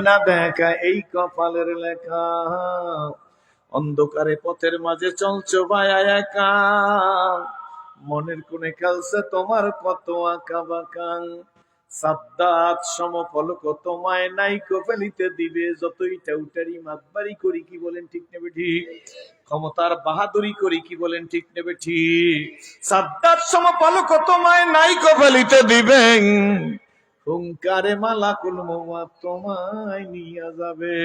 না দেখা এই কপালের লেখা, অন্ধকারে পথের মাঝে চলছো ভায়া একা, মনের কোণে খেলছে তোমার কত আঁকা বাঁকা, সাদ্দাত সমফলক তোমায় নাইকো ফেলিতে দিবে, যতই টাউটারি মাতবাড়ি করি, কি বলেন ঠিক নেবে ঠিক, ক্ষমতার বাহাদুরি করি, কি বলেন ঠিক নেবে ঠিক, সাদ্দাত সমফলক তোমায় নাইকো ফেলিতে দিবেন, হুঙ্কারে মালাকুল মওত তোমায় নিয়ে যাবে।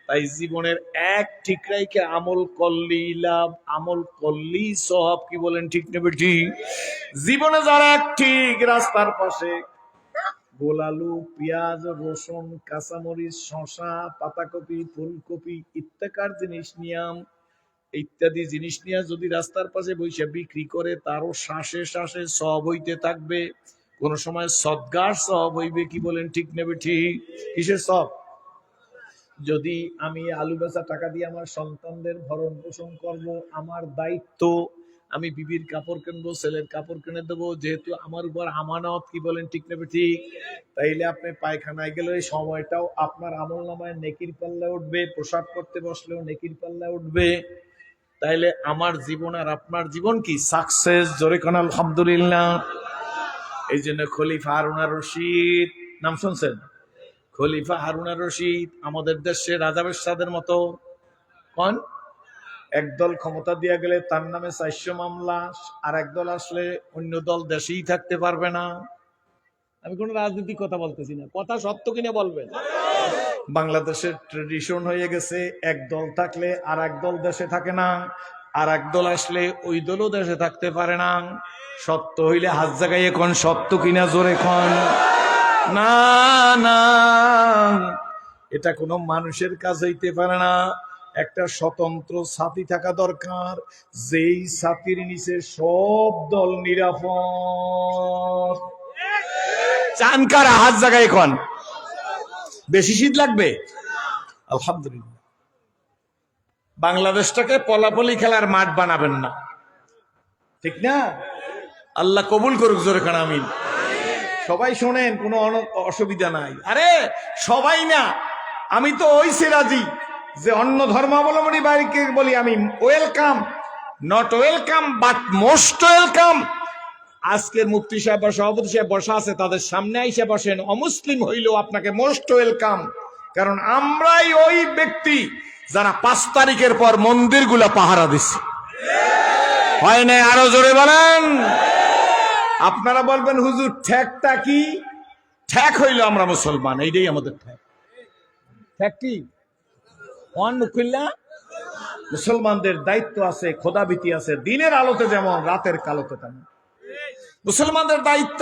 তাই জীবনের এক ঠিক রাইখে আমল করলি লাভ, আমল করলি সব, কি বলেন ঠিক নেবে ঠিক। জীবনে যারা এক ঠিক রাস্তার পাশে গোলালু, পেঁয়াজ, রসুন, কাঁচামরিচ, শশা, পাতাকপি, ফুলকপি ইত্যাদি জিনিস নিয়ে যদি রাস্তার পাশে বসে বিক্রি করে, তারও শ্বাসে শ্বাসে সব হইতে থাকবে, কোন সময় সদগার সব হইবে, কি বলেন ঠিক নেবে ঠিক। কিসের সব? যদি আমি আলু বেচা টাকা দিয়ে আমার সন্তানদের ভরণ পোষণ করব, আমার দায়িত্ব, আমি বিবির কাপড় কিনবো, ছেলের কাপড় কিনে দেবো, যেহেতু আমার উপর আমানত, কি বলেন ঠিক নেবে ঠিক। তাইলে আপনি পায়খানায় গেলে এই সময়টাও আপনার আমল নামায় নেকির পাল্লায় উঠবে, প্রসাব করতে বসলেও নেকির পাল্লায় উঠবে। তাইলে আমার জীবন আর আপনার জীবন কি সাকসেস, জোরে কোন আলহামদুলিল্লাহ। এই জন্য খলিফা হারুন আর রশিদ নাম শুনছেন? খলিফা হারুন আর রশিদ আমাদের দেশে রাজা বেশ্যাদের মতো কোন একদল ক্ষমতা দিয়া গেলে তার নামে 400 মামলা, আর একদল আসলে অন্য দল দেশেই থাকতে পারবে না। আমি কোন রাজনৈতিক কথা বলতেছি না, কথা সত্য কিনা বলবেন। বাংলাদেশের ট্রেডিশন হয়ে গেছে এক দল থাকলে আর এক দল দেশে থাকে না, আর এক দল আসলে ওই দলও দেশে থাকতে পারে না। সত্য হইলে হাত জাগাইয়ে কোন সত্য কিনা জোরে কোন। না না, এটা কোনো মানুষের কাজ হইতে পারে না। একটা স্বতন্ত্র সাথী থাকা দরকার, যেই সাথীর নিচে সব দল নিরাপদ। চান কারা? হাত জাগায় এখন। বেশি শীত লাগবে? আলহামদুলিল্লাহ। বাংলাদেশটাকে পলাপলি খেলার মাঠ বানাবেন না, ঠিক না? আল্লাহ কবুল করুক, জোরে খান আমিন। সবাই শোনেন, কোনো অসুবিধা নাই। আরে সবাই না, আমি তো ওই সিরাজি যে অন্য ধর্মাবলম্বী বাড়িকে বলি আমি welcome, not welcome but most welcome. আজকের মুফতি সাহেব বা সভাপতি সাহেব বসা আছে, তাদের সামনে আইসা বসেন, অমুসলিম হইলেও আপনাকে মোস্ট ওয়েলকাম। কারণ আমরাই ওই ব্যক্তি যারা 5 তারিখের পর মন্দিরগুলা পাহারা দিচ্ছে, হয় না? আরো জোরে বলেন। আপনারা বলবেন হুজুর ঠেকটা কি? ঠেক হইল আমরা মুসলমান, এইটাই আমাদের ঠেক। ঠেক কি? মুসলমানদের দায়িত্ব আছে, খোদাভীতি আছে, দিনের আলোতে যেমন রাতের কালোতে তেমন। মুসলমানদের দায়িত্ব,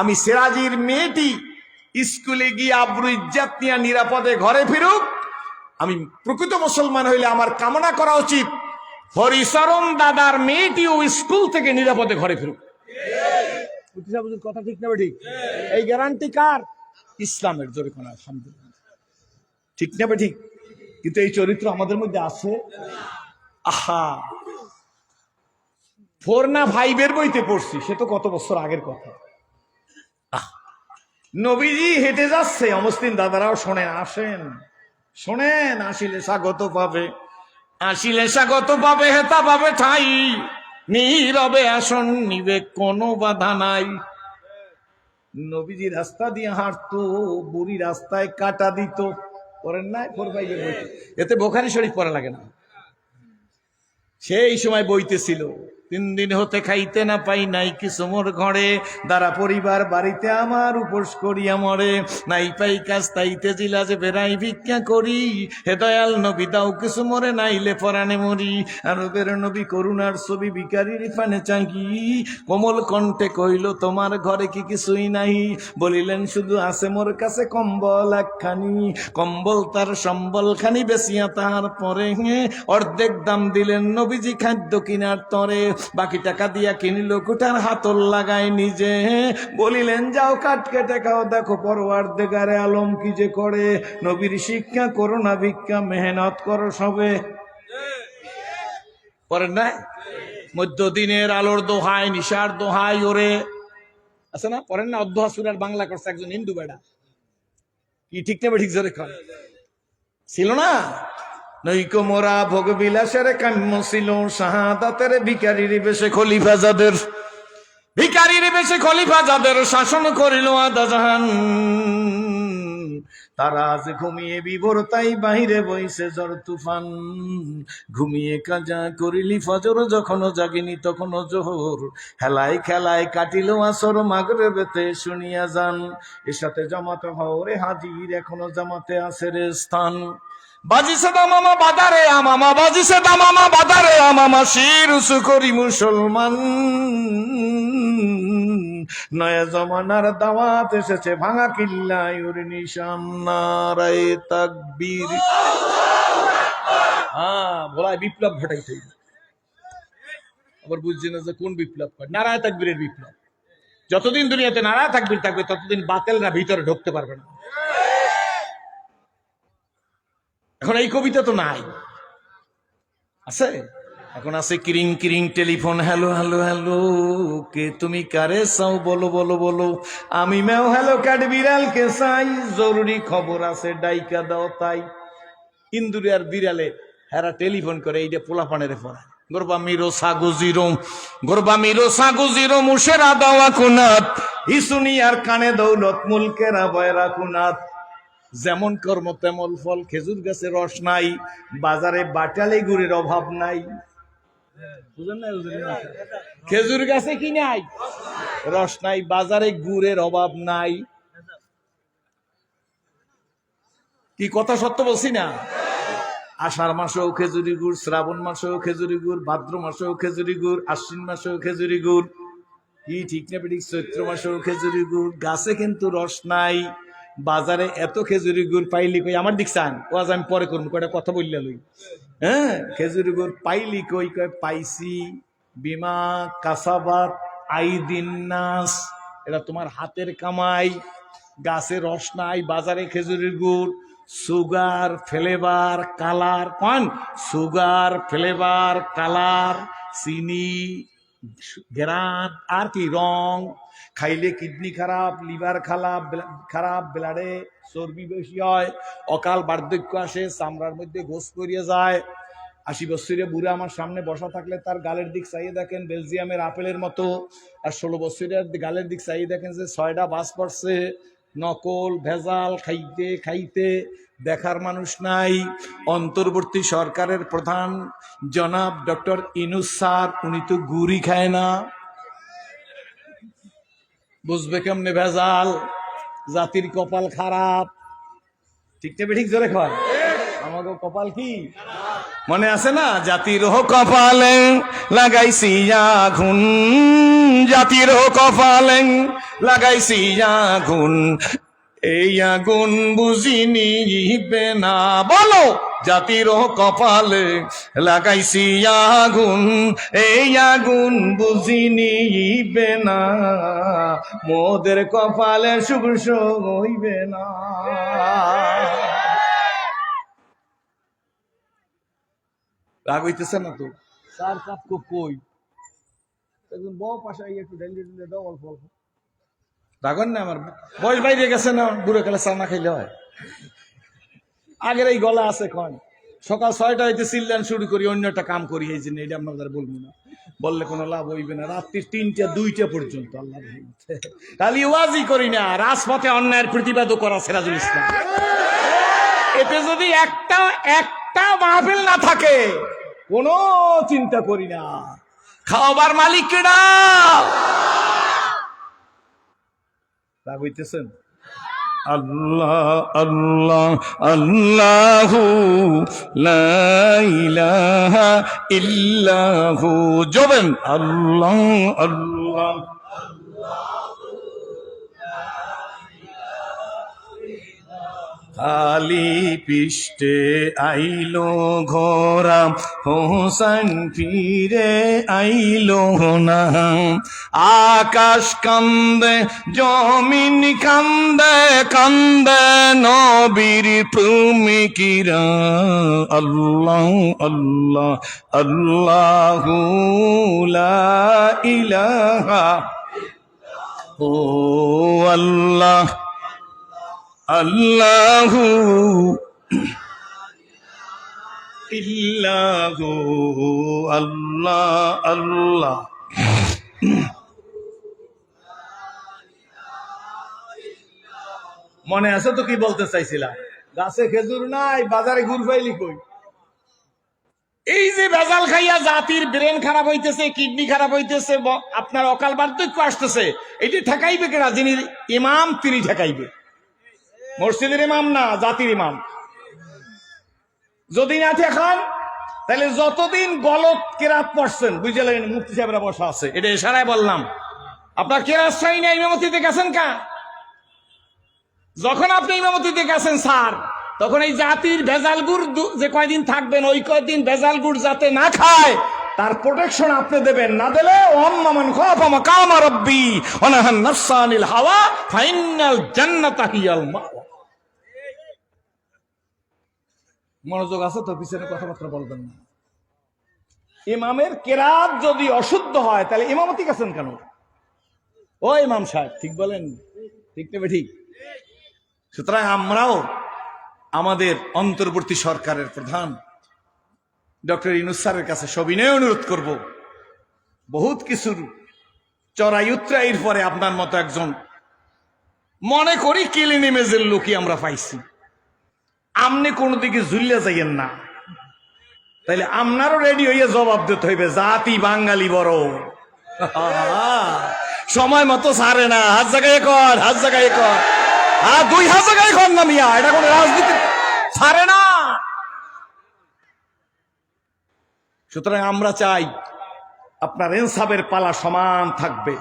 আমি সিরাজির মেয়েটি স্কুলে গিয়ে আব্রু ইজ্জাত নিয়ে নিরাপদে ঘরে ফিরুক। আমি প্রকৃত মুসলমান হইলে আমার কামনা করা উচিত হরিচরণ দাদার মেয়েটিও স্কুল থেকে নিরাপদে ঘরে ফিরুক। কথা ঠিক না ঠিক? এই গ্যারান্টি কার? ইসলামের, জোরে কোন আলহামদুলিল্লাহ। ঠিক না ঠিক? কিন্তু এই চরিত্র আমাদের মধ্যে আছে। আহা, 4 না 5 বইতে পড়ছি, সে তো কত বছর আগের কথা। নবীজি হেঁটে যাচ্ছে, অমুসলিম দাদারাও শোনেন, আসেন শোনেন, আসিলে স্বাগত পাবে, আসিলে স্বাগত পাবে, হেতা পাবে ঠাই, নীরবে আসন নিবে, কোনো বাধা নাই। নবীজি রাস্তা দিয়ে হাঁটতো, বুড়ি রাস্তায় কাটা দিত, করেন না? 4 5 বইতে, এতে বোখারি শরীফ পড়া লাগে না। সেই সময় বইতেছিল, 3 দিন হতে খাইতে না পাই, নাই কিছু মোর ঘরে, দ্বারা পরিবার বাড়িতে আমার উপোস করিয়া মরে, নাই পাই কাজ তাইতে জিলা যে বেড়াই ভিক্ষা করি, হে দয়াল নবী দাও কিছু মরে, নাইলে পরাণে মরি। আরবের নবী করুণার ছবি ভিখারির পানে চাঙ্গি, কোমল কণ্ঠে কইল তোমার ঘরে কি কিছুই নাই, বলিলেন শুধু আছে মোর কাছে কম্বল একখানি, কম্বল তার সম্বল খানি বেচিয়া তাহার পরে অর্ধেক দাম দিলেন নবীজি খাদ্য কিনার তরে, বাকি টাকা দিয়া কিনিল কুটার হাতল লাগায় নিজে, বলিলেন যাও কাট কেটে খাও, দেখো পরওয়ারদিগারে আলম কি যে করে, নবীর শিক্ষা করো না ভিক্ষা, মেহনত করো সবে। পরেন না? মধ্যদিনের আলোর দোহাই, নিশার দোহাই ওরে, আছে না? পড়েন না? অধ্যহা সূরার বাংলা করছে একজন হিন্দু বেড়া। কি ঠিক না ঠিক জোরে কর, ছিল না? নৈকো মোরা ভোগ বিলাসের কাম্য ছিল শাহাদাতের ভিখারির বেশে খলিফা যাদের, ভিখারির বেশে খলিফা যাদের শাসন করিল আদা জাহান, তারা আজ ঘুমিয়ে বিভোর তাই বাহিরে বইছে ঝড় তুফান। ঘুমিয়ে কাজা করিলি ফজর, যখনও জাগিনি তখনও জোহর, হেলায় খেলায় কাটিল আসর মাগরিবেতে শুনিয়া যান, এর সাথে জামাতে হরে হাজির এখনো জামাতে আছে রে স্থান। বাজিছে দামামা বাদারে আমামা, বাজিছে দামামা বাদারে আমামা, শির উঁচু করি মুসলমান, নয়া জমানার দাওয়াত এসেছে ভাঙা কিল্লায় ওর নিশান, নারায়ে তাকবীর। হ্যাঁ, ভোলায় বিপ্লব ঘটাইতে, আবার বুঝছি না যে কোন বিপ্লব করে, নারায়ে তাকবীরের বিপ্লব। যতদিন দুনিয়াতে নারায়ে তাকবীর থাকবে ততদিন বাতিলরা ভিতরে ঢুকতে পারবে না। এখন এই কবিতা তো নাই, আছে? এখন আছে কিরিং কিরিং টেলিফোন, হ্যালো হ্যালো হ্যালো, কে তুমি কারে চাও বলো বলো বলো, আমি ম্যাও হ্যালো ক্যাট বিড়ালকে চাই, জরুরি খবর আছে ডাইকা দাও তাই। ইন্দুরে আর বিড়ালে হেরা টেলিফোন করে, এইটা পোলাপানের পড়া, গোরবা মিরো সাগু জিরো, গোরবা মিরো সাগু জিরো, মুশেরা দাওয়া কুনাত, হিসুনি আর কানে দৌলত, মুলকেরা বয়রা কুনাত। যেমন কর্ম তেমন ফল, খেজুর গাছে রস নাই, বাজারে বাটালি গুড়ের অভাব নাই। খেজুর গাছে কি নাই? রস নাই, বাজারে গুড়ের অভাব নাই। কি কথা সত্য বলছি না? আষাঢ় মাসেও খেজুরি গুড়, শ্রাবণ মাসেও খেজুরি গুড়, ভাদ্র মাসেও খেজুরি গুড়, আশ্বিন মাসেও খেজুরি গুড়, কি ঠিক না বেঠিক? চৈত্র মাসেও খেজুরি গুড়, গাছে কিন্তু রস নাই, বাজারে এত খেজুরি গুড় পাইলি কই? আমার দিক চান ও, আজ আমি পরে করবো, কয়টা কথা বললে লই। হ্যাঁ, খেজুরি গুড় পাইলি কই? কয় পাইছি বিমা কাসাবাত আইদিন নাস, এটা তোমার হাতের কামাই। গাছে রস নাই, বাজারে খেজুরির গুড়, সুগার ফ্লেভার কালার, কোন সুগার ফ্লেভার কালার, চিনি গ্রান আর কি রং, খাইলে কিডনি খারাপ, লিভার খারাপ, ব্লাডে চর্বি বেশি হয়, অকাল বার্ধক্য আসে, চামড়ার মধ্যে ঘোষ করিয়ে যায়। 80 বছরের বুড়া আমার সামনে বসা থাকলে তার গালের দিক চাইয়ে দেখেন বেলজিয়ামের আপেলের মতো, আর 16 বছরের গালের দিক চাইয়ে দেখেন যে 6টা বাস পড়ছে। নকল ভেজাল খাইতে খাইতে দেখার মানুষ নাই। অন্তর্বর্তী সরকারের প্রধান জনাব ডক্টর ইনুস স্যার, উনি তো গুড়ি খায় না, বুঝবে কেমনে ভেজাল? জাতির কপাল খারাপ, ঠিক না ঠিক জোরে খায়? আমাকে কপাল কি মনে আছে না? জাতির কপালে লাগাইছি আগুন, জাতির কপালে লাগাইছি আগুন, এই আগুন বুঝি নিবে না, বলো। জাতির কপালে লাগাইছি আগুন, এই আগুন বুঝি নিবে না, মোদের কপালে সুখ হইবে না। রাগ হইতেছে না তো? চার কাপ কই একজন বউ পাশে একটু ঢেলে ঢেলে দাও অল্প অল্প। রাগন না, আমার বয়স বাইরে গেছে না, বুড়ো কালে চা না খাইলে হয়। আগের এই গলা আছে কন, সকাল 6টা হইতে চিল্লান শুরু করি, অন্য একটা কাম করি, এই জন্য এটা আপনাদের বলবো না, বললে কোনো লাভ হইবে না। রাত্রি 3টা 2টা পর্যন্ত আল্লাহ খালি ওয়াজই করি না, রাজপথে অন্যায়ের প্রতিবাদও করা সিরাজুল ইসলাম। এতে যদি একটা মাহফিল না থাকে কোনো চিন্তা করি না, খাওয়াবার মালিক কেডা? রাগ হইতেছেন? আল্লাহ আল্লাহ আল্লাহু লা ইলাহা ইল্লাহু, জোবেন আল্লাহ আল্লাহ। খালি পৃষ্ঠে আইলো ঘোরা, হোসেন ফিরে আইলো না, আকাশ কান্দে জমিন কান্দে, কান্দে নবীর প্রেমিকরা। আল্লাহ আল্লাহ আল্লাহু লা ইলাহা, ও আল্লাহ আল্লাহু ইল্লাহু আল্লাহ আল্লাহ। মনে আছে তো কি বলতে চাইছিলাম? গাছে খেজুর নাই, বাজারে গুড় পাইলি কই? এই যে ভেজাল খাইয়া জাতির ব্রেন খারাপ হইতেছে, কিডনি খারাপ হইতেছে, আপনার অকাল বার্ধক্য আসতেছে, এটি ঠেকাইবে কেনা? যিনি ইমাম তিনি ঠেকাইবে। মসজিদের ইমাম না, জাতির ইমাম। যদি না ঠেকান তাহলে যতদিন গলত কেরাত পড়ছেন, বুঝে লাগেন মুফতি সাহেবরা বসা আছে, এটা ইশারায় বললাম। আপনার কেরাত চাই না, ইমামতিতে গেছেন কা? যখন আপনি ইমামতিতে গেছেন স্যার, তখন এই জাতির ভেজাল গুড় যে কয়দিন থাকবেন, ওই কয়দিন ভেজাল গুড় যাতে না খায় তার প্রোটেকশন আপনি দেবেন। না দিলে ওয়াম্মান খাফা মাকাম রাব্বি ওয়া নাহান নাফসা আনিল হাওয়া ফাইনাল জান্নাতা হিয়াল মাওয়া। মনোযোগ আছে তো? পিছনে কথাবার্তা বলবেন না। ইমামের কেরাত যদি অশুদ্ধ হয় তাহলে ইমামতি গেছেন কেন? ও ইমাম সাহেব, ঠিক বলেন? ঠিক নেবে ঠিক। সুতরাং আমরাও আমাদের অন্তর্বর্তী সরকারের প্রধান ডক্টর ইউনূস স্যারের কাছে সবিনয় অনুরোধ করব, বহুত কিছুর চড়াই উতরাইয়ের পরে আপনার মতো একজন মনে করি কেলিন ইমেজের লোকই আমরা পাইছি। আমনে কোনো দিকে ঝুলিয়া যাইয়েন না, তাইলে আপনারও রেডি হইয়া জবাব দিতে হইবে। জাতি বাঙালি বড়, সময় মতো ছাড়ে না। হাত জায়গায় কর, হাত জায়গায় কর, আর 2 হাত জায়গায় কর না মিয়া, এটা কোনো রাজনীতি ছাড়ে না। সুতরাং আমরা চাই আপনার ইনসাফের পালা সমান থাকবে।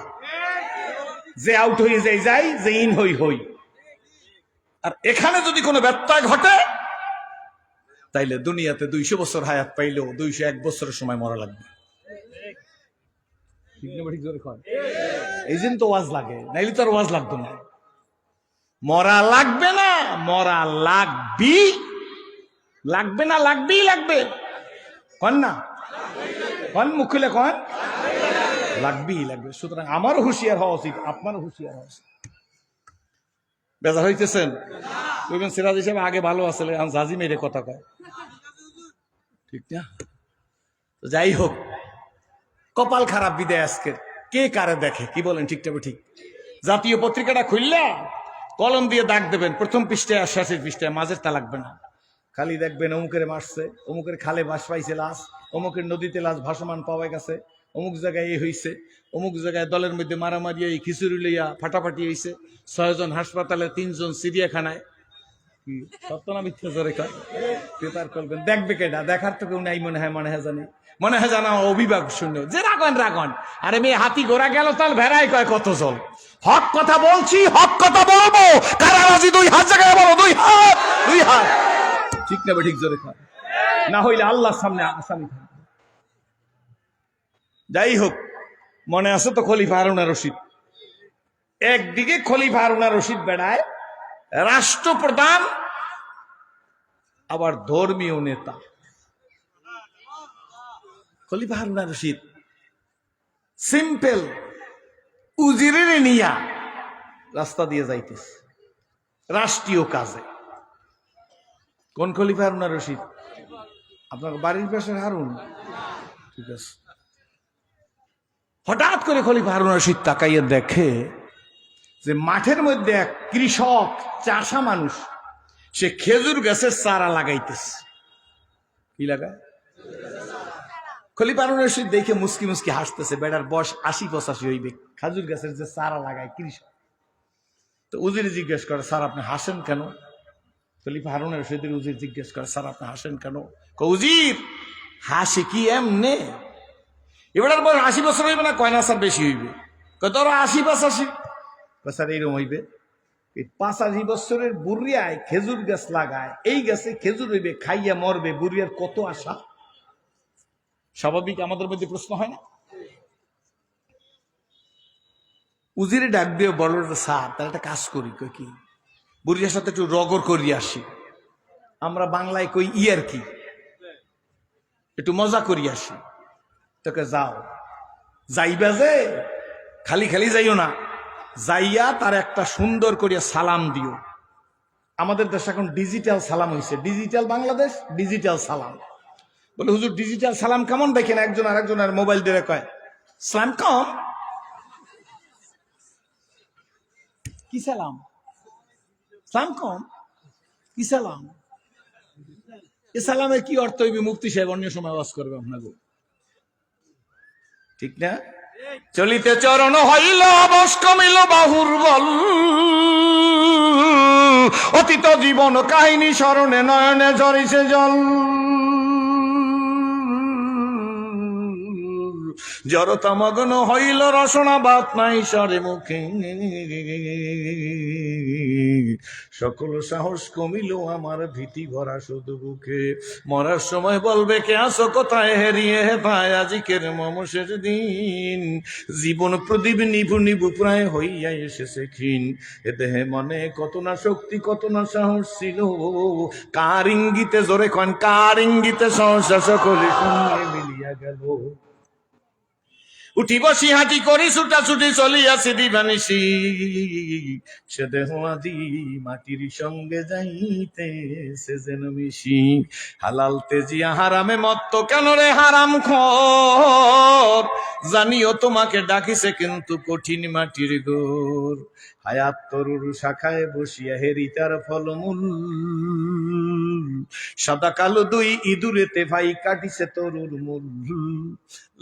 যে আউট হয়ে যাই যাই, যে ইন হই হই। আর এখানে যদি কোনো ব্যত্যয় ঘটে তাইলে দুনিয়াতে 200 বছর হায়াত পাইলেও 201 বছরের সময় মরা লাগবে। এই জন্য তো ওয়াজ লাগে, নাইলে তো আর ওয়াজ লাগতো না। মরা লাগবে না, মরা লাগবি, লাগবে না, লাগবেই লাগবে। কন না, কন মুখ খুলে কন, লাগবেই লাগবে। সুতরাং আমারও হুঁশিয়ার হওয়া উচিত, আপনারও হুঁশিয়ার হওয়া উচিত। বেজার হইতেছেন? বলবেন সিরাজ হিসেবে আগে ভালো আসলে, জাজি মেরে কথা কয়, ঠিক না? যাই হোক, কপাল খারাপ বিদায় আজকে। কে কারে দেখে, কি বলেন? ঠিক না ঠিক? জাতীয় পত্রিকাটা খুললা কলম দিয়ে দাগ দেবেন, প্রথম পৃষ্ঠায় আর শেষের পৃষ্ঠায়, মাঝের তা লাগবে না। খালি দেখবেন অমুকের মারছে, অমুকের খালে বাস পাইছে লাশ, অমুকের নদীতে লাশ ভাসমান পাওয়া গেছে, অমুক জায়গায় এই হয়েছে, অমুক জায়গায় দলের মধ্যে মারামারি, এই খিচুড়ি লইয়া ফাটাফাটি হয়েছে, 6 জন হাসপাতালে, 3 জন চিড়িয়াখানায়। কি সত্য না মিথ্যা জোরে কয়? পেপার করবেন, দেখবে কেটা? দেখার তো কেউ নাই মনে হয়, জানি, মনে হয় জানা অভিভাবক শূন্য। যে রাগন রাগন, আরে মেয়ে হাতি ঘোড়া গেল তাল ভেড়াই কয় কত জল। হক কথা বলছি, হক কথা বলবো। কারাবাজি 2 হাত জায়গায় বলো, 2 হাত, 2 হাত, ঠিক না? ঠিক জোরে কয়, না হইলে আল্লাহর সামনে আসামি থাকবে। যাই হোক, মনে আছে তো খলিফা হারুন আর রশিদ? একদিকে খলিফা হারুন আর রশিদ বেড়ায় রাষ্ট্রপ্রধান, আবার ধর্মীয় নেতা। খলিফা হারুন আর রশিদ সিম্পল উজিরের নিয়া রাস্তা দিয়ে যাইতেছে রাষ্ট্রীয় কাজে। কোন খলিফা হারুন আর রশিদ? আপনার বাড়ির পাশের হারুন, ঠিক আছে। হঠাৎ করে খলিফা হারুন আর রশিদ তাকাইয়া দেখে যে মাঠের মধ্যে এক কৃষক, চাষা মানুষ, সে খেজুর গাছের চারা লাগাইতেছে। কি লাগায়? খলিফা হারুন আর রশিদ দেখে মুস্কি মুস্কি হাসতেছে। বেটার বয়স 80-85 হইবে, খেজুর গাছের যে চারা লাগায় কৃষক। তো উজির জিজ্ঞেস করে, স্যার আপনি হাসেন কেন? খলিফা হারুন আর রশিদের উজির জিজ্ঞেস করে, স্যার আপনি হাসেন কেন? উজির, হাসি কি এমনে? এবার বয়স 80 বছর হইবে না? কয় না স্যার, বেশি হইবে। ধরো 80-85। স্যার এইরকম হইবে। এই 85 বছরের বুড়িয়ায় খেজুর গাছ লাগায়, এই গাছে খেজুর হইবে, খাইয়া মরবে, বুড়িয়ার কত আশা। স্বাভাবিক আমাদের মধ্যে প্রশ্ন হয় না? উজিরে ডাক দিয়ে বড় স্যার, তার একটা কাজ করি। কই কি? বুড়িয়ার সাথে একটু রগর করিয়ে আসি। আমরা বাংলায় কই ইয়ার কি, একটু মজা করিয়ে আসি। তোকে যাও, যাইবা যে খালি খালি যাইও না, যাইয়া তার একটা সুন্দর করিয়া সালাম দিও। আমাদের দেশে এখন ডিজিটাল সালাম হয়েছে, ডিজিটাল বাংলাদেশ, ডিজিটাল সালাম। বলে হুজুর ডিজিটাল সালাম কেমন? দেখেন একজন আরেকজনের মোবাইল দিয়ে কয় সালাম কম, কি সালাম, সালাম কম, কি সালাম। এ সালামের কি অর্থ হইবে? মুফতি সাহেব অন্য সময় ওয়াজ করবে আপনাকে, ঠিক না? চলিতে চরণ হইল বস কমিল বাহুর বল, অতীত জীবন কাহিনী স্মরণে নয়নে ঝরিছে জল। জড়তা মগ্ন হইল রসনা বাত নাই সরে মুখে, সকল সাহস কমিল আমার ভীতি ভরা শুধু বুকে। মরার সময় বলবে কে আসো কোথায় হেরিয়ে হেথায়, আজিকের মমশের দিন জীবন প্রদীপ নিভু নিভু প্রায় হইয়া এসেছে ক্ষীণ। এ দেহে মনে কত না শক্তি কত না সাহস ছিল, কার ইঙ্গিতে জোরে কন কার ইঙ্গিতে সহসা সকলে সঙ্গে মিলিয়া গেল। উঠি বসি হাঁটি করি ছুটাছুটি চলিয়াছি দিবানিসি, সে দেহ আদি মাটির সঙ্গে যাইতে সে যেন মিশি। হালাল তেজিয়া হারামে মত্ত কেন রে হারাম খোর, জানিও তোমাকে ডাকিছে কিন্তু কঠিন মাটির গোর। হায়াত তরুর শাখায় বসিয়া হেরি তার ফলমূল, সাদা কালো দুই ইঁদুরেতে ভাই কাটিছে তরুর মূল।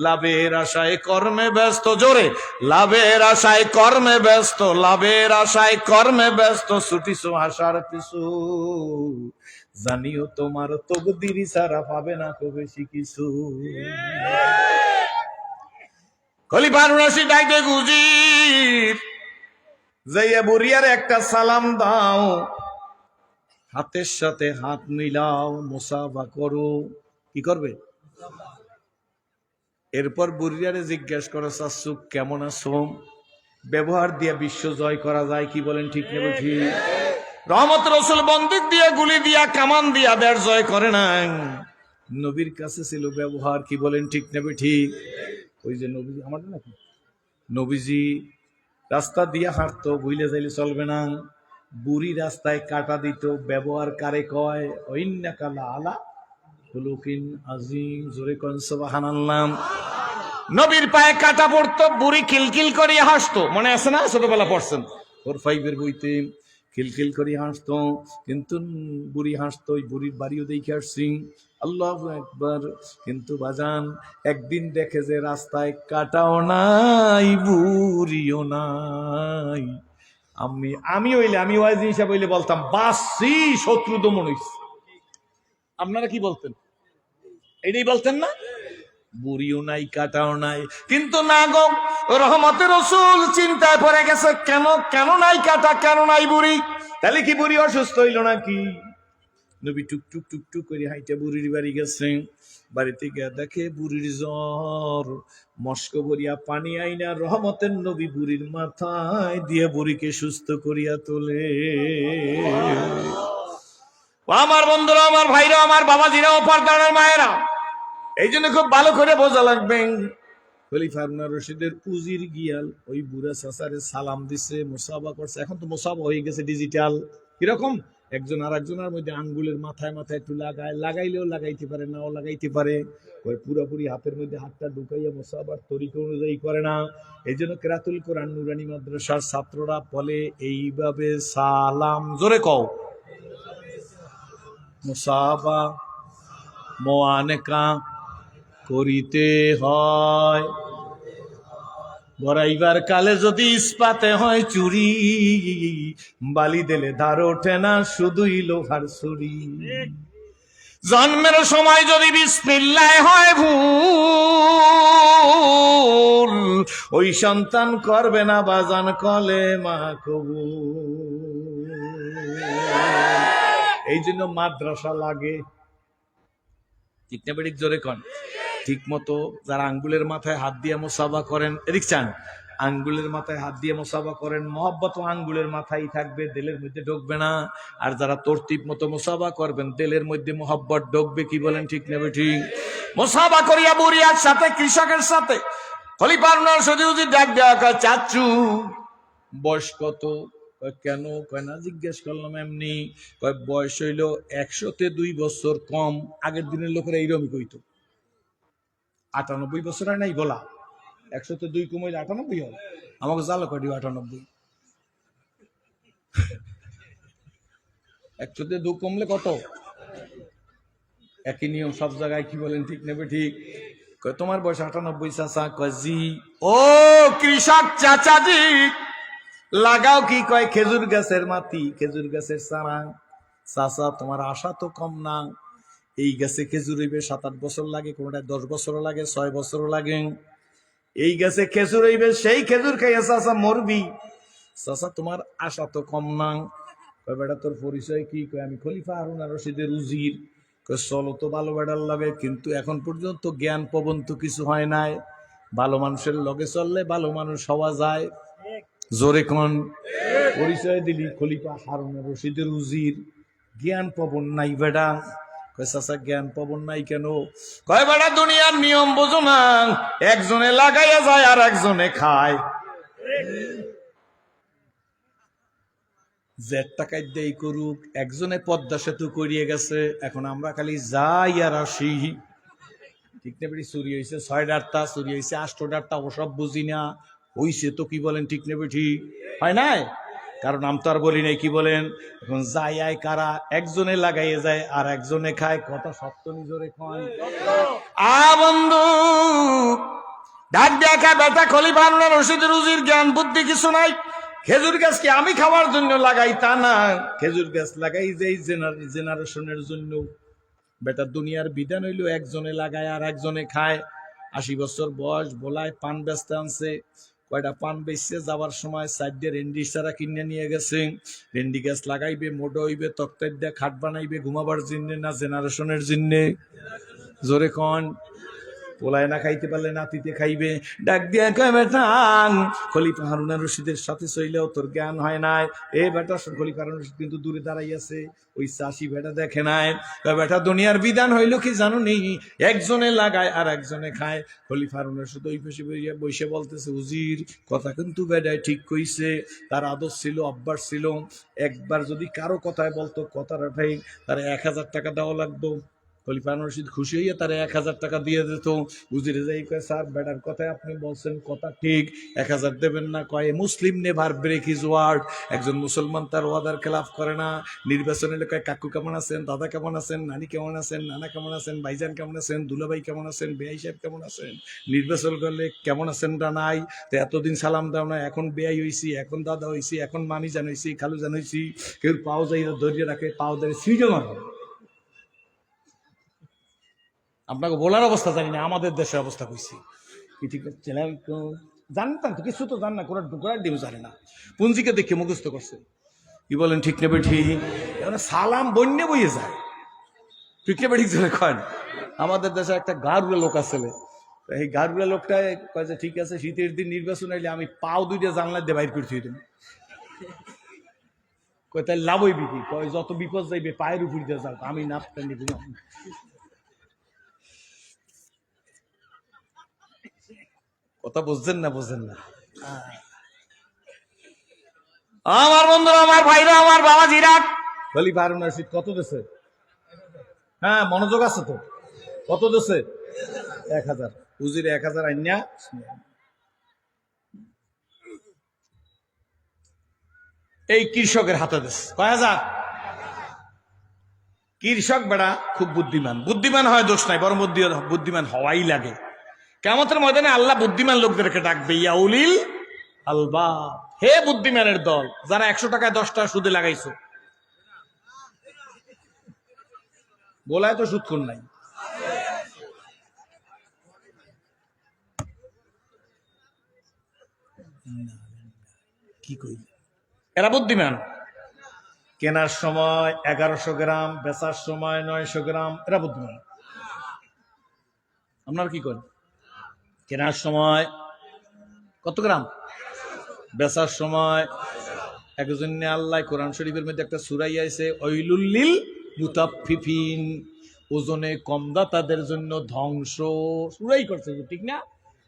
লাভের আশায় কর্মে ব্যস্ত, জোরে লাভের আশায় কর্মে ব্যস্ত, লাভের আশায় কর্মে ব্যস্ত, ছুটিছো আশার পিছু। জানিও তোমার তকদির ছাড়া পাবে না কো বেশি কিছু। খলিফা হারুন রশিদ ডাইতে গুজির যাইয়া বুড়িয়ার একটা সালাম দাও, হাতের সাথে হাত মিলাও, মুসাফা করো। কি করবে? এরপর বুড়িয়ারে জিজ্ঞাসা করো চাচ্ছু কেমন আছো? ব্যবহার দিয়ে বিশ্ব জয় করা যায়, কি বলেন ঠিক না ঠিক? রহমত রসুল বন্দুক দিয়ে গুলি দিয়া কামান দিয়া দেড় জয় করে নাই, নবীর কাছে ছিল ব্যবহার, কি বলেন ঠিক না ঠিক? ওই যে নবী আমাদের নাকি নবীজি রাস্তা দিয়া হাঁটতো, ভুলে যাইলে চলবে না। বুড়ি রাস্তায় কাটা দিত, ব্যবহার কারে কয়? ওইন্নাকালা আলা খুলুকিন আজিম, জোরে কোন সুবহানাল্লাহ। নবীর পায়ে কাটা পড়তো, বুড়ি খিলখিল করে হাসতো, মনে আছে না? ছোটবেলা পড়ছেন 4-5 বইতে, খিলখিল করে হাসতো। কিন্তু বুড়ি হাসতো, বুড়ির বাড়িও দেখে আসছি, আল্লাহু আকবার। কিন্তু বাজান একদিন দেখে যে রাস্তায় কাটাও নাই, বুড়িও নাই। আমি হইলে, আমি ওয়াইজি হিসাবে হইলে বলতাম বাসি শত্রু দমন হইছে। আপনারা কি বলতেন? এটাই বলতেন না? বুড়িও নাই কাটাও নাই। কিন্তু না গো, রহমতের রসুল চিন্তায় পড়ে গেছে, কেন কেন নাই কাটা, কেন নাই বুড়ি? তাহলে কি বুড়ি অসুস্থ হইল নাকি? নবী টুকটুক টুকটুক করে হাইটা বুড়ির বাড়ি গেছে। বাড়িতে গিয়ে দেখে বুড়ির জ্বর, মস্ক ভরিয়া পানি আইনা রহমতের নবী বুড়ির মাথায় দিয়ে বুড়িকে সুস্থ করিয়া তোলে। আমার বন্ধুরা, আমার ভাইরা, আমার বাবাজিরা, পর্দার মায়েরা, এই জন্য খুব ভালো করে বোঝা লাগবে। খলিফা হারুন রশিদের উজির গিয়াল ওই বুড়া চাচারে সালাম দিছে, মুসাফা করছে। এখন তো মুসাফা হয়ে গেছে ডিজিটাল। কিরকম? একজন আর একজনের মধ্যে আঙ্গুলের মাথায় মাথায় একটু লাগায়, লাগাইলেও লাগাইতে পারে, নাও লাগাইতে পারে। ওই পুরোপুরি হাতের মধ্যে হাতটা ঢুকাইয়া মুসাফার তরিকা অনুযায়ী করে না। এই জন্য কেরাতুল কোরআন নুরানি মাদ্রাসার ছাত্ররা বলে এইভাবে সালাম, জোরে কও, মুসাফা মোয়ানেকা করিতে হয়। বরাইবার কালে যদি ইস্পাতে হয় চুরি, বালি দিলে ধার ওঠে না, শুধুই লোহার ছুরি। জন্মের সময় যদি বিসমিল্লাহ হয় ভুল, ওই সন্তান করবে না বাজান কলেমা কবুল। এই জন্য মাদ্রাসা লাগে, ঠিক না বেড়িক? জোরে কন। ঠিক মতো যারা আঙ্গুলের মাথায় হাত দিয়ে মুসাফা করেন, এদিক চান, আঙ্গুলের মাথায় হাত দিয়ে মুসাফা করেন, মহব্বত আঙ্গুলের মাথায় থাকবে, দিলের মধ্যে ঢুকবে না। আর যারা তরতিব মতো মুসাফা করবেন, দিলের মধ্যে মহব্বত ঢুকবে, কি বলেন ঠিক না ঠিক? মুসাফা করিয়া বুড়িয়ার সাথে, কৃষকের সাথে খলিফা হারুন রশিদ ডাক দেওয়া, চাচু বয়স কত? কেন? কয় না জিজ্ঞেস করলাম এমনি। কয় বয়স হইল 100-তে 2 বছর কম। আগের দিনের লোকেরা এইরকমই কইতো। 98 বছর হয় নাই বলা, 100-তে 2 কম হইলে 98 হয়। আমাকে জালো কয়টি 98, 100-তে 2 কমলে কত? একই নিয়ম সব জায়গায়। কি বলেন ঠিক নেবে ঠিক? কয় তোমার বয়স 98 চাচা? কয় জি। ও কৃষক চাচাজি, লাগাও কি? কয় খেজুর গাছের মাটি, খেজুর গাছের চারা। চাচা তোমার আশা তো কম না, এই গাছে খেজুর হইবে 7-8 বছর লাগে, কোনটায় 10 বছরও লাগে, 6 বছরও লাগে। এই গাছে খেজুর হইবে, সেই খেজুর খাইয়া চাচা মরবি। চাচা তোমার আশা তো কম না। কয় বেটা তোর পরিচয় কি? কয় আমি খলিফা হারুন আর রশিদের উজির। কয় চলো তো ভালো বেটার লাগে, কিন্তু এখন পর্যন্ত জ্ঞান পবন তো কিছু হয় নাই। ভালো মানুষের লগে চললে ভালো মানুষ হওয়া যায়। জোরে কোন? পরিচয় দিলি খলিফা হারুন আর রশিদের উজির, জ্ঞান পবন নাই বেটা। কয় চাচা জ্ঞান পবন নাই কেন? কয় বেটা দুনিয়ার নিয়ম বোঝো না, একজনে লাগাইয়া যায় আর একজনে খায়। জেট টাকায় দেই করুক, একজনে পদ্মা সেতু করিয়ে গেছে, এখন আমরা খালি যাই আর আসি। ঠিক না বেটি? চুরি হয়েছে 6 ডারটা, চুরি হয়েছে 8 ডারটা, ওসব বুঝি না। হইছে তো, কি বলেন ঠিক না বেটি? হয় নাই? কারণ আমি তো আর বলি নাই। কি বলেন? এখন যাই আয় কারা, একজনে লাগাইয়ে যায় আর একজনে খায়। কথা সত্য নিজরে কয়। বন্ধু ডাক দেখা বেটা খলিফা হারুন আর রশিদের উজির, জ্ঞান বুদ্ধি কিছু নাই। খেজুর গাছ কি আমি খাওয়ার জন্য লাগাই তা না, খেজুর গাছ লাগাই যে জেনারেশনের জন্য। বেটা দুনিয়ার বিধান হইল একজনে লাগায় আর একজনে খায়। 80 বছর বয়স, বলায় পান বেচতে আনছে। কয়টা পান বেচছে, যাবার সময় সাইড দিয়ে রেন্ডি সারা কিনে নিয়ে গেছে। রেন্ডি গাছ লাগাইবে, মোটো হইবে, তক্তার দিয়ে খাট বানাইবে, ঘুমাবার জিন্নে না জেনারেশনের জিন্নে? জোরে কন। পোলায় না খাইতে পারলে নাতিতে খাইবে। ডাক দিয়া কয় বেটা খলিফা হারুন আর রশিদের সাথে চইলেও তোর জ্ঞান হয় নাই। এ বেটা খলিফা হারুন রশিদ কিন্তু দূরে দাঁড়াই আছে, ওই চাষি বেটা দেখে নাই। কয় বেটা দুনিয়ার বিধান হইল কি জানো নি, একজনে লাগায় আর একজনে খায়। খলিফা হারুন রশিদ ওই পাশে বসে বলতেছে উজির কথা কিন্তু বেটায় ঠিক কইছে। তার আদর ছিল, অভ্যাস ছিল, একবার যদি কারো কথায় বলতো কথাটা ঠিক, তার 1000 টাকা দেওয়া লাগতো। খলিফা হারুন রশিদ খুশি হইয়া তার 1000 টাকা দিয়ে দিত। উজিরে যাই কয় স্যার বেটার কথায় আপনি বলছেন কথা ঠিক, 1000 দেবেন না? কয় মুসলিম নেভার ব্রেক হিজ ওয়ার্ড, একজন মুসলমান তার ওয়াদার খেলাফ করে না। নির্বাচন এলে কয় কাকু কেমন আছেন, দাদা কেমন আছেন, নানি কেমন আছেন, নানা কেমন আছেন, ভাইজান কেমন আছেন, দুলাভাই কেমন আছেন, বেআই সাহেব কেমন আছেন। নির্বাচন করলে কেমন আছেন তা নাই, তো এতদিন সালাম দাও না, এখন বেআই হইছি, এখন দাদা হইছি, এখন মামি জান হইছি, খালু জান হইছি। কেউ পাও যাই ধরিয়ে রাখে, পাও ধরে সিজন হয়। আপনাকে বলার অবস্থা জানি না, আমাদের দেশের অবস্থা কইছি কি ঠিক আছে? জানতাম তো, কিছু তো জান না, কোরআন ডিম জানে না, পুঞ্জিকে দেখে মুখস্থ করছে। কি বলেন ঠিক নেবে ঠিক? সালাম বন্যে বইয়ে যায়। ঠিক নেবে ঠিক চলে কন। আমাদের দেশে একটা গারুড়া লোক আছে, এই গারুড়া লোকটা কয় যে ঠিক আছে শীতের দিন নির্বাচন আইলে আমি পাও 2টা জানলা দিয়ে বাইর করছি। কয় তাই লাভ হইবি কি? কয় যত বিপদ যাইবে পায়ের উপর দিয়ে যাও, আমি নাপটা নিব না। কথা বুঝছেন না? বুঝেন না? আমার বন্ধুরা, আমার ভাইরা, আমার বাবাজিরা, খলিফা হারুন রশিদ কত দেশে? হ্যাঁ মনোযোগ আছে তো? কত দেশে? 1000। উজিরে 1000 আইনা এই কৃষকের হাতে দেশ। কয় হাজার? কৃষক বেড়া খুব বুদ্ধিমান, বুদ্ধিমান হয় দোষ নাই, বরং বুদ্ধিমান হওয়াই লাগে। কিয়ামতের ময়দানে আল্লাহ বুদ্ধিমান লোকদেরকে ডাকবে, ইয়া উলিল আলবাব, হে বুদ্ধিমানের দল, যারা 100 টাকায় 10 টাকা সুদে লাগাইছো। বলায় তো সুদ কোন নাই। কি কই, এরা বুদ্ধিমান। কেনার সময় 1100 গ্রাম, বেচার সময় 900 গ্রাম, এরা বুদ্ধিমান। আপনার কি করেন? কেনার সময় কত গ্রাম, বেচার সময় একজন। আল্লাহ কোরআন শরীফের মধ্যে একটা সূরা আছে, ওয়াইলুল লিল মুতাফফিফিন, ওজনে কমদাতাদের জন্য ধ্বংস। সূরাই করছে ঠিক না?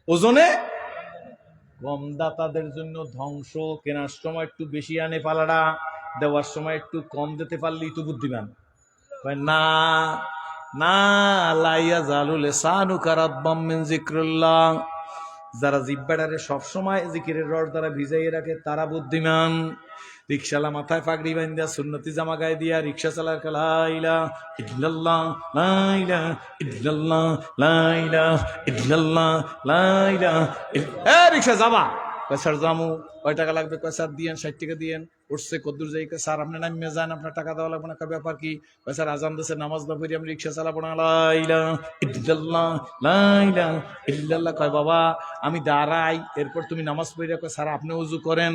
ওজনে কম দাতাদের জন্য ধ্বংস। কেনার সময় একটু বেশি আনে পালারা, দেওয়ার সময় একটু কম দিতে পারলেই তো বুদ্ধিমান। না না, লাইয়া জালুল লিসানুকা রাতবাম মিন যিকরিল্লাহ, যারা জিব্বাটারে সবসময় জিকিরের রস দ্বারা ভিজাইয়ে রাখে তারা বুদ্ধিমান। রিক্সালা মাথায় পাগড়ি বান্ধা সুন্নতি জামা গায়ে দিয়া রিক্সা চালার লাইলা ইল্লাল্লাহ লাইলা ইল্লাল্লাহ লাইলা ইল্লাল্লাহ লাইলা। এ রিক্সা যাবা? কয় স্যার জামু। কয় টাকা লাগবে? কয় স্যার দিয়েন, 60 টাকা দিয়েন। উঠছে কদ্দুর যাই? স্যার আপনি নামিয়ে যান, আপনার টাকা দেওয়া লাগবে না। ব্যাপার কি? কয় স্যার আজান দিয়েছে, নামাজ না পড়ি আমি রিক্সা চালাবো না। লাইলা ইল্লাল্লাহ লাইলা ইল্লাল্লাহ। কয় বাবা আমি দাঁড়াই, এরপর তুমি নামাজ পড়িয়া। কয় স্যার আপনি উজু করেন,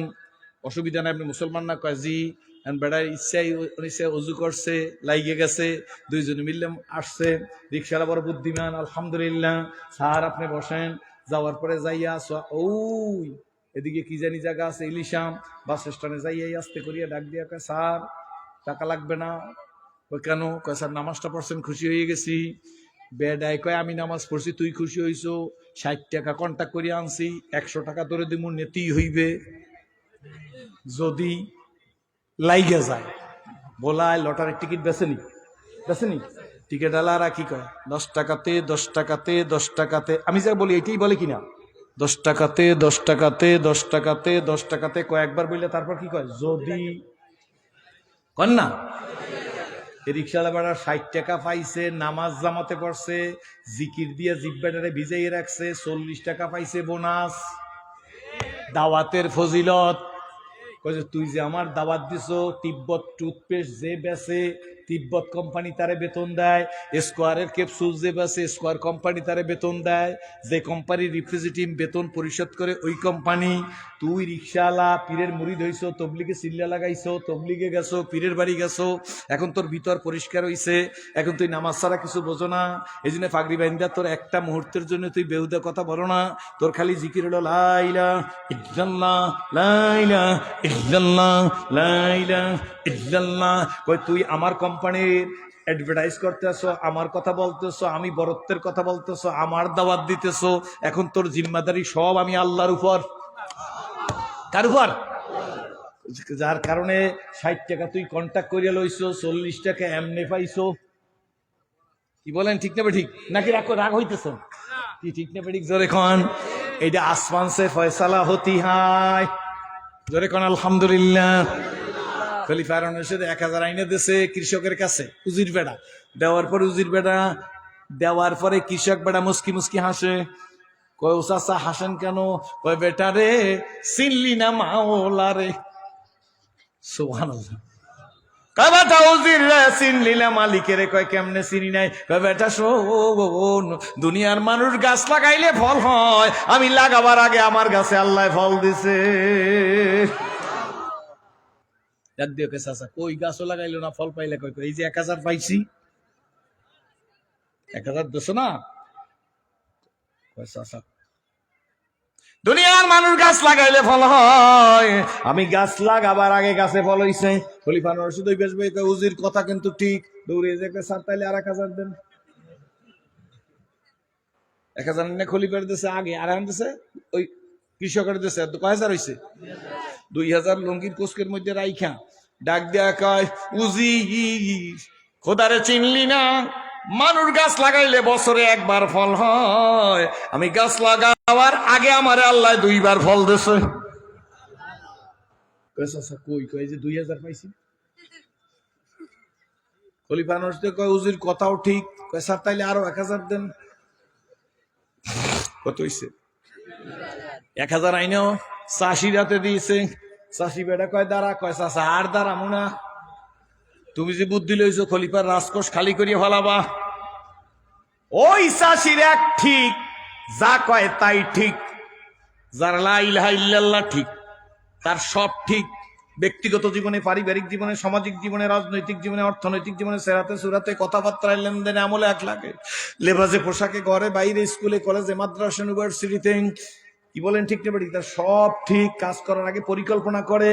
অসুবিধা নাই, আপনি মুসলমান না? কয় জি। বেড়ার ইচ্ছাই উজু করছে, লাইগে গেছে, দুইজনে মিললে আসছে। রিক্সাওয়ালা বড় বুদ্ধিমান, আলহামদুলিল্লাহ। স্যার আপনি বসেন। যাওয়ার পরে যাইয়া ওই এদিকে কি জানি জায়গা আছে ইলিশাম, বাস স্ট্যান্ডে যাইয়াই আস্তে করিয়া ডাক দিয়া কয় স্যার টাকা লাগবে না। ওই কেন? কয় স্যার নামাজটা পড়ছেন, খুশি হয়ে গেছি। বেডাই কয় আমি নামাজ পড়ছি, তুই খুশি হইছো? 60 টাকা কন্ট্যাক্ট করিয়া আনছি, 100 টাকা ধরে দিব, নেতেই হইবে যদি লাইগে যায়। বলায় লটারির টিকিট বেছেনি টিকিট আলারা কি কয় 10 টাকাতে 10 টাকাতে 10 টাকাতে। আমি যা বলি এটাই বলে কিনা, 10 টাকাতে 10 টাকাতে 10 টাকাতে 10 টাকাতে কয়েকবার বললে তারপর কি কয় যদি কন না। রিক্সাওয়ালা বেড়া 60 টাকা পাইছে, নামাজ জামাতে পড়ছে, জিকির দিয়ে জিব্বাটারে ভিজাইয়ে রাখছে, 40 টাকা পাইছে বোনাস, দাওয়াতের ফজিলত। তুই যে আমার দাওয়াত দিছো, তিব্বত টুথপেস্ট যে বেচে তিব্বত কোম্পানি তারে বেতন দেয়, স্কোয়ারের ক্যাপসুল যে বেচে স্কোয়ার কোম্পানি তারে বেতন দেয়, যে কোম্পানির রিপ্রেজেন্টেটিভ বেতন পরিশোধ করে ওই কোম্পানি। তুই রিক্সাওয়ালা পীরের মুরিদ হইছো, তবলিগে চিল্লা লাগাইছো, তবলিগে গেছো, পীরের বাড়ি গেছো, এখন তোর ভিতর পরিষ্কার হইছে, এখন তুই নামাজ ছাড়া কিছু বোঝো না। এই জন্য পাগড়ি বাইন্দা তোর একটা মুহূর্তের জন্য তুই বেহুদা কথা বলো না, তোর খালি জিকির হলো লাইলা ইল্লাল্লাহ লাইলা ইল্লাল্লাহ লাইলা ইল্লাল্লাহ। কই তুই আমার কোম্পানির অ্যাডভার্টাইজ করতেছো, আমার কথা বলতেছো, আমি বরত্বের কথা বলতেছো, আমার দাওয়াত দিতেছো, এখন তোর জিম্মাদারি সব আমি আল্লাহর উপর। কার উপর? যার কারণে 60 টাকা তুই কন্ট্যাক্ট করিয়া লইছো, 40 টাকা এমনি পাইছো। কি বলেন ঠিক না ঠিক নাকি? রাগ হইতেছ কি? ঠিক না ঠিক? জোরে কন। এইটা আসমান সে ফয়সালা হতি হায়, জোরে কন আলহামদুলিল্লাহ। খলিফা হারুন রশিদ 1000 আইনে দিয়েছে কৃষকের কাছে, উজির বেড়া দেওয়ার পরে উজির বেড়া দেওয়ার পরে কৃষক বেড়া মুস্কি মুস্কি হাসে। কয় ও চাচা হাসেন কেন? কয় বেটা রে চিনলি না মাওলা রে। সুবহানাল্লাহ। কয় বেটা উজির রে চিনলি না মালিকের। কয় কেমনে চিনি নাই? কয় বেটা শোন, দুনিয়ার মানুষ গাছ লাগাইলে ফল হয়, আমি লাগাবার আগে আমার গাছে আল্লাহ ফল দিছে। কই গাছও লাগাইলো না, ফল পাইলে? কয় এই যে 1000 পাইছি। 1000 দেছো না? দুনিয়ার মানুষ গাছ লাগাইলে ফল হয়, আমি গাছ লাগাবার আগে গাছে ফল হইছে। খলিফা রশিদ উজির কথা কিন্তু ঠিক। দৌড়ে যে স্যার তাইলে আর 1000 দেন। 1000 নিয়ে খলিফার দেশে আগে আর দিছে ওই কৃষকের দেশে। কয় হাজার হয়েছে? 2000 লঙ্গির কোচকের মধ্যে রাইখা ডাক দেয়া কয় উজি খোদারে চিনলি না? মানুষ গাছ লাগাইলে বছরে একবার ফল হয়, আমি গাছ লাগাবার আগে আমার আল্লাহ 2 বার ফল দিছে। কই কয় যে 2000 পাইছি। খলিফা রশিদ কয় উজির কথাও ঠিক। কয় স্যার তাইলে আরো 1000 দেন। কত হইছে? 1000 আইনেও চাষি রাতে দিয়েছে। চাষি বেটা কয় দাঁড়া। কয় চাষা আর দাঁড়ামো না, তুমি যে বুদ্ধি লইছো খলিফার রাজকোষ খালি করিয়া ফেলাবা। ওই চাষির এক ঠিক, যা কয় তাই ঠিক, যার লা ইলাহা ইল্লাল্লাহ ঠিক, তার সব ঠিক। ব্যক্তিগত জীবনে, পারিবারিক জীবনে, সামাজিক জীবনে, রাজনৈতিক জীবনে, অর্থনৈতিক জীবনে, সেরাতে সুরাতে, কথাবার্তায়, লেনদেনে, আমলে আখলাকে, লেবাসে, পোশাকে, ঘরে বাইরে, স্কুলে কলেজে, মাদ্রাসা, ইউনিভার্সিটিতে, কি বলেন ঠিক না? তার সব ঠিক। কাজ করার আগে পরিকল্পনা করে,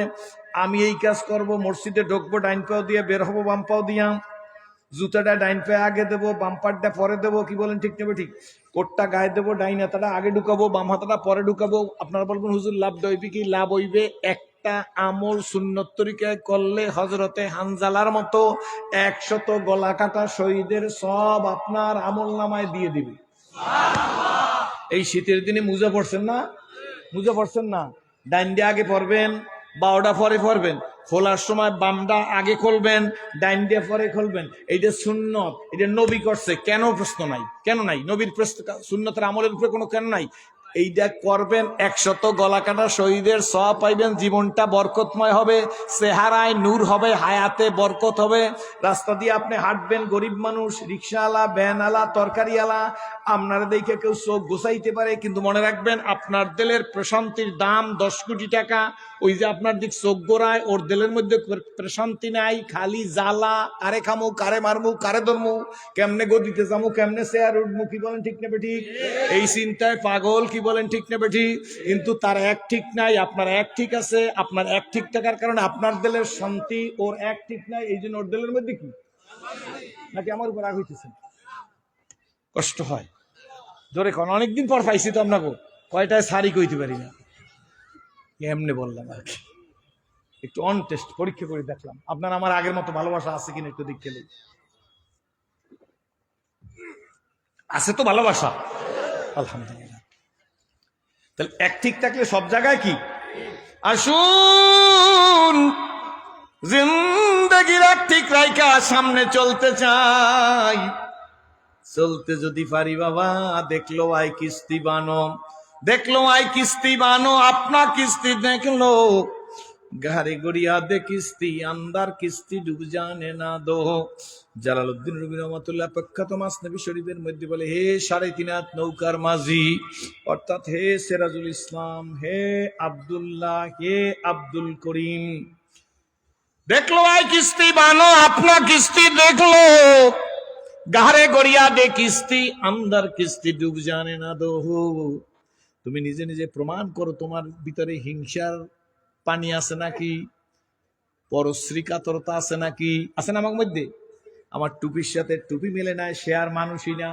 আমি এই কাজ করব, মসজিদে ঢুকবো ডাইন পাও দিয়ে, বের হবো বাম পাও দিয়া, জুতাটা ডাইন পায়ে আগে দেবো, বাম্পারটা পরে দেবো। কি বলেন ঠিক না? ঠিক। কোটটা গায়ে দেবো, ডাইন হাতাটা আগে ঢুকাবো, বাম হাতাটা পরে ঢুকাবো। আপনারা বলবেন হুজুর লাভ হইবে কি? লাভ হইবে, একটা আমল সুন্নত তরিকায় করলে হযরতে হানজালার মতো 100 গলা কাটা শহীদের সব আপনার আমল নামায় দিয়ে দিবে। এই শীতের দিনে মুজা পড়ছেন না? মুজা পড়ছেন না? ডাইন দিয়ে আগে পড়বেন, বাওটা পরে পড়বেন। খোলার সময় বামটা আগে খুলবেন, ডাইন দিয়ে পরে খুলবেন। এইটা সুন্নত, এটা নবী করছে। কেন প্রশ্ন নাই? কেন নাই? নবীর প্রশ্ন, সুন্নতের আমলের উপরে কোনো কেন নাই? এইটা করবেন, 100 গলা কাটা শহীদের সওয়াব পাইবেন, জীবনটা বরকতময় হবে, চেহারায় নূর হবে, হায়াতে বরকত হবে। রাস্তা দিয়ে আপনি হাঁটবেন, গরিব মানুষ, রিক্সাওয়ালা, ভ্যানওয়ালা, তরকারিওয়ালা আপনার দেখে কেউ চোখ গোছাইতে পারে, কিন্তু মনে রাখবেন আপনার দিলের প্রশান্তির দাম 10 কোটি টাকা। ওই যে আপনার দিক চোখ গোড়ায়, ওর দিলের মধ্যে প্রশান্তি নাই, খালি জ্বালা। কারে খামু, কারে মারমু, কারে ধরমু, কেমনে গদিতে যামু, কেমনে চেয়ার উঠমু, কি বলেন ঠিক না বেঠিক? এই চিন্তায় পাগল, কি বলেন ঠিক না বেঠিক? কিন্তু তার এক ঠিক নাই, আপনার এক ঠিক আছে। আপনার এক ঠিক থাকার কারণে আপনার দিলের শান্তি, ওর এক ঠিক নাই, এই জন্য ওর দিলের মধ্যে কি নাকি আমার উপর রাগ হইতেছে? কষ্ট হয় জোরে কোন। অনেকদিন পর পাইছি তো আপনাকে, কয়টায় সারি কইতে পারি না, এমনি বললাম আর কি। একটু অন টেস্ট পরীক্ষা করে দেখলাম আপনার আমার আগের মতো ভালোবাসা আছে কিনা, একটু দিক খেলে আছে তো ভালোবাসা, আলহামদুলিল্লাহ। তাহলে এক ঠিক থাকলে সব জায়গায় কি? আসুন জিন্দেগির এক ঠিক রাইখা সামনে চলতে চাই। চলতে যদি পারি বাবা, দেখলো আই কিস্তি বানো, দেখলো আই কিস্তি বানো, আপনা কিস্তি দেখলো গাড়ি গড়িয়া দে কিস্তি, আন্দার কিস্তি ডুব জানে না দো। জালালউদ্দিন রুমি রহমাতুল্লাহ প্রখ্যাত মাসনবী শরীফের মধ্যে বলে, হে 3.5 হাত নৌকার মাঝি, অর্থাৎ হে সিরাজুল ইসলাম, হে আব্দুল্লাহ, হে আব্দুল করিম, দেখলো আই কিস্তি বানো, আপনা কিস্তি দেখলো গাড়ে গড়িয়া দে কিস্তি, আন্দার কিস্তি ডুব জানে না দো। তুমি নিজে নিজে প্রমাণ করো তোমার ভিতরে হিংসার পানি আছে নাকি, পরশ্রী কাতরতা আছে নাকি? আছে না আমার মধ্যে? আমার টুপির সাথে টুপি মিলে নাই, সে আর মানুষই না।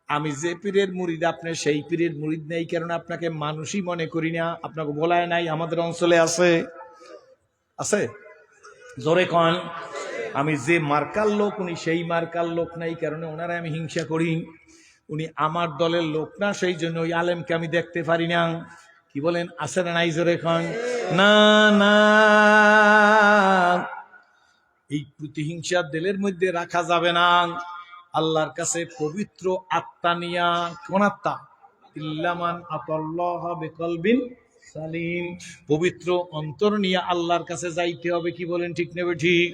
আমি যে পীরের মুরিদ, আপনি সেই পীরের মুরিদ নেই, কারণ আপনাকে মানুষই মনে করি না। আপনাকে বলায় নাই, আমাদের অঞ্চলে আছে, আছে জোরে কন। আমি যে মার্কার লোক, উনি সেই মার্কার লোক নাই, কারণে ওনারা আমি হিংসা করি। উনি আমার দলের লোক না, সেই জন্য ওই আলেমকে আমি দেখতে পারি না। কি বলেন, আছে না নাই? জোরে কন না। না, এই প্রতিহিংসা দিলের মধ্যে রাখা যাবে না। আল্লাহর কাছে পবিত্র আত্মা নিয়া, কোন আত্মা? ইল্লামান আতাল্লাহ বিকলবিন সালিম, পবিত্র অন্তর নিয়ে আল্লাহর কাছে যাইতে হবে। কি বলেন ঠিক নেবে ঠিক?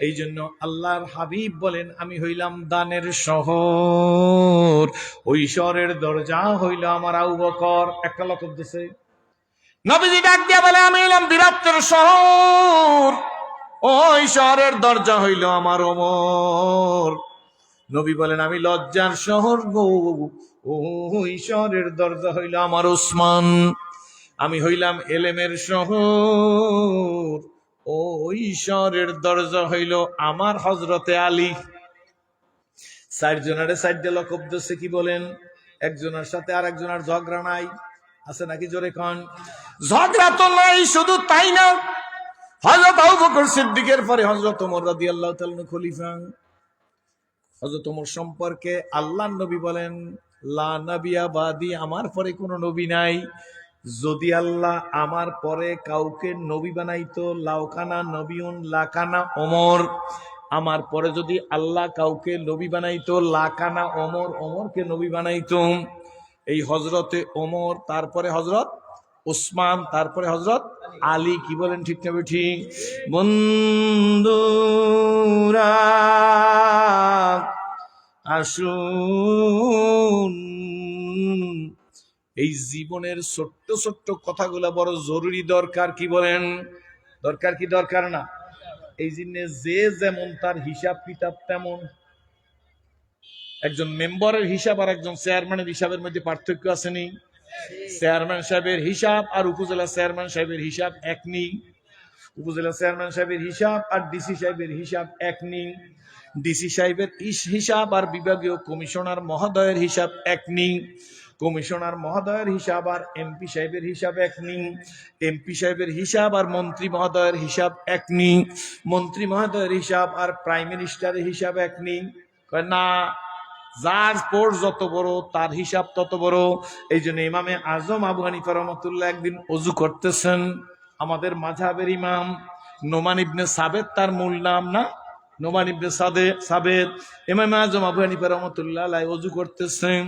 এই জন্য আল্লাহর হাবিব বলেন, আমি হইলাম দানের শহর, ওই শহরের দরজা হইল আমার আবু বকর। একটা লকব দিছে নবীজি, ডাক দিয়া বলে, আমি হইলাম বীরত্বের শহর, ওই শহরের দরজা হইল আমার ওমর। নবী বলেন, আমি লজ্জার শহর গো, ওই শহরের দরজা হইল আমার ওসমান। আমি হইলাম এলেমের শহর, ওই শহরের দরজা হইল আমার হযরতে আলী। 4 জনের 4 লকব দিচ্ছে। কি বলেন? একজনের সাথে আর একজনের ঝগড়া নাই, আছে নাকি? জোরে কন। ঝগড়া তো নাই, শুধু তাই না, হযরত আবু বকর সিদ্দিকের পরে হযরত ওমর রাদিয়াল্লাহু তাআলা খলিফা। হযরত ওমর সম্পর্কে আল্লাহর নবী বলেন, লা নাবিয়া বাদি, আমার পরে কোনো নবী নাই। যদি আল্লাহ আমার পরে কাউকে নবী বানাইতো, লাউকানা নবিউন লাকানা ওমর, আমার পরে যদি আল্লাহ কাউকে নবী বানাইতো, লাকানা ওমর, ওমরকে নবী বানাইতো। এই হযরতে ওমর, তারপরে হযরত উসমান, তারপরে হযরত আলী। কি বলেন ঠিক না ঠিক? বন্ধুরা আসুন, এই জীবনের ছোট্ট ছোট্ট কথাগুলো বড় জরুরি, দরকার। কি বলেন? দরকার কি দরকার না? এই জন্য যে যেমন তার হিসাব কিতাব তেমন। একজন মেম্বারের হিসাব আর একজন চেয়ারম্যানের হিসাবের মধ্যে পার্থক্য আছে নি? চেয়ারম্যান সাহেবের হিসাব আর উপজেলা চেয়ারম্যান সাহেবের হিসাব এক নেই। উপজেলা চেয়ারম্যান সাহেবের হিসাব আর ডিসি সাহেবের হিসাব এক নেই। ডিসি সাহেবের হিসাব আর বিভাগীয় কমিশনার মহোদয়ের হিসাব এক নি। কমিশনার মহোদয়ের হিসাব আর এমপি সাহেবের হিসাব এক নি। এমপি সাহেবের হিসাব আর মন্ত্রী মহোদয়ের হিসাব এক নি। মন্ত্রী মহোদয়ের হিসাব আর প্রাইম মিনিস্টারের হিসাব এক নি। না, যার পোস্ট যত বড় তার হিসাব তত বড়। এই জন্য ইমামে আজম আবু হানিফা রহমাতুল্লাহ একদিন ওযু করতেছেন, আমাদের মাযহাবের ইমাম নোমান ইবনে সাবেত তার মূল নাম না, নোমান ইবনে সাবেত। ইমামে আজম আবু হানিফা রহমাতুল্লাহ আলাইহি ওযু করতেছেন,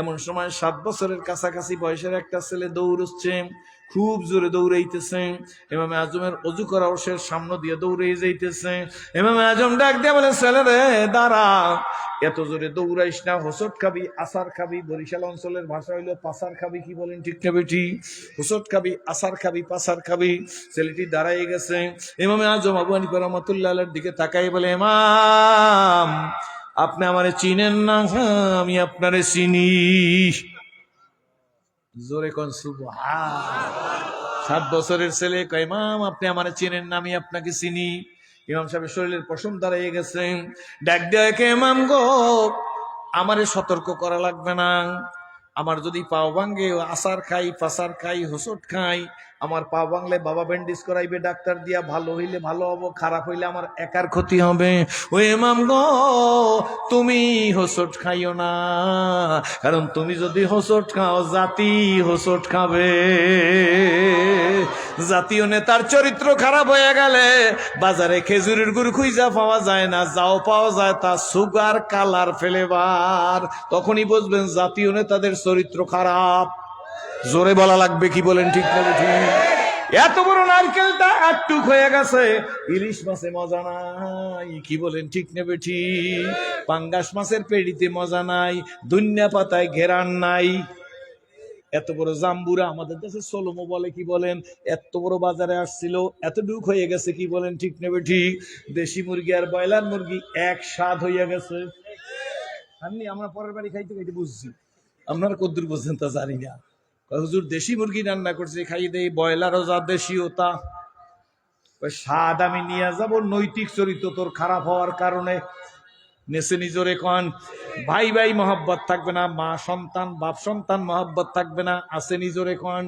এমন সময় 7 বছরের কাছাকাছি বয়সের একটা ছেলে দৌড়চ্ছে, খুব জোরে দৌড়াইতেছে। ইমামে আজমের ওযু করা ওসের সামনে দিয়ে দৌড়ে যাইতেছে। ইমামে আজম ডাক দিয়ে বলে, ছেলে রে দাঁড়া, এত জোরে দৌড়াইস না, হোঁচট খাবি, আসার খাবি। বরিশাল অঞ্চলের ভাষা হইলো পাসার খাবি। কি বলেন ঠিক না বেটি? হোঁচট খাবি, আসার খাবি, পাসার খাবি। ছেলেটি দাঁড়াই গেছে। ইমামে আজম আবু হানিফা রাহমাতুল্লাহ আলাইহির দিকে তাকাই বলে, ইমাম আপনি আমারে চিনেন না? আমি আপনারে চিনি। জোরে কোন সুবহান। 7 বছরের ছেলে কয়, ইমাম আপনি আমারে চিনেন না? আমি আপনাকে চিনি। ইমাম সাহেবের শরীরের পশম দাঁড়িয়ে গেছে। ডাক দিয়ে, ইমাম গো, আমারে সতর্ক করা লাগবে না। আমার যদি পাও ভাঙ্গে, আসার খাই, পাসার খাই, হোঁচট খাই, আমার পা ভাঙলে বাবা ব্যান্ডেজ করাইবে ডাক্তার দিয়া, ভালো হইলে ভালো হবো, খারাপ হইলে আমার একার ক্ষতি হবে। ও ইমাম গো, তুমি হোঁচট খাইও না, কারণ তুমি যদি হোঁচট খাও জাতি হোঁচট খাবে। জাতীয় নেতার চরিত্র খারাপ হয়ে গেলে বাজারে খেজুরের গুড় খুঁজা পাওয়া যায় না, যাও পাওয়া যায় তা সুগার কালার ফ্লেভার। তখনই বুঝবেন জাতীয় নেতাদের চরিত্র খারাপ। জোরে বলা লাগবে, কি বলেন ঠিক না ঠিক? এত বড় নারকেলটা আটটুক হয়ে গেছে, ইলিশ মাছে মজা নাই। কি বলেন ঠিক না বেঠি? পাঙ্গাস মাছের পেড়িতে মজা নাই, দুনিয়া পাতায় ঘেরান নাই। এত বড় জাম্বুরা আমাদের দেশে সোলমো বলে। কি বলেন? এত বড় বাজারে আসছিল, এত ডুক হয়ে গেছে। কি বলেন ঠিক নেবে ঠিক? দেশি মুরগি আর ব্রয়লার মুরগি এক স্বাদ হইয়া গেছে। আমি আমরা পরের বাড়ি খাইতে খাইতে বুঝছি, আপনারা কদ্দুর বুঝছেন তা জানি না। হুজুর দেশি মুরগি রান্না করছে, খাইয়ে দেয় ব্রয়লারও যা দেশিও তা। স্বাদ আমি নিয়ে যাব, নৈতিক চরিত্র তোর খারাপ হওয়ার কারণে। নেছে নিজরে কন, ভাই ভাই মহব্বত থাকবে না, মা সন্তান বাপ সন্তান মহব্বত থাকবে না, আছে নিজরে কন।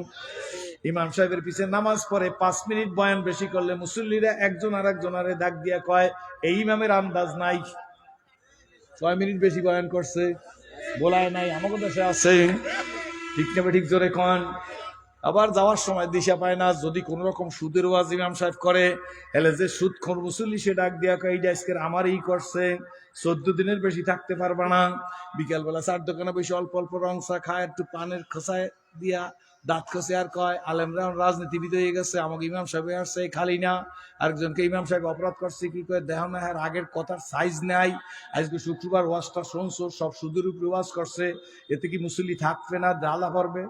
ইমাম সাহেবের পিছে নামাজ পড়ে 5 মিনিট বয়ান বেশি করলে মুসল্লিরা একজন আর একজনারে ডাক দিয়া কয়, এই ইমামের আন্দাজ নাই, 6 মিনিট বেশি বয়ান করছে, বলায় নাই। আমাকে দেশে আছে, ঠিক না ঠিক জোরে কন। আবার যাওয়ার সময় দিশা পায় না, যদি কোন রকম সুদের ওয়াজ ইমাম সাহেব করে, এলে যে সুদখোর মুসল্লি সে ডাক দিয়া কয়, এইটা আজকের আমারই করছে, 14 দিনের বেশি থাকতে পারবা না। বিকালবেলা 4 দোকানে বসে অল্প অল্প রংসা খায়, একটু পানের খোসায় দিয়া দাঁত খসে আর কয়, আলেমরা রাজনীতিবিদ হয়ে গেছে, আমাকে ইমাম সাহেব আসছে খালি না। আরেকজনকে ইমাম সাহেব অপরাধ করছে, কি করে দেহ না, আর আগের কথার সাইজ নাই। আজকে শুক্রবার ওয়াজটা শুনছো, সব সুদের উপরে ওয়াজ করছে, এতে কি মুসল্লি থাকবে না, জ্বালা পড়বে?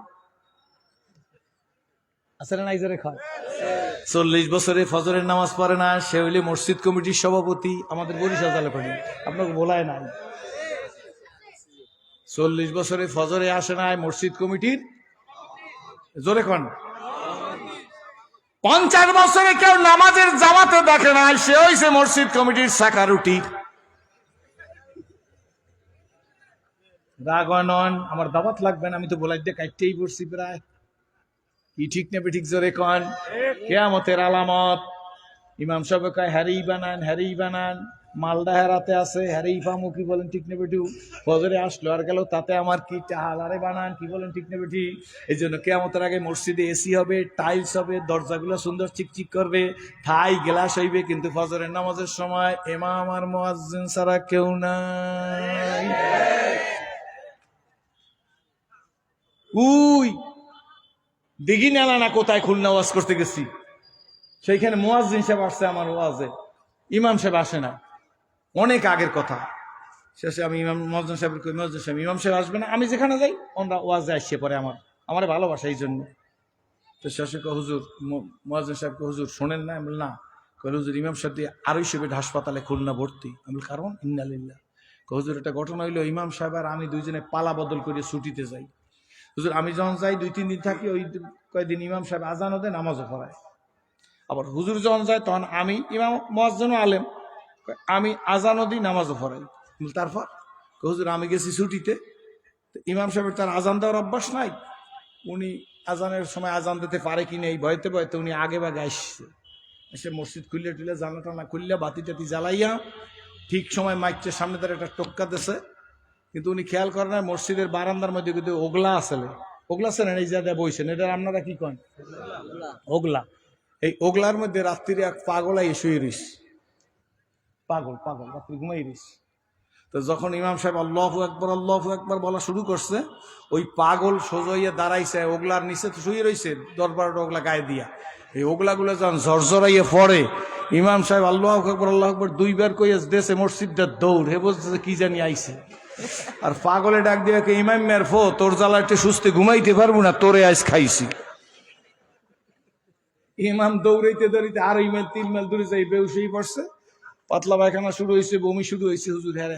আসলে নাই জোরে খায়। 40 বছরে ফজরের নামাজ পড়ে না, সে হইলে মসজিদ কমিটির সভাপতি আমাদের বরিশাল জেলা পড়ে, আপনাকে বলায় নাই। 40 বছরে ফজরে আসে নাই, মসজিদ কমিটির জোরে কন। 50 বছরে কেউ নামাজের জামাতে দেখে না, সে হইছে মসজিদ কমিটির সাকারুটি। রাগ নন, আমার দাওয়াত লাগবে না, আমি তো বলাই দিয়ে কাটতেই পড়ছি প্রায়। কি ঠিক নেবে ঠিক জোরে কন। কিয়ামতের আলামত। ইমাম সাহেব কয়, হ্যারেই বানান, হ্যারেই বানান, মালদা হেরাতে আছে, হ্যারেই পামু। কি বলেন ঠিক নেবে ঠিক? ফজরে আসলো আর গেল, তাতে আমার কি হালারে বানান। কি বলেন ঠিক নেবে ঠিক? এই জন্য কিয়ামতের আগে মসজিদে এসি হবে, টাইলস হবে, দরজাগুলো সুন্দর চিকচিক করবে, ঠাই গ্লাস হইবে, কিন্তু ফজরের নামাজের সময় ইমাম আর মুয়াজ্জিন ছাড়া কেউ নাই। উই দিঘি নালা না কোথায় খুলনা ওয়াজ করতে গেছি, সেইখানে মুয়াজ্জিন সাহেব আসছে আমার ওয়াজে, ইমাম সাহেব আসে না, অনেক আগের কথা। শেষে আমি ইমাম মুয়াজ্জিন সাহেব কই, মুয়াজ্জিন সাহেব ইমাম সাহেব আসবে না, আমি যেখানে যাই ওনারা ওয়াজে আসছে পরে আমার ভালোবাসা এই জন্য। তো শেষে কয়, হুজুর, মুয়াজ্জিন সাহেব কয়, হুজুর শোনেন না? আমি না। কয়, হুজুর ইমাম সাহেব দিয়ে 250 বেড হাসপাতালে খুলনা ভর্তি। আমি কারণ ইন্নালিল্লাহ। কয়, হুজুর এটা ঘটনা হইলো, ইমাম সাহেব আর আমি দুইজনে পালা বদল করে ছুটিতে যাই। হুজুর আমি যখন যাই 2-3 দিন থাকি, ওই কয়েকদিন ইমাম সাহেব আজানও দেয়, নামাজও পড়ায়। আবার হুজুর যখন যায় তখন আমি, ইমাম মুয়াজ্জিনও আলেম, আমি আজানও দিই, নামাজও পড়াই। তারপর হুজুর আমি গেছি ছুটিতে, ইমাম সাহেবের তার আজান দেওয়ার অভ্যাস নাই, উনি আজানের সময় আজান দিতে পারে কিনা এই ভয়তে ভয়তে উনি আগে বাগে আসছে, এসে মসজিদ খুললে টুলে জানা টানা খুললে বাতি টাতি জ্বালাইয়া ঠিক সময় মাইকটার সামনে তার একটা টোক্কা দিছে। কিন্তু উনি খেয়াল করেন না মসজিদের বারান্দার মধ্যে কিন্তু ওগলা আসলে, ওগলা আছে না, এই জায়গায় বইছেন, এটা আপনারা কি করেন ওগলা। এই ওগলার মধ্যে রাত্রিরে এক পাগলাই শুয়ে রইস, পাগল পাগল রাত্রি ঘুমাই রইস। তো যখন ইমাম সাহেব আল্লাহু আকবার বলা শুরু করছে, ওই পাগল সোজাইয়া দাঁড়াইছে, ওগলার নিচে তো শুয়ে রয়েছে, 10-12টা ওগলা গায়ে দিয়া। এই ওগলাগুলো যখন ঝরঝরাইয়ে পড়ে, ইমাম সাহেব আল্লাহু আকবার 2বার কইয়া দেশে মসজিদটা দৌড়, হে বলতেছে কি জানি আইছে। আর পাগলে ডাক দিয়ে ইমাম মেয়ের ফো, তোর জ্বালা একটু সুস্থে ঘুমাইতে পারবো না, তোরে আইস খাইছি। ইমাম দৌড়াইতে দৌড়াইতে আর ইমাম 3 মাইল দূরে যাই বেউসেই পড়ছে, পাতলা পায়খানা শুরু হয়েছে, বমি শুরু হয়েছে। হুজুর হ্যাঁ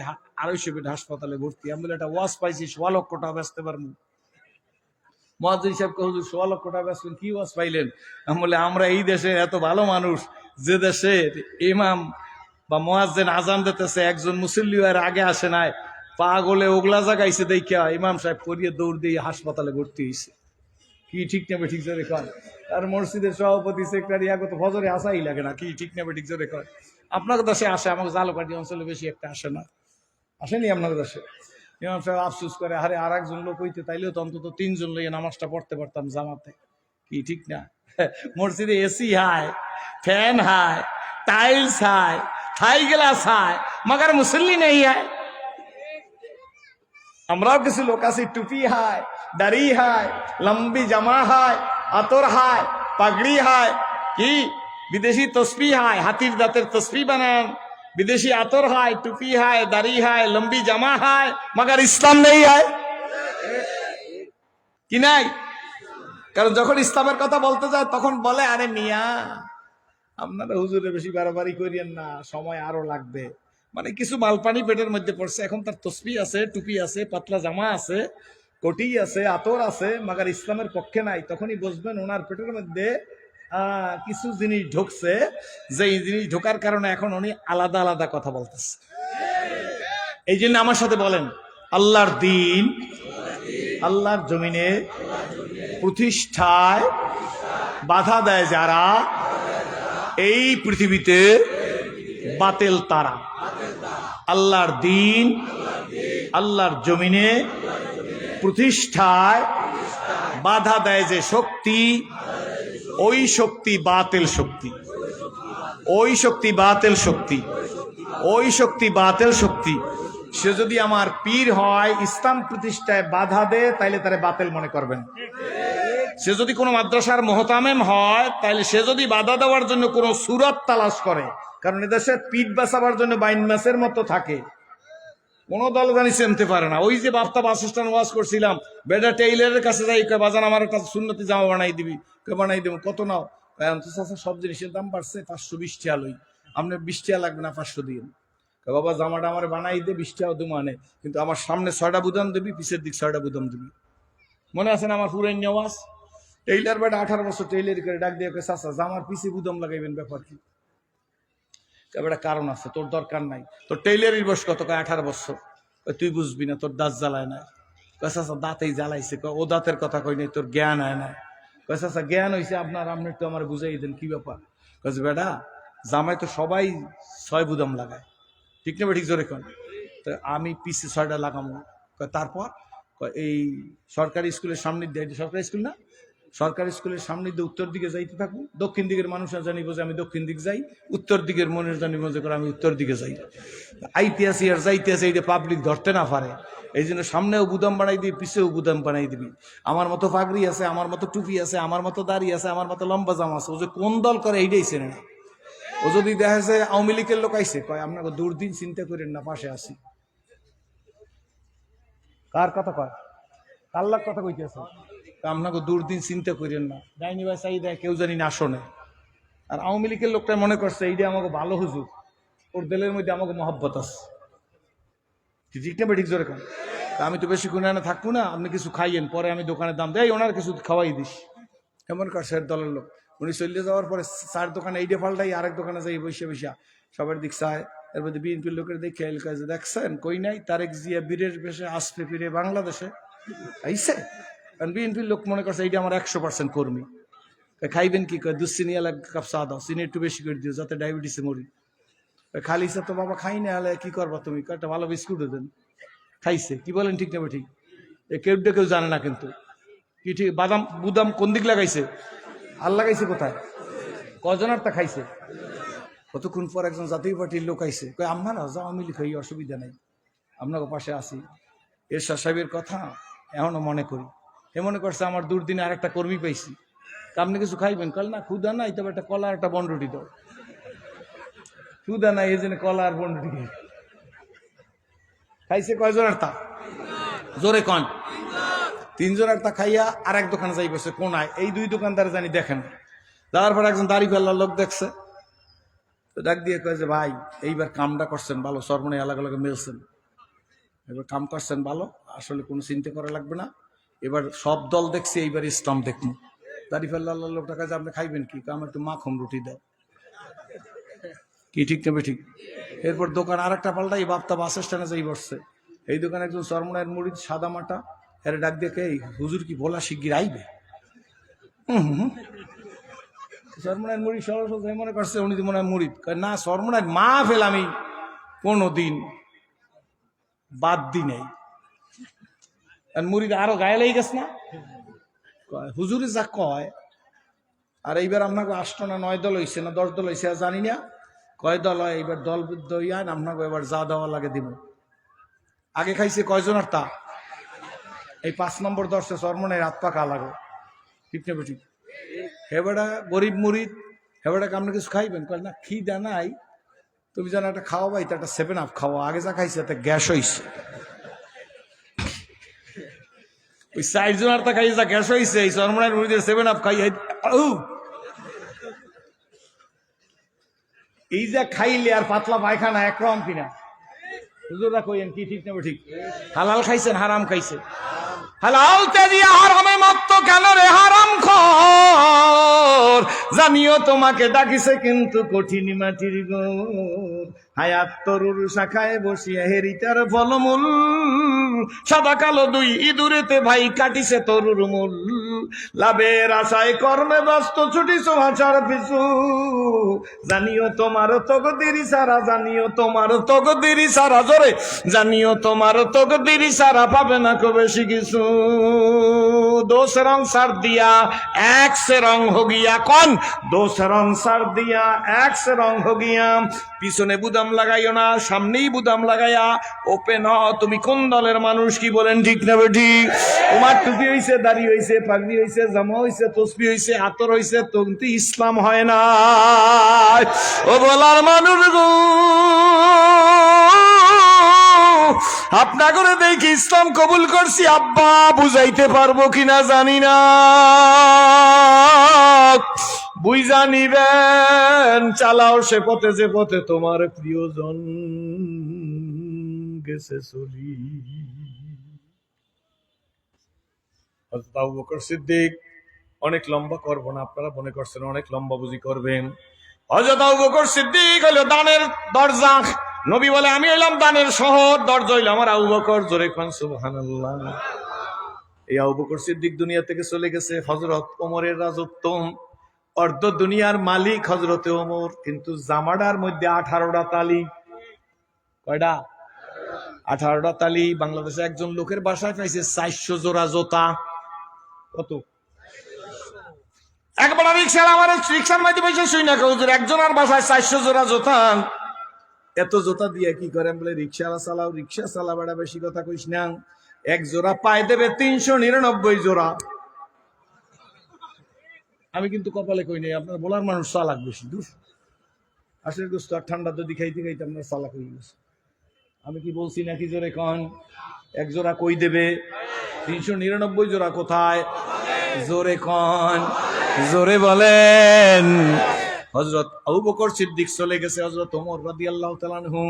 250 বেড হাসপাতালে ভর্তি। আমি বলে একটা ওয়াজ পাইছি, 1.25 লক্ষ টাকা বেচতে পারবো। মুয়াজ্জিন সাহেবকে হুজুর 1.25 লক্ষ টাকা বেচলেন, কি ওয়াজ পাইলেন? আমি বলে আমরা এই দেশে এত ভালো মানুষ, যে দেশে ইমাম বা মুয়াজ্জিন আজান দিতেছে একজন মুসল্লি আর আগে আসে নাই, পাগলে ওগলা জাগাইছে দেখিয়া ইমাম সাহেব পড়িয়ে দৌড় দিয়ে হাসপাতালে ভর্তি হয়েছে। কি ঠিক নেবে ঠিক জোরে কর। আর মসজিদের সভাপতি সেক্রেটারি আগত ফজরে আসাই লাগে না, কি ঠিক নেবে ঠিক জোরে কর। আপনার দেশে আসে, আমাকে জালকাঠি অঞ্চলে বেশি একটা আসে না, আসেনি আপনার দেশে। ইমাম সাহেব আফসুস করে, আরে আর একজন লোক হইতে তাইলেও তো অন্তত 3 জন লইয়ে নামাজটা পড়তে পারতাম জামাতে, কি ঠিক না? মসজিদে এসি হায়, ফ্যান হায়, টাইলস হায়, থাই গ্লাস হায়, মगर মুসল্লি নেই হায়। আমরাও কিছু লোক আছি, টুপি হায়, দাড়ি হায়, লম্বি জামা হায়, আতর হায়, পাগড়ি হায়, কি বিদেশি তসবি হায়, হাতির দাঁতের তসবি বানান, বিদেশি আতর হায়, টুপি হায়, দাড়ি হায়, লম্বি জামা হায়, মगर ইসলাম নেই হায়, কি নাই? কারণ যখন ইসলামের কথা বলতে যায় তখন বলে, আরে মিয়া আপনারা হুজুরে বেশি বাড়াবাড়ি করিয়েন না, সময় আরো লাগবে। মানে কিছু মালপানি পেটের মধ্যে পড়ছে, এখন তার তসবি আছে, টুপি আছে, পাতলা জামা আছে, কোটি আছে, আতর আছে, মगर ইসলামের পক্ষে নাই। তখনই বুঝবেন ওনার পেটের মধ্যে কিছু জিনিস ঢুকছে, যে জিনিস ঢোকার কারণে এখন উনি আলাদা আলাদা কথা বলতেছে। এই জন্য আমার সাথে বলেন, আল্লাহর দ্বীন, আল্লাহর জমিনে প্রতিষ্ঠায় বাধা দেয় যারা, এই পৃথিবীতে বাতিল তারা। আল্লাহর দ্বীন, আল্লাহর জমিনে প্রতিষ্ঠায় বাধা দেয় যে শক্তি, ওই শক্তি বাতিল শক্তি, ওই শক্তি বাতিল শক্তি, ওই শক্তি বাতিল শক্তি। সে যদি আমার পীর হয়, ইসলাম প্রতিষ্ঠায় বাধা দেয়, তাইলে তারে বাতিল মনে করবেন। সে যদি কোনো মাদ্রাসার মোহতামেম হয়, তাইলে সে যদি বাধা দেওয়ার জন্য কোনো সুরত তালাশ করে, কারণ এদেশে পিঠ বাঁচাবার জন্য বাইন মাসের মতো থাকে, কোন দল জানি চিনতে পারে না। ওই যে বাপ্তা বাস স্ট্যান্ড ওয়াজ করছিলাম, বেটা টেইলারের কাছে যাই, বাজান আমার একটা সুন্নতি জামা বানাই দিবি, বানাই দেবো, কত নাও? সব জিনিসের দাম বাড়ছে, 520 টাকা লই, আপনার 20 টাকা লাগবে না, 500 দিন। বাবা জামাটা আমার বানাই দে, 20 টাকা দু মানে, কিন্তু আমার সামনে 6টা বুদাম দিবি, পিছের দিক 6টা বুদাম দিবি। মনে আছে না আমার পুরাই নেওয়াজ? টেইলার বেটা 18 বছর টেইলারি করে ডাক দিয়ে চাচা জামার পিছে বুদাম লাগাইবেন, ব্যাপার কি? বেটা কারণ আছে, তোর দরকার নাই, তোর টেইলারির বয়স কত? 18 বছর। তুই বুঝবি না, তোর দাঁত জ্বালায় না। চাচা দাঁতেই জ্বালাইছে, ও দাঁতের কথা কই নাই, তোর জ্ঞান হয় না। চাচা জ্ঞান হয়েছে আপনার, আপনি একটু আমার বুঝাই দেন কি ব্যাপার? বেটা জামাই তো সবাই 6 বুদাম লাগায়, ঠিক না? ঠিক জোরে কন। তো আমি পিছে 6টা লাগাবো। তারপর এই সরকারি স্কুলের সামনে দিয়ে, সরকারি স্কুল না, সরকারি স্কুলের সামনে দিয়ে উত্তর দিকে যাইতে থাকবো। দক্ষিণ দিকের মানুষরা জানিব যে আমি দক্ষিণ দিক যাই, উত্তর দিকের মনের জানিব যে আমি উত্তর দিকে যাই। আইতিয়াসি আর যাইতেছে, এই যে পাবলিক ধরতে না পারে, এই জন্য সামনেও বুদাম বানাই দিবি, পিছেও বুদাম বানাই দিবি। আমার মতো পাগড়ি আছে, আমার মতো টুপি আছে, আমার মতো দাড়ি আছে, আমার মতো লম্বা জামা আছে। ও যে কোন দল করে এইটাই চেনে না। ও যদি দেখা যায় আওয়ামী লীগের লোক আইসে, কয় আপনাকে দুর্দিন চিন্তা করেন না, পাশে আসি। কার কথা কয়? আল্লাহর কথা কইতেছে, আপনাকে দুর্দিন চিন্তা করেন না, ডাইনি ভাই চাই দেয়, কেউ জানি না শোনে। আর আওয়ামী লীগের লোকটা মনে করছে এইটা আমাকে ভালো হুজুর, ওর দিলের মধ্যে আমাকে মহব্বত আছে, ঠিক না? ঠিক জোরে কন। আমি তো বেশি গুণানে থাকবো না, আপনি কিছু খাইয়েন, পরে আমি দোকানে দাম দেয়, ওনার কিছু খাওয়াই দিস, কেমন করছে দলের লোক। উনি চলে যাওয়ার পরে চার দোকানে এইটা পাল্টাই, আরেক দোকানে যাই বসে বসা সবার দিক চায়, এর মধ্যে বিএনপির লোকের দেখে এল কাজে দেখছেন কই নাই তারেক জিয়া বীরের বেশে আসতে ফিরে বাংলাদেশে আইসে। কারণ বিএনপির লোক মনে করছে এইটা আমার 100% কর্মী। খাইবেন কি কয় 2 চিনি এক কাপ চা দাও, চিনি একটু বেশি করে দিও যাতে ডায়াবেটিসে মরি। খালি চা তো বাবা খাই না, হলে কি করবা তুমি, একটা ভালো বিস্কুট দেন। খাইছে, কি বলেন ঠিক না ঠিক? কেউ জানে না কিন্তু কি ঠিক। বাদাম বুদাম কোন দিক লাগাইছে? আর লাগাইছে কোথায়? কজনের তা খাইছে? কতক্ষণ পর একজন জাতীয় পার্টির লোক আইছে, কই আপনারা আওয়ামী লীগ খাই, অসুবিধা নাই, আপনাকে পাশে আসি। এরশাদ সাহেবের কথা এখনো মনে করি। এ মনে করছে আমার দুর্দিনে আর একটা কর্মী পাইছি, আপনি কিছু খাইবেন? কাল না ক্ষুদা নাই, তবে একটা কলা আর একটা বনরুটি দাও। ক্ষুদা নাই এই জন্য কলা আর বনরুটি খাইছে। কয়জনের তা? জোরে কন। 3 জনের তা খাইয়া আর এক দোকানে যাই বসে কোনায়। এই 2 দোকানদার জানি দেখেন। যাওয়ার পর একজন দাড়ি পাল্লার লোক দেখছে, তো ডাক দিয়ে কয় যে ভাই এইবার কামটা করছেন ভালো, সরমনে এলাকা লোকে মিলছেন, এবার কাম করছেন ভালো, আসলে কোনো চিন্তা করা লাগবে না, এবার সব দল দেখছি, এইবার ইসলাম দেখুন। দাড়ি পাল্লার লোকটা কাছে আপনি খাইবেন কি? আমার একটু মাখন রুটি দাও। কি ঠিক নেবে ঠিক? এরপর দোকান আর একটা পাল্টাই বাপ্তা বাস স্ট্যান্ডে যাই বসছে। এই দোকানে একজন সরমনের মুড়ি সাদা মাটা, এর ডাক দেখে এই হুজুর কি বলা শিগগির আইবে। সরমনের মুড়ি সরস মনে করছে উনি মনে হয় মুড়ি না, সরমনের মা ফেল আমি কোনদিন বাদ দি নাই। মুড়িটা আরো গায়ে লেগে গেছে না, হুজুরে যা কয়। আর এইবার আপনাকে 8 না 9 দল হয়েছে না 10 দল হয়েছে জানি না, কয় দল হয় এইবার দল বুদ্ধ হইয়ান আপনাকে এবার যা দেওয়া লাগে দিব। আগে খাইছে কয়জনের তা? এই 5 নম্বর দর্শে সরমনের হাত পাকা লাগে, ঠিক নেবে ঠিক? হেবেটা গরিব মুরিদ, হেবেটাকে আপনি কিছু খাইবেন? কয় না খিদা নাই, তুমি জানো একটা খাওয়া ভাই, তো একটা 7 আপ খাওয়া, আগে যা খাইছে তাতে গ্যাস হয়েছে। ওই 4 জনের তা খাইছে যা গ্যাস হয়েছে, এই সরমনের মুরিদের 7 আপ খাই এই যে খাইলে আর পাতলা পায়খানা একরকম কিনা? হুজুররা কইেন কি ঠিক নেবে ঠিক? হালাল খাইছেন হারাম খাইছে? হালাল তেজিয়া হারামে মত্ত কেন রে হারাম খোর, জানিও তোমাকে ডাকিছে কিন্তু কঠিন মাটির গোর। হায়াত তরুর শাখায় বসিয়া হেরিতার ফলমূল, সাদা কালো 2 ইঁদুরেতে ভাই কাটিছে তরুর মূল। লাভের আশায় কর্মে ব্যস্ত ছুটিছ হাঁচার পিছু, জানিও তোমার তকদিরি সারা, জানিও তোমার তকদিরি সারা, জোরে জানিও তোমার তকদিরি সারা, পাবে না কো বেশি কিছু। 2 से रंग सर दिया 1 से रंग हो गया, कौन? 2 से रंग सर दिया 1 से रंग हो गया। পিছনে বুদাম লাগাইও না, সামনেই বুদাম লাগাইয়া ওপেন হ। তুমি কোন দলের মানুষ, কি বলেন ঠিক না ঠিক? তোমার টুপি হইছে, দাড়ি হইছে, পাগড়ি হইছে, জামা হইছে, তসবি হইছে, আতর হইছে, কিন্তু ইসলাম হয় না। ও বলার মানুষ গো, আপনা করে দেখি ইসলাম কবুল করছি, আব্বা বুঝাইতে পারবো কিনা জানি না, বুঝা নিবেন। চালাও সে পথে যে পথে তোমার প্রিয়জন গেছে চলি। হযরত আবু বকর সিদ্দিক, অনেক লম্বা করব না, আপনারা মনে করছেন অনেক লম্বা বুঝি করবেন। হযরত আবু বকর সিদ্দিক হলো দানের দরজা। নবী বলে আমি হইলাম দানের শহর, দরজা হইল আমার আবু বকর। জোরে কোন সুবহানাল্লাহ। এই আবু বকর সিদ্দিক দুনিয়া থেকে চলে গেছে, হযরত ওমরের রাজত্ব, অর্ধ দুনিয়ার মালিক হযরতে ওমর, কিন্তু জামাডার মধ্যে 18টা তালি। কয়টা? 18টা তালি। বাংলাদেশে একজন লোকের বাসায় পাইছে 400 জোড়া জোতা। কত? একবার রিক্সার মধ্যে বসে শুই না হুজুর, একজনের বাসায় 400 জোড়া জোতা। এত জোতা দিয়ে কি করেন? বলে রিক্সা চালাও, রিক্সা চালা, বেড়া বেশি কথা কইস না। 1 জোড়া পায়ে দেবে 399 জোড়া। আমি কিন্তু কপালে কই নাই, আপনার বলার মানুষ চালাক বেশি। দূর আসলে দোস্ত, আর ঠান্ডা যদি খাইতে খাইতে আপনার চালাক হয়ে গেছে। আমি কি বলছি নাকি? জোরে কন। 1 জোড়া কই দেবে? 399 জোড়া কোথায়? জোরে কন, জোরে বলেন। হযরত আবু বকর সিদ্দিক চলে গেছে, হযরত ওমর রাদিয়াল্লাহু তাআলা আনহু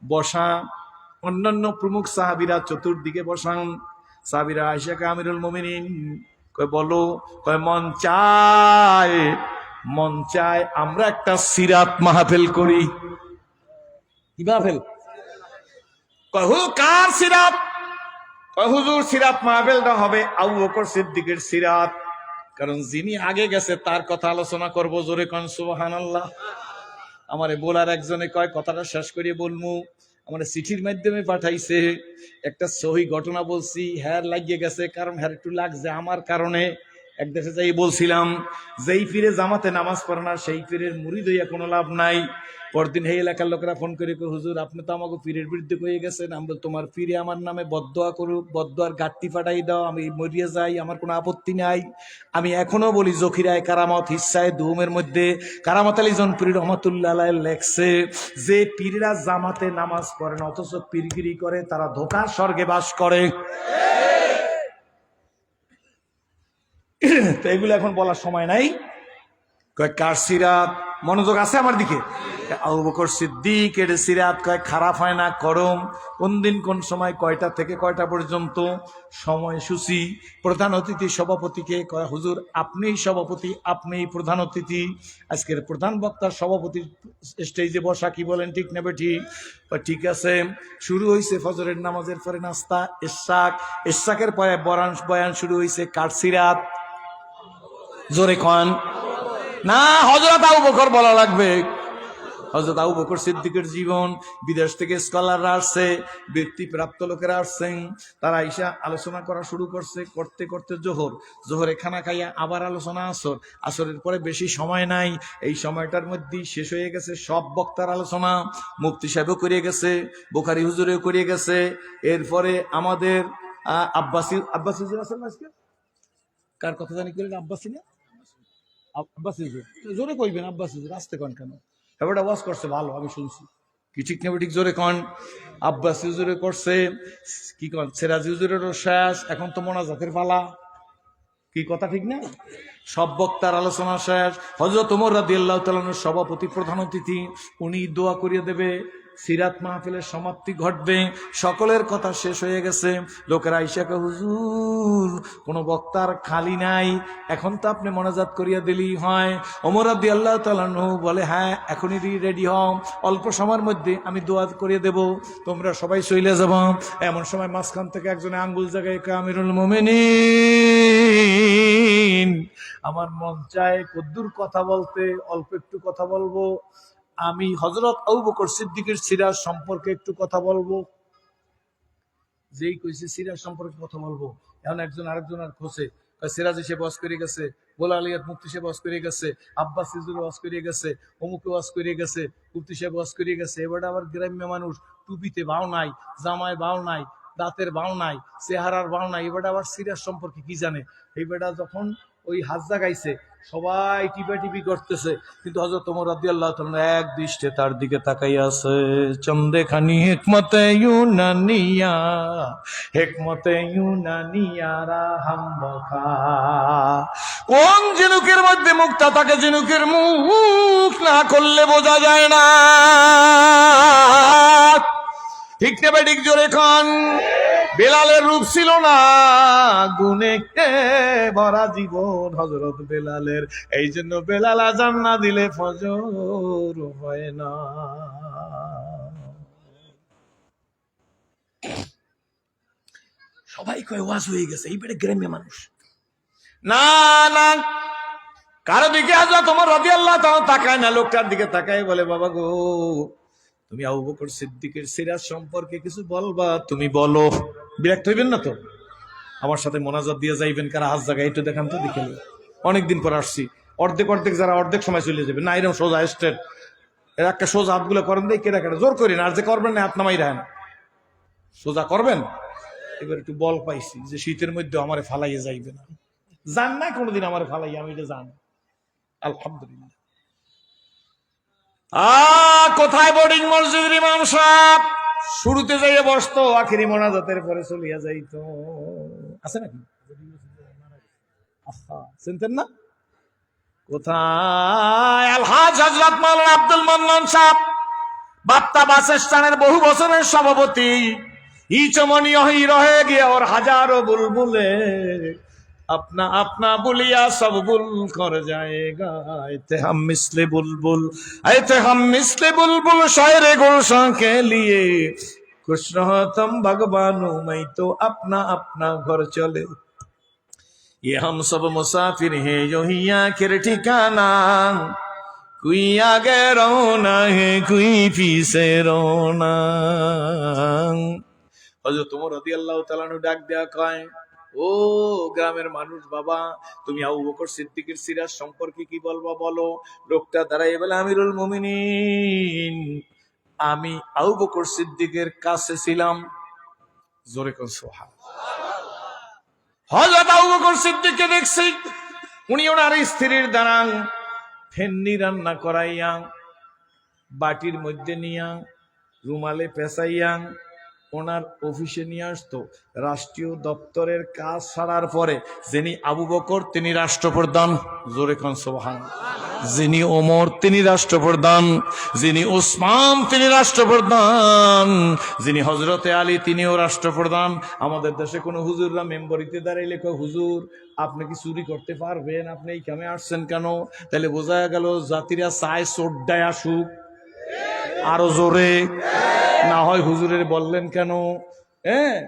বসা, অন্যান্য প্রমুখ সাহাবীরা চতুর্দিকে বসান। সাহাবীরা আয়েশাকে আমিরুল মুমিনিন কয় বলো, কয় মন চায় আমরা একটা সিরাত মাহফিল করি। মাহফিল? কার সিরাত? হুজুর সিরাত মাহফিলটা হবে আবু বকর সিদ্দিকের সিরাত, কারণ যিনি আগে গেছে তার কথা আলোচনা করবো। জোরে কোন সুবহানাল্লাহ। আমারে বলার একজনে কয়, কথাটা শেষ করে বলমু, আমার চিঠির মাধ্যমে পাঠাইছে, একটা সহি ঘটনা বলছি, হ্যার লাগিয়ে গেছে, কারণ হ্যার একটু লাগছে আমার কারণে। এক দেশে যাই বলছিলাম, যেই পীরে জামাতে নামাজ পড়ে না সেই পীরের মুরিদ হইয়া কোনো লাভ নাই। পরদিন এই এলাকার লোকেরা ফোন করে, হুজুর আপনি তো আমাকে পীরের বিরুদ্ধে হয়ে গেছেন, আমরা তোমার পীরে আমার নামে বদদোয়া করুক, বদদোয়ার গাঁটটি ফাটাই দাও, আমি মরিয়ে যাই, আমার কোনো আপত্তি নাই। আমি এখনো বলি, জখিরায় কারামত হিসায় দুমের মধ্যে কারামত আলী জনপুরি রহমতুল্লাহ লেখছে, যে পীররা জামাতে নামাজ পড়ে না অথচ পীরগিরি করে, তারা ধোঁকার স্বর্গে বাস করে। তো এগুলো এখন বলার সময় নাই। কয় কার সিরাত? মনোযোগ আছে আমার দিকে। আবু বকর সিদ্দিকের সিরাত কয় খারাপ হয় না, করম। কোন দিন কোন সময়, কয়টা থেকে কয়টা পর্যন্ত, সময়সূচি, প্রধান অতিথি সভাপতিকে কয়, হুজুর আপনিই সভাপতি, আপনিই প্রধান অতিথি, আজকের প্রধান বক্তার সভাপতি স্টেজে বসা, কি বলেন ঠিক নেবে? ঠিক। ঠিক আছে। শুরু হয়েছে ফজরের নামাজের পরে নাস্তা, ইশাক, ইশাকের পরে বয়ান শুরু হয়েছে। কার সিরাত? জোরে খান না, হযরত আবু বকর বলা লাগবে। হযরত আবু বকর সিদ্দিকের জীবন। বিদেশ থেকে স্কলাররা আসছে, ব্যক্তিপ্রাপ্ত লোকেরা আসছেন, তারা ঈশা আলোচনা করা শুরু করছে, করতে করতে জোহরে খানা খাইয়া আবার আলোচনা আসর, আসরের পরে বেশি সময় নাই, এই সময়টার মধ্যেই শেষ হয়ে গেছে সব বক্তার আলোচনা। মুফতি সাহেবও করিয়ে গেছে, বুখারী হুজুরেও করিয়ে গেছে, এরপরে আমাদের আব্বাসী হুজুর আছেন আজকে, কার কথা জানি করলেন, আব্বাসী না আব্বাস হুজুর, জোরে কইবেন আব্বাস হুজুর, আসতে কন কেন? এবারটা ওয়াজ করছে ভালো, আমি শুনছি, কি ঠিক নেবে ঠিক? জোরে কন। আব্বাস হুজুরে করছে, কি কন, সিরাজি হুজুরেরও শেষ, এখন তো মোনাজাতের পালা, কি কথা ঠিক না? সব বক্তার আলোচনা শেষ। হযরত ওমর রাদিয়াল্লাহু তাআলা আনহু সভাপতি, প্রধান অতিথি, উনি দোয়া করিয়ে দেবে, সিরাত মাহফিলের সমাপ্তি ঘটবে, সকলের কথা শেষ হয়ে গেছে। লোকেরা আইসাকে, হুজুর কোন বক্তার খালি নাই, এখন তো আপনি মোনাজাত করিয়া দিলেই হয়। ওমর রাদিয়াল্লাহু তাআলা আনহু বলে, হ্যাঁ এখনই রেডি হও, অল্প সময়ের মধ্যে আমি দোয়া করিয়ে দেব, তোমরা সবাই চলে যাব। এমন সময় মাঝখান থেকে একজনে আঙ্গুল জাগায়, আমিরুল মুমিনিন, আমার মন চায় কদ্দুর কথা বলতে, অল্প একটু কথা বলবো, আমি হযরত আবু বকর সিদ্দিকের সিরাত সম্পর্কে একটু কথা বলবো। যেই কইছে সিরাত সম্পর্কে কথা বলবো, এখন একজন আরেকজন আর খোঁজে, সিরাজি সে ওয়াজ করে গেছে, গোলা আলিয়াত মুফতি সাহেব ওয়াজ করে গেছে, আব্বাস হুজুর ওয়াজ করে গেছে, অমুকে ওয়াজ করে গেছে, মুফতি সাহেব ওয়াজ করে গেছে। এবারে আবার গ্রাম্য মানুষ, টুপিতে বাও নাই, জামায় বাও নাই, দাঁতের বাও নাই, চেহারার বাও নাই, এবারে আবার সিরাত সম্পর্কে কি জানে? এইবারটা যখন ওই হাজ্জা গাইছে, সবাই টিপি করতেছে, কিন্তু হযরত ওমর রাদিয়াল্লাহু তাআলা এক দৃষ্টে তার দিকে তাকাই আছে। চন্দেখানি হিকমতে ইউনানিয়া রাহাম বখা, কোন ঝিনুকের মধ্যে মুক্তা থাকে, ঝিনুকের মুখ না করলে বোঝা যায় না, ঠিক নেবে ঠিক? জোরে খান। বেলালের রূপ ছিল না, গুণে ভরা জীবন হযরত বেলালের, এই জন্য বেলাল আযান না দিলে ফজর হয় না। সবাই কয় ওয়াজ হয়ে গেছে, এইবারে গ্রাম্য মানুষ না না, কারো দিকে হযরত ওমর রাদিয়াল্লাহু তাআলা তাকায় না, লোকটার দিকে তাকায় বলে, বাবা গো তুমি আবু বকর সিদ্দিকের সিরাত সম্পর্কে কিছু বলবা, তুমি বলো। বিরক্ত হইবেন না তো? আমার সাথে মোনাজাত দিয়ে যাইবেন, কারা হাত জায়গায় একটু দেখান তো, দেখে অনেকদিন পর আসছি, অর্ধেক যারা অর্ধেক সময় চলে যাবে না, এরকম সোজা স্টেট, এর একটা সোজা হাতগুলো করেন দেয়, কেটে জোর করি না, আর যে করবেন না হাত নামাই রাখেন, সোজা করবেন। এবার একটু বল পাইছি যে শীতের মধ্যে আমারে ফালাইয়ে যাইবে না, জান না কোনোদিন আমারে ফালাইয়া, আমি এটা জানি আলহামদুলিল্লাহ। কোথায় বোর্ডিং মসজিদের ইমাম সাহেব শুরুতে যাইয়ে বসতো, আখিরি মোনাজাতের পরে চলিয়া যাইতো, আছে নাকি? চিনতেন না? কোথায় আলহাজ হযরত মাওলানা আব্দুল মান্নান সাহেব, বাপ্তা বাস স্ট্যান্ডের বহু বছরের সভাপতি, ই চমনীয় হি রহে গিয়ে ওর হাজারো বুলবুলে, अपना अपना बुलिया सब बुल कर जाएगा ऐते हम मिसले बुलबुल ऐते हम मिसले बुलबुल शायरे गुलशां के लिए खुश रहो तुम भगवानों मैं तो अपना अपना घर चले ये हम सब मुसाफिर हैं जो ही आखिर ठिकाना कोई आगे रोना है कोई पीछे रोना হযরত ওমর রাদিয়াল্লাহু তাআলা আনহু ডাক দেয়া কয় ও গ্রামের মানুষ বাবা তুমি আবু বকর সিদ্দিকের সিরাত সম্পর্কে কি বলবা বলো লোকটা দাঁড়ায় বলে আমিরুল মুমিনিন আমি আবু বকর সিদ্দিকের কাছে ছিলাম জোরে কোন সুবহানাল্লাহ হযরত আবু বকর সিদ্দিককে দেখছি উনি ওনার স্ত্রীর দ্বারা ফেন্নি রান্না করাইয়া বাটির মধ্যে নিয়া রুমালে পেঁচাইয়া ওনার অফিসে নিয়ে আসতো রাষ্ট্রীয় দপ্তরের কাজ ছাড়ার পরে যিনি আবু বকর তিনি রাষ্ট্রপ্রধান জোরে খান সুবহানাল্লাহ যিনি ওমর তিনি রাষ্ট্রপ্রধান যিনি ওসমান তিনি রাষ্ট্রপ্রধান যিনি হযরতে আলী তিনিও রাষ্ট্রপ্রধান আমাদের দেশে কোনো হুজুররা মেম্বরিতে দাঁড়াইলে কয় হুজুর আপনি কি চুরি করতে পারবেন আপনি এই কামে আসছেন কেন তাহলে বোঝা গেল জাতিরা চায় চোরডায় আসুক আরো জোরে না হয় হুজুরের বললেন কেন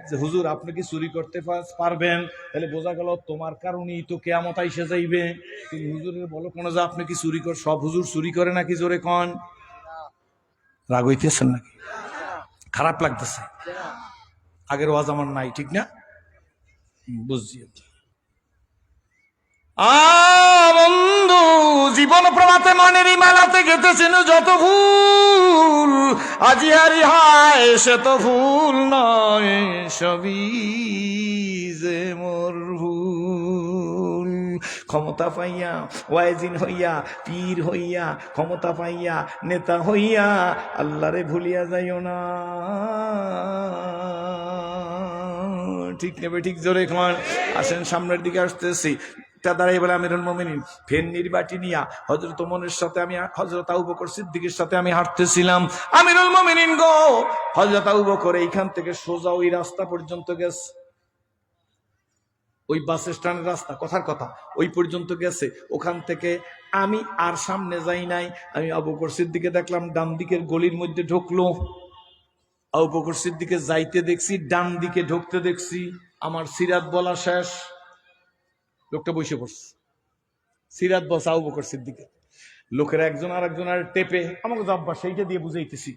যে হুজুর আপনি কি চুরি করতে পারবেন তাহলে বোঝা গেল তোমার কারণেই তো কিয়ামত আইসা যাইবে তুমি হুজুরের বলো কেন যে আপনি কি চুরি কর সব হুজুর চুরি করে নাকি জোরে কন রাগ হইতেছেন নাকি খারাপ লাগতেছে আগের ওয়াজ আমার নাই ঠিক না বুঝছি বন্ধু জীবন প্রভাতে মনের মালাতে গেতেছেন যত ফুল আজি হারি হায় সে তো ফুল নয় সবই যে মোর ভুল ক্ষমতা পাইয়া ওয়াইজিন হইয়া পীর হইয়া ক্ষমতা পাইয়া নেতা হইয়া আল্লাহরে ভুলিয়া যাইও না ঠিক নেবে ঠিক জোরে খান আসেন সামনের দিকে আসতেছি দাঁড়াই বলে আমিরুল মুমিনিন ফেন্নির বাটি নিয়া হযরত ওমরের সাথে আমি হযরত আবু বকর সিদ্দিকের সাথে আমি হাঁটতেছিলাম আমিরুল মুমিনিন গো হযরত আবু বকর এইখান থেকে সোজা ওই রাস্তা পর্যন্ত গেছে ওই বাস স্ট্যান্ডের রাস্তা কথার কথা ওই পর্যন্ত গেছে ওখান থেকে আমি আর সামনে যাই নাই আমি আবু বকর সিদ্দিককে দেখলাম ডান দিকের গলির মধ্যে ঢুকলো আবু বকর সিদ্দিককে যাইতে দেখছি ডান দিকে ঢুকতে দেখছি আমার সিরাত বলা শেষ লোকটা বসে পড়ছে সিরাত বসা আবু বকর সিদ্দিকের লোকেরা একজন আর একজন আর টেপে আমাকে জব্বা সেইটা দিয়ে বুঝাইতেছি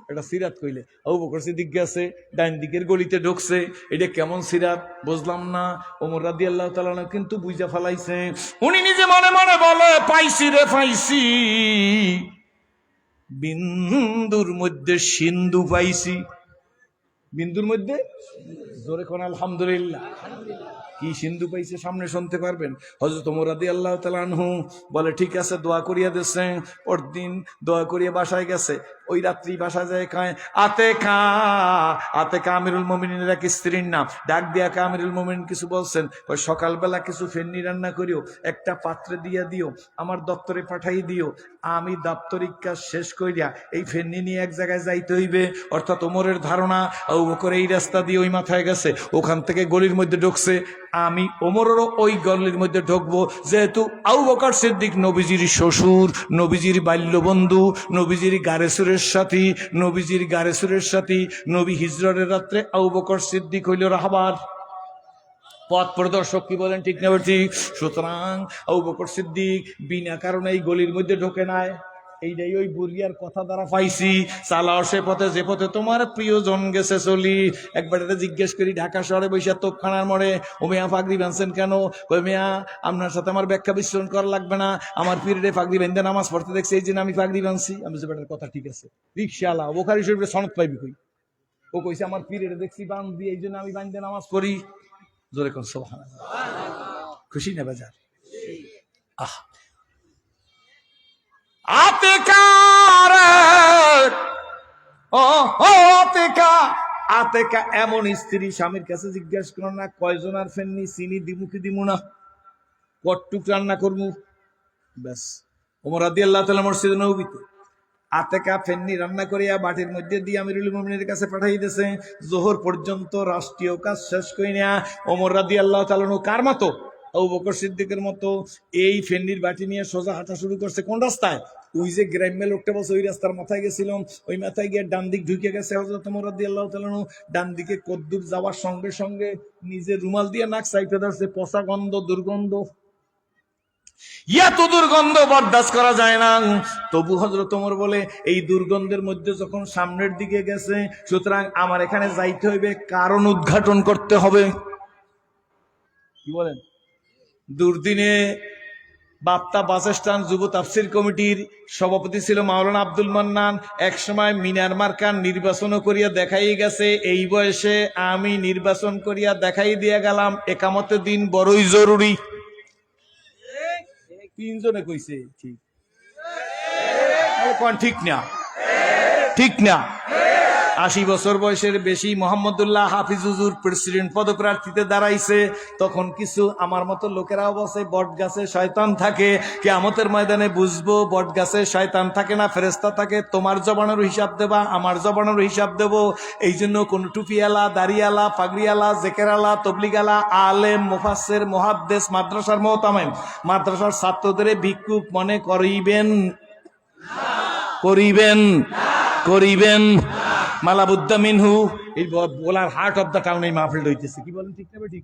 এটা সিরাত কইলে আবু বকর সিদ্দিক গেছে ডান দিকের গলিতে ঢুকছে এটা কেমন সিরাত বুঝলাম না ওমর রাদিয়াল্লাহু তাআলা কিন্তু বুঝা ফেলাইছে উনি নিজে মনে মনে বলে পাইছি রে পাইছি বিন্দুর মধ্যে সিন্ধু পাইছি বিন্দুর মধ্যে জোরে কোন আলহামদুলিল্লাহ কি সিন্ধু পাইছে সামনে শুনতে পারবেন হযরত ওমর রাদিয়াল্লাহু তাআলা আনহু বলে ঠিক আছে দোয়া করিয়া দিছে পরদিন দোয়া করিয়া বাসায় গেছে ওই রাত্রি বাসায় যায় কয় আতেকা আমিরুল মুমিনিনের এক স্ত্রীর নাম ডাক দিয়া আমিরুল মুমিনিন কিছু বলছেন ওই সকালবেলা কিছু ফেন্নি রান্না করিও একটা পাত্রে দিয়া দিও আমার দপ্তরে পাঠাই দিও আমি দাপ্তরিক কাজ শেষ করিয়া এই ফেন্নি নিয়ে এক জায়গায় যাইতে হইবে অর্থাৎ ওমরের ধারণা আবু বকর এই রাস্তা দিয়ে ওই মাথায় গেছে ওখান থেকে গলির মধ্যে ঢুকছে আমি ওমরেরও ওই গলির মধ্যে ঢুকবো যেহেতু আবু বকর সিদ্দিক নবীজির শ্বশুর নবীজির বাল্যবন্ধু নবীজির গারেসুরের সাথী নবীজির গারেসুরের সাথী নবী হিজরতের রাত্রে আবু বকর সিদ্দিক হইল রাহবার পথ প্রদর্শক কি বলেন ঠিক না ঠিক সুতরাং আবু বকর সিদ্দিক বিনা কারণে এই গলির মধ্যে ঢোকে নাই এইটাই ওই বুড়িয়ার কথা দ্বারা পাইছি চালাও সে পথে যে পথে তোমার প্রিয়জন গেছে চলি একবার এটা জিজ্ঞেস করি ঢাকা শহরে বৈশা তোপখানার মোড়ে ও মেয়া পাগড়ি বাঁধছেন কেন ওই মেয়া আপনার সাথে আমার ব্যাখ্যা বিশ্লেষণ করা লাগবে না আমার পিরিয়ডে পাগড়ি বেঁধে নামাজ পড়তে দেখছি এই জন্য আমি পাগড়ি বাঁধছি আমি যে বেটার কথা ঠিক আছে রিক্সাওয়ালা বোখারি শরীফে সনদ পাইবি কই ও কইছে আমার পিরিয়ডে দেখছি বাঁধি এই জন্য আমি বাঁধতে নামাজ পড়ি জোরে কোন সুবহানাল্লাহ খুশি না বাজার আহ আতেকা এমন স্ত্রী স্বামীর কাছে জিজ্ঞাসা করো না কয়জন আর ফেননি চিনি দিমু কি দিমু না কটটুক রান্না করবো ব্যাস ওমর রাদিয়াল্লাহু তাআলা মসজিদে নববীতে আতেকা ফেন্নি রান্না করিয়া বাটির মধ্যে দিয়ে আমিরুল মুমিনের কাছে পাঠাই দিয়েছে জোহর পর্যন্ত রাষ্ট্রীয় কাজ শেষ করিয়া ওমর রাদিয়াল্লাহু তাআলা কার মতো আবু বকর সিদ্দিকের মতো এই ফেন্নির বাটি নিয়ে সোজা হাঁটা শুরু করছে। কোন রাস্তায়? ওই যে গ্রাম্য লোকটা বলছে ওই রাস্তার মাথায় গেছিলাম, ওই মাথায় গিয়ে ডান দিক ঢুকে গেছে হযরত ওমর রাদিয়াল্লাহু তাআলা আনহু। ডান দিকে কদ্দুর যাওয়ার সঙ্গে সঙ্গে নিজে রুমাল দিয়ে নাক চাইতে ধরছে, পচা গন্ধ, দুর্গন্ধ, এত দুর্গন্ধ বরদাস্ত করা যায় না। তবু হযরত ওমর বলে এই দুর্গন্ধের মধ্যে যখন সামনের দিকে গেছে, সুতরাং আমার এখানে যাইতে হইবে, কারণ উদ্ঘাটন করতে হবে। কি বলেন? দুর্দিনে বাপ্তা বাস স্ট্যান্ড যুব তাফসির কমিটির সভাপতি ছিল মাওলানা আব্দুল মান্নান। এক সময় মিনার মার্কার নির্বাচনও করিয়া দেখাই গেছে। এই বয়সে আমি নির্বাচন করিয়া দেখাই দিয়া গেলাম, একামতের দিন বড়ই জরুরি। তিনজনে কইছে ঠিক, ঠিক না? ঠিক না? 80 বছর বয়সের বেশি মোহাম্মদুল্লাহ হাফিজ হুজুর প্রেসিডেন্ট পদপ্রার্থীতে দাঁড়াইছে। তখন কিছু আমার মতো লোকেরাও বসে বট গাছে শয়তান থাকে। কিয়ামতের ময়দানে বুঝবো বট গাছে শয়তান থাকে না, ফেরেশতা থাকে। তোমার জবানেরও হিসাব দেবা, আমার জবানেরও হিসাব দেব। এই জন্য কোন টুপিওয়ালা, দাড়িওয়ালা, পাগড়িওয়ালা, জেকেরালা, তবলিগালা, আলেম, মুফাসসির, মুহাদ্দিস, মাদ্রাসার মুহতামিম, মাদ্রাসার ছাত্রদের ভিক্ষুক মনে করিবেন করিবেন মালাবুদ্দা মিনহু। এই বলার হার্ট অফ দ্য টাউন এই মাহফিলটা হইতেছে। কি বলেন ঠিক নেবে ঠিক?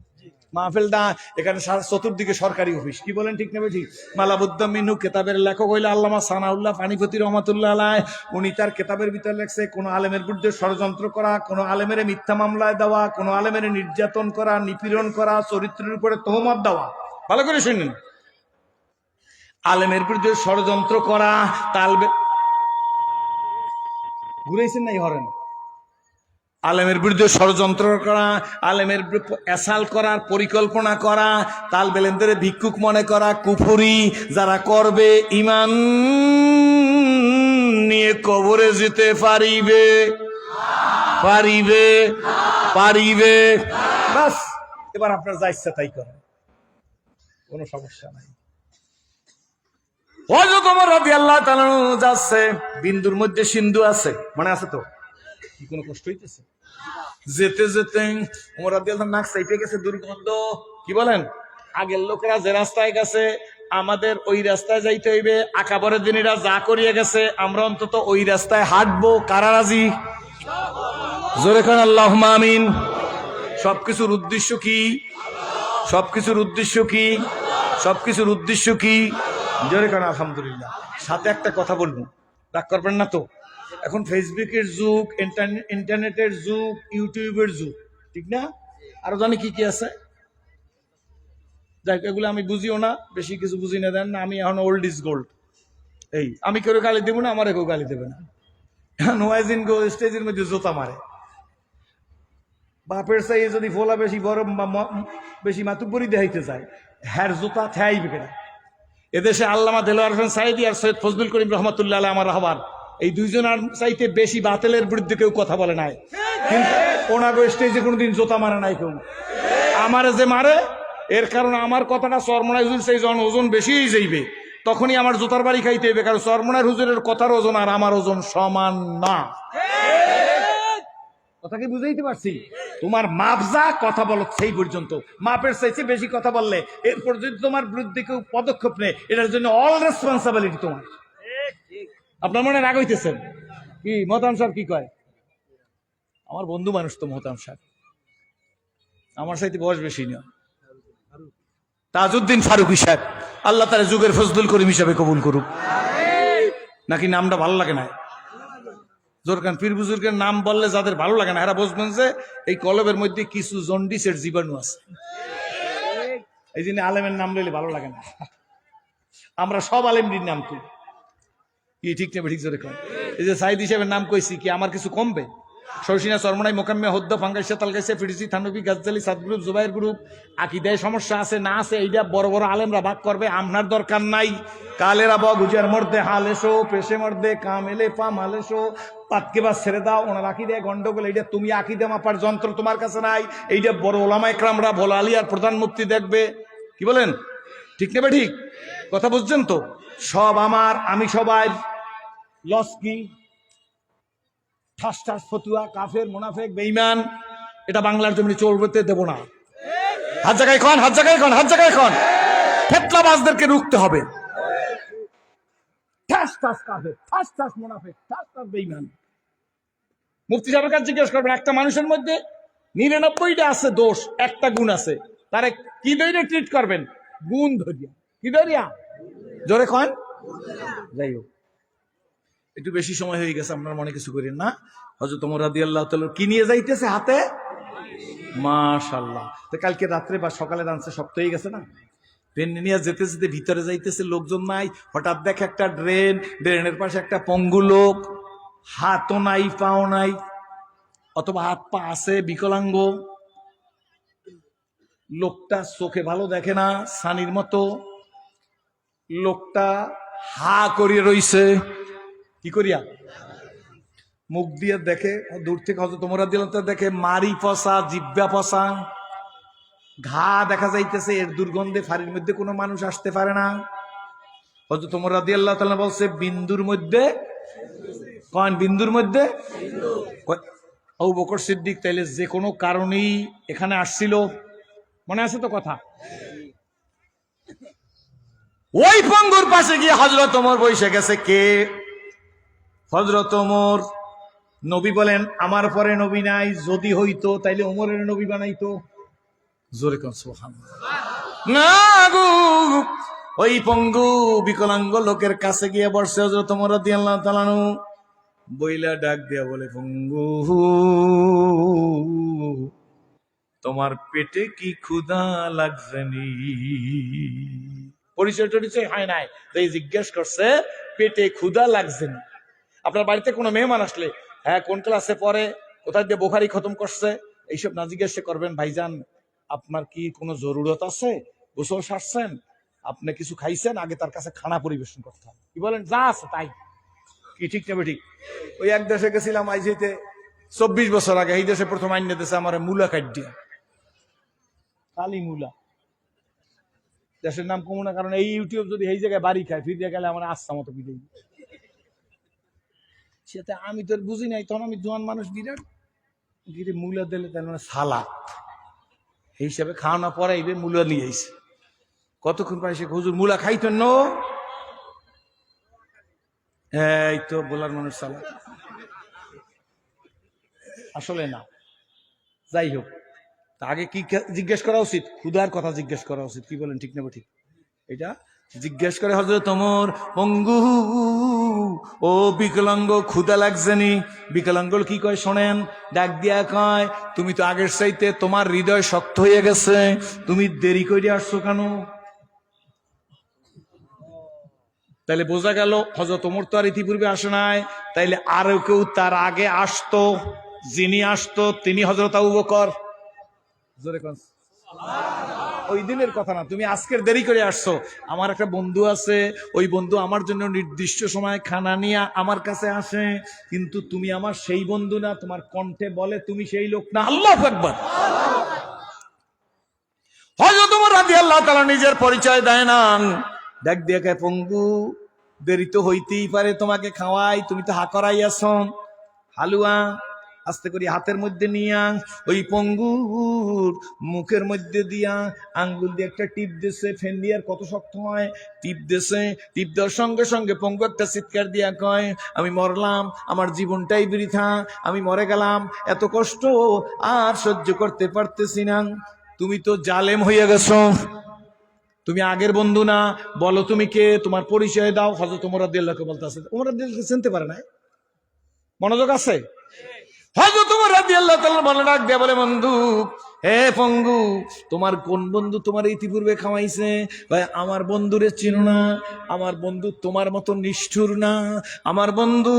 মাহফিলটা এখানে চতুর্দিকে সরকারি অফিস। কি বলেন ঠিক নেবে ঠিক? মালাবুদ্দা মিনহু কেতাবের লেখক হইলে আল্লামা সানাউল্লাহ পানিপতি রহমাতুল্লাহ আলাইহ। উনি তার কেতাবের ভিতরে লেখছে, কোন আলেমের বিরুদ্ধে ষড়যন্ত্র করা, কোন আলেমের মিথ্যা মামলায় দেওয়া, কোন আলেমের নির্যাতন করা, নিপীড়ন করা, চরিত্রের উপরে তহমত দেওয়া। ভালো করে শুনুন, আলেমের বিরুদ্ধে ষড়যন্ত্র করা, তালবে ঘুরেছেন নাই হরেন, আলেমের বিরুদ্ধে ষড়যন্ত্র করা, আলেমের এসাল করার পরিকল্পনা করা, তাল বেলেন্দের ভিক্ষুক মনে করা কুফরি। যারা করবে ঈমান নিয়ে কবরে যেতে পারিবে পারিবে পারিবে বাস। এবার আপনার যা ইচ্ছা তাই করেন, কোনো সমস্যা নাই। হযরত ওমর রাদিয়াল্লাহু তাআলা যাচ্ছে, বিন্দুর মধ্যে সিন্ধু আছে, মনে আছে তো? কি কোনো কষ্ট হইতেছে? যেতে যেতে ওমর রাদিয়াল্লাহু নাক চাইতে গেছে, দুর্গন্ধ। কি বলেন? আগের লোকেরা যে রাস্তায় গেছে আমাদের ওই রাস্তায় যাইতে হইবে। আকাবরের দিনেরা যা করিয়ে গেছে আমরা অন্তত ওই রাস্তায় হাঁটবো। কারা রাজি? জোরে খান আল্লাহুম্মা আমিন। সবকিছুর উদ্দেশ্য কি? সবকিছুর উদ্দেশ্য কি? সবকিছুর উদ্দেশ্য কি? জোরে খান আলহামদুলিল্লাহ। সাথে একটা কথা বলবো, রাগ করবেন না তো? এখন ফেসবুকের যুগ, ইন্টারনেটের যুগ, ইউটিউবের যুগ, ঠিক না? আরো জানি কি কি আছে, যাই এগুলো আমি বুঝিও না, বেশি কিছু বুঝি না। দেন না, আমি এখন ওল্ড ইজ গোল্ড। এই আমি কেউ গালি দেবো না, আমার কেউ গালি দেবে না। নোয়াইজিন গো স্টেজের মধ্যে জোতা মারে, বাপের চাই যদি ফোলা বেশি বড় বেশি মাতুব্বরি দেখাইতে চায়, হ্যার জোতা থাইবে কেনা। এদেশে আল্লামা দেলোয়ার হোসেন সাইদি আর সৈয়দ ফজলুল করিম রহমতুল্লাহ আলাইহি আমার রাহবার, এই দুইজনের চাইতে বেশি বাতিলের বিরুদ্ধে কেউ কথা বলে নাই, কিন্তু ওনাগো স্টেজে কোনোদিন জোতা মারে নাই কেউ। আমারে যে মারে, এর কারণ আমার কথাটা চরমনাই হুজুর সেই যখন ওজন বেশি যাইবে তখনই আমার জোতার বাড়ি খাইতে হইবে, কারণ চরমনাই হুজুরের কথার ওজন আর আমার ওজন সমান না। কথা কি বুঝাইতে পারছি? তোমার মাপ যা, কথা বলো সেই পর্যন্ত। মাপের চাইতে বেশি কথা বললে এরপর যদি তোমার বিরুদ্ধে কেউ পদক্ষেপ নেয়, এটার জন্য অল রেসপন্সিবিলিটি তোমার। আপনার মনে রাগ হইতেছেন কি? মহতাম সাহেব কি কয়? আমার বন্ধু মানুষ তো মহতাম সাহেব, আমার সাথে বয়স বেশি না। তাজউদ্দিন ফারুকী সাহেব, আল্লাহ তাআলা যুগের ফজলুল করিম হিসাবে কবুল করুক। নাকি নামটা ভালো লাগে না? জোরকান পীর বুজুর্গের নাম বললে যাদের ভালো লাগে না এরা বুঝবেন যে এই কলবের মধ্যে কিছু জন্ডিসের জীবাণু আছে, এই জন্য আলেমের নাম লইলে ভালো লাগে না। আমরা সব আলেমদের নাম কই, কি ঠিক নেবে ঠিক? জোরে কন। এই যে সাইদ হিসেবে নাম কইছি, কি আমার কিছু কমবে? শর্ষিনা, চরমনাই, মোকাম্মে, হদ্দ, ফাঙ্গাইসা, তালগাইসা, ফিরিসি, থানবী, গাজজালি, সাদ গ্রুপ, জুবাইর গ্রুপ, আকিদায় সমস্যা আছে না আছে এইটা বড় বড় আলেমরা ভাগ করবে, আপনার দরকার নাই। কালেরা বগ গুজার মর্দে হাল এসো, পেশে মর্দে কাম এলে পা মাল এসো, পাতকে বা ছেড়ে দাও। ওনার আকিদায় গন্ডগোল, এইটা তুমি আকিদা মাপার যন্ত্র তোমার কাছে নাই, এইটা বড় ওলামা ইকরামরা ভোলা আলী আর প্রধান মুফতি দেখবে। কি বলেন? ঠিক নেবে ঠিক? কথা বুঝছেন তো? সব আমার, আমি সবাই। লস কি? ঠাস ঠাস ফতুয়া, কাফের, মুনাফেক, বেঈমান, এটা বাংলার জমিনে চলতে দেব না। হাত জায়গায় খন, হাত জায়গায় খন, হাত জায়গায় খন। ফেতনাবাজদেরকে রুখতে হবে। ঠাস ঠাস কাফের, ঠাস ঠাস মুনাফিক, ঠাস ঠাস বেঈমান। মুফতি সাহেবের কাছে জিজ্ঞেস করবেন, একটা মানুষের মধ্যে 99টা আছে দোষ, একটা গুণ আছে, তারে কি ধরে ট্রিট করবেন? গুণ ধরিয়া। কি ধরিয়া? জোরে খন। যাই হোক, একটু বেশি সময় হয়ে গেছে, আপনার মনে কিছু করেন না। হযরত ওমর রাদিয়াল্লাহু তাআলা কি নিয়ে যাইতেছে হাতে? মাশাআল্লাহ। তো কালকে রাত্রে বা সকালে রানছে, শক্ত হয়ে গেছে না? ট্রেন নিয়ে যেতে যেতে ভিতরে যাইতেছে, লোকজন নাই। হঠাৎ দেখে একটা ড্রেনের পাশে একটা পঙ্গু লোক, হাতও নাই পাও নাই, অথবা হাত পা আছে, বিকলাঙ্গ। লোকটা চোখে ভালো দেখে না, সানির মতো। লোকটা হা করিয়ে রইছে। কি করিয়া? মুখ দিয়ে দেখে, দূর থেকে হযরত ওমর রাদিয়াল্লাহু তাআলা দেখে মারি পচা, জিহ্বা পচা, ঘা দেখা যাইতেছে। এর দুর্গন্ধে ফাড়ির মধ্যে কোনো মানুষ আসতে পারে না। হযরত ওমর রাদিয়াল্লাহু তাআলা বলছে, বিন্দুর মধ্যে কোন বিন্দুর মধ্যে? আবু বকর সিদ্দিক তাইলে যে কোনো কারণেই এখানে আসছিল, মনে আছে তো কথা? ওই পঙ্গুর পাশে গিয়ে হযরত ওমর বসে গেছে। কে? হযরত ওমর। নবী বলেন, আমার পরে নবী নাই, যদি হইতো তাইলে ওমরের নবী বানাইতো। জোরে কোন সুবহানাল্লাহ। না গো, ওই পঙ্গু বিকলাঙ্গ লোকের কাছে গিয়ে বসে হযরত ওমর রাদিয়াল্লাহু তাআলা আনহু। বইলা ডাক দিয়া বলে, পঙ্গু, তোমার পেটে কি ক্ষুধা লাগছে নি? পরিচয় টরিচয় হয় নাই, তাই জিজ্ঞেস করছে পেটে ক্ষুধা লাগছে নি। আপনার বাড়িতে কোনো মেহমান আসলে, হ্যাঁ কোন ক্লাসে পড়ে, কোথায় দিয়ে বুখারী খতম করছে, এইসব না জিজ্ঞাসা করবেন, ভাইজান আপনার কি কোনো জরুরত আছে, গোসল সারছেন, আপনি কিছু খাইছেন, আগে তার কাছে খানা পরিবেশন করতে হবে। কি বলেন? যা আছে তাই। কি ঠিক নেবে? ঠিক। ওই এক দেশে গেছিলাম আইজিতে 24 বছর আগে। এই দেশে প্রথম আইন দিয়েছে আমার মূলা কাটিয়া, কালি মূলা। দেশের নাম কমু না, কারণ এই ইউটিউব যদি এই জায়গায় বাড়ি খায়, ফিরে গেলে আমার আস্থা মতো বিদায়। সেটা আমি তো বুঝি নাই, তখন আমি জোয়ান মানুষ, বিরাট গিরে মূলা দিলে তার মানে সালাদ এই হিসাবে খাওয়ানো পরে এইবে মূলা নিয়ে আইছে। কতক্ষণ পরে সে, হুজুর মূলা খাইতেন না? এই তো বলার মানুষ সালাদ আসলে না। যাই হোক, আগে কি জিজ্ঞেস করা উচিত? ক্ষুধার কথা জিজ্ঞেস করা উচিত। কি বলেন? ঠিক না ঠিক? এটা জিজ্ঞেস করে হযরত ওমর, পঙ্গু ও বিকলাঙ্গ, ক্ষুধা লাগছে নি? বিকলাঙ্গ কি কয় শোনেন, ডাক দিয়া কয়, তুমি তো আগের চাইতে তোমার হৃদয় শক্ত হয়ে গেছে, তুমি দেরি করে আসছো কেন? তাইলে বোঝা গেল হযরত ওমর তো আর ইতিপূর্বে আসে নাই, তাইলে আরো কেউ তার আগে আসতো। যিনি আসতো তিনি হযরত আবু বকর। জোরে কোন ওই দিনের কথা না, তুমি আজকের দেরি করে আসছো। আমার একটা বন্ধু আছে, ওই বন্ধু আমার জন্য নির্দিষ্ট সময় খানা নিয়ে আমার কাছে আসে, কিন্তু তুমি আমার সেই বন্ধু না, তোমার কণ্ঠে বলে তুমি সেই লোক না। আল্লাহু আকবার। হযরত ওমর রাদিয়াল্লাহু তাআলা নিজের পরিচয় দেয় না, দেখ দেখে, পঙ্গু দেরি তো হইতেই পারে, তোমাকে খাওয়াই, তুমি তো হা করাই আছো। হালুয়া আস্তে করে হাতের মধ্যে নিয়া ওই পঙ্গুর মুখের মধ্যে দিয়া আঙ্গুল দিয়ে একটা টিপ দিছে। ফেন্ডি আর কত শক্ত হয়, টিপ দিছে। টিপ দেওয়ার সঙ্গে সঙ্গে পঙ্গু একটা চিৎকার দিয়া কয়, আমি মরলাম, আমার জীবনটাই বৃথা, আমি মরে গেলাম, এত কষ্ট আর সহ্য করতে পারতেছি না। তুমি তো জালেম হইয়া গেছো, তুমি আগের বন্ধু না, বলো তুমি কে, তোমার পরিচয় দাও। হযরত ওমর রাদিয়াল্লাহু বলতেছে, ওমর রাদিয়াল্লাহু চিনতে পারে না। মনোযোগ আছে? হযরত ওমর রাদিয়াল্লাহু তাআলা বলে, ডাক দেয়া বলে, বন্ধু, হে পঙ্গু, তোমার কোন বন্ধু তোমার ইতিপূর্বে খাওয়াইছে? ভাই আমার বন্ধুরে চিনো না, আমার বন্ধু তোমার মতো নিষ্ঠুর না। আমার বন্ধু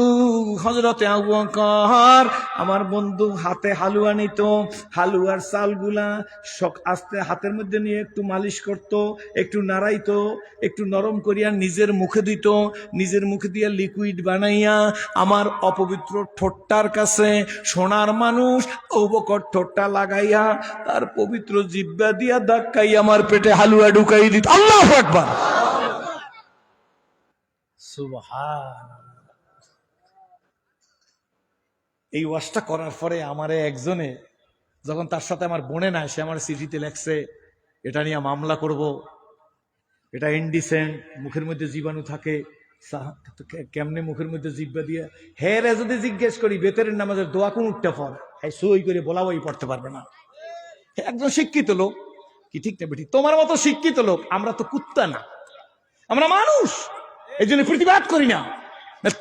হযরতে আবু বকর, আমার বন্ধু হাতে হালুয়া নিত, হালুয়ার চালগুলা আস্তে হাতের মধ্যে নিয়ে একটু মালিশ করত, একটু নাড়াইতো, একটু নরম করিয়া নিজের মুখে দিত, নিজের মুখে দিয়া লিকুইড বানাইয়া আমার অপবিত্র ঠোঁটটার কাছে সোনার মানুষ আবু বকর ঠোঁটটা লাগাইয়া তার পবিত্র জিহ্বা দিয়া ধাক্কাই আমার পেটে হালুয়া ঢুকাই দিত। আল্লাহু আকবার, সুবহানাল্লাহ। এই ওয়াজটা করার পরে আমারে একজনে, যখন তার সাথে আমার বোনে নাই, সে আমার চিঠিতে লেখছে, এটা নিয়ে মামলা করব, এটা ইনডিসেন্ট, মুখের মধ্যে জীবাণু থাকে, কেমনে মুখের মধ্যে জিব্বা দিয়ে হেরে যদি জিজ্ঞেস করি বেতরের নামাজের দোয়া কোন উঠতে পড়, সই করে বলাবই পড়তে পারবে না। একজন শিক্ষিত লোক, কি ঠিক না বেটি? তোমার মতো শিক্ষিত লোক, আমরা তো কুত্তা না, আমরা মানুষ, এই জন্য প্রতিবাদ করি না।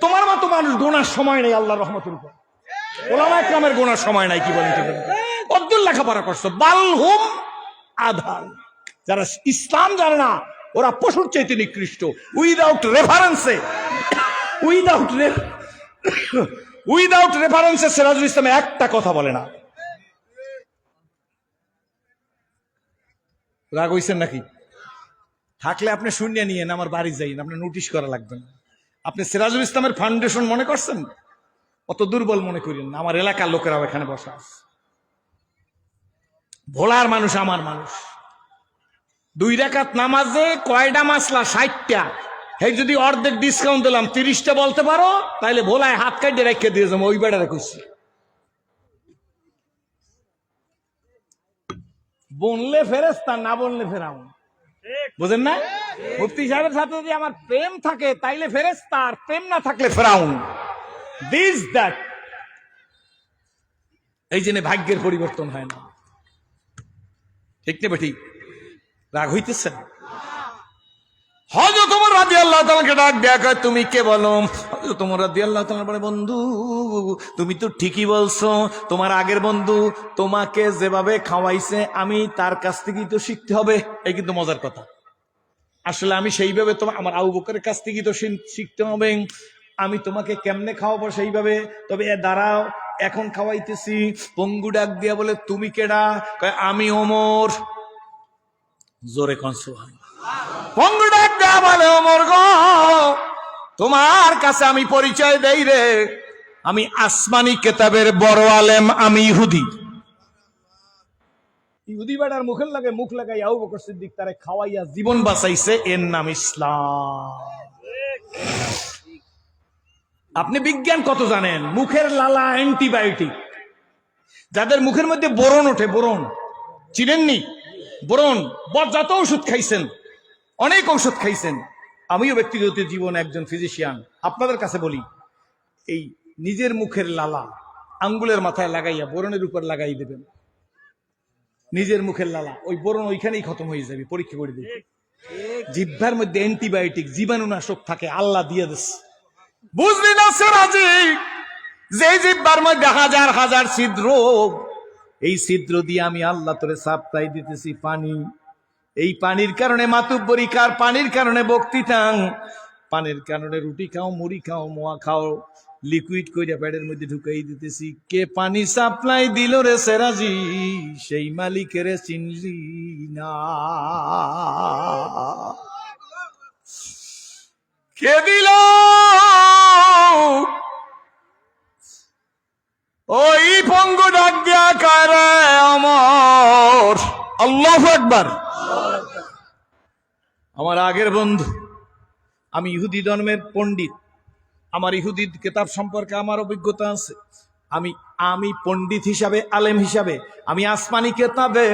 তোমার মতো মানুষ গোনার সময় নেই আল্লাহর রহমতের উপর, ওলামা ইকরামের গোনার সময় নাই। কি বলেন? কতদূর লেখাপড়া করছো? বালহুম আধাল। যারা ইসলাম জানে না ওরা পশুর চাইতে নিকৃষ্ট। উইদাউট রেফারেন্সে সিরাজুল ইসলাম একটা কথা বলে না। রাগ হইছেন নাকি? থাকলে আপনি শূন্য নিয়েন, আমার বাড়ি যাইন, আপনি নোটিশ করা লাগবে না। আপনি সিরাজুল ইসলামের ফাউন্ডেশন মনে করছেন, অত দুর্বল মনে করেন না। আমার এলাকার লোকেরাও এখানে বসা আছে, ভোলার মানুষ, আমার মানুষ। 2 রাকাত নামাজে কয়টা মাসলা? 60টা। এই যদি অর্ধেক ডিসকাউন্ট দিলাম 30টা বলতে পারো, তাইলে ভোলায় হাত কাটে রেখে দিয়ে যাবো। ওই বেড়া রেখেছি, বনলে ফেরেস্তা, না বনলে ফেরাউন। বুঝেন না? মুফতি সাহেবের সাথে যদি আমার প্রেম থাকে তাইলে ফেরেস্তা, আর প্রেম না থাকলে ফেরাউন। This that. এই জন্য ভাগ্যের পরিবর্তন হয় না। ঠিক না বেটি? রাগ হইতেছেন? হযরত ওমর রাদিয়াল্লাহু তাআলাকে ডাক দেয়া, তুমি কে বলো? হযরত ওমর রাদিয়াল্লাহু তাআলা বলে, বন্ধু তুমি তো ঠিকই বলছো, তোমার আগের বন্ধু তোমাকে যেভাবে খাওয়াইছে আমি তার কাছ থেকেই তো শিখতে হবে। এই কিন্তু মজার কথা। আসলে আমি সেইভাবে তোমার আমার আবু বকরের কাছ থেকেই তো শিখতে হবে। আমি তোমাকে কেমনে খাওয়াবো সেইভাবে, তবে দাঁড়াও এখন খাওয়াইতেছি। পঙ্গু ডাক দিয়া বলে, তুমি কেডা? কয়, আমি ওমর। জোরে কোন সুবহানাল্লাহ। পঙ্গু ডাক দেয়া বলে, ওমর গো, তোমার কাছে আমি পরিচয় দেই রে, আমি আসমানি কিতাবের বড় আলেম, আমি ইহুদি। ইহুদি বেটার মুখের লাগে মুখ লাগাই আবু বকর সিদ্দিক তারে খাওয়াইয়া জীবন বাঁচাইছে, এর নাম ইসলাম। আপনি বিজ্ঞান কত জানেন? মুখের লালা অ্যান্টিবায়োটিক। যাদের মুখের মধ্যে বোরন ওঠে, বোরন চিনেননি? বোরন যত ওষুধ খাইছেন, অনেক ঔষধ খাইছেন। আমিও ব্যক্তিগত জীবন একজন ফিজিশিয়ান। আপনাদের কাছে বলি, এই নিজের মুখের লালা আঙ্গুলের মাথায় লাগাইয়া বোরনের উপর লাগাই দেবেন। নিজের মুখের লালা, ওই বোরন ওইখানেই খতম হয়ে যাবে। পরীক্ষা করে দেবে। জিহ্বার মধ্যে অ্যান্টিবায়োটিক, জীবাণুনাশক থাকে, আল্লাহ দিয়ে দিচ্ছে। বুঝলি না সেরাজি? যে জিহ্বার মধ্যে হাজার হাজার ছিদ্র, এই ছিদ্র দিয়ে আমি আল্লাহ তোরে সাপ্লাই দিতেছি পানি। এই পানির কারণে মাতুব্বরি কার, পানির কারণে বক্তৃতা, পানির কারণে রুটি খাও, মুড়ি খাও, মোয়া খাও, লিকুইড কইরা পেটের মধ্যে ঢুকাই দিতেছি। কে পানি সাপ্লাই দিল রে সেরাজি, সেই মালিকের চিনলি না। কে দিল? ওই পঙ্গু ডাক দিয়া কারে আমার। আল্লাহু আকবার। আমার আগের বন্ধু, আমি ইহুদি ধর্মের পণ্ডিত, আমার ইহুদি কিতাব সম্পর্কে আমার অভিজ্ঞতা আছে। আমি পণ্ডিত হিসাবে, আলেম হিসাবে আমি আসমানি কিতাবে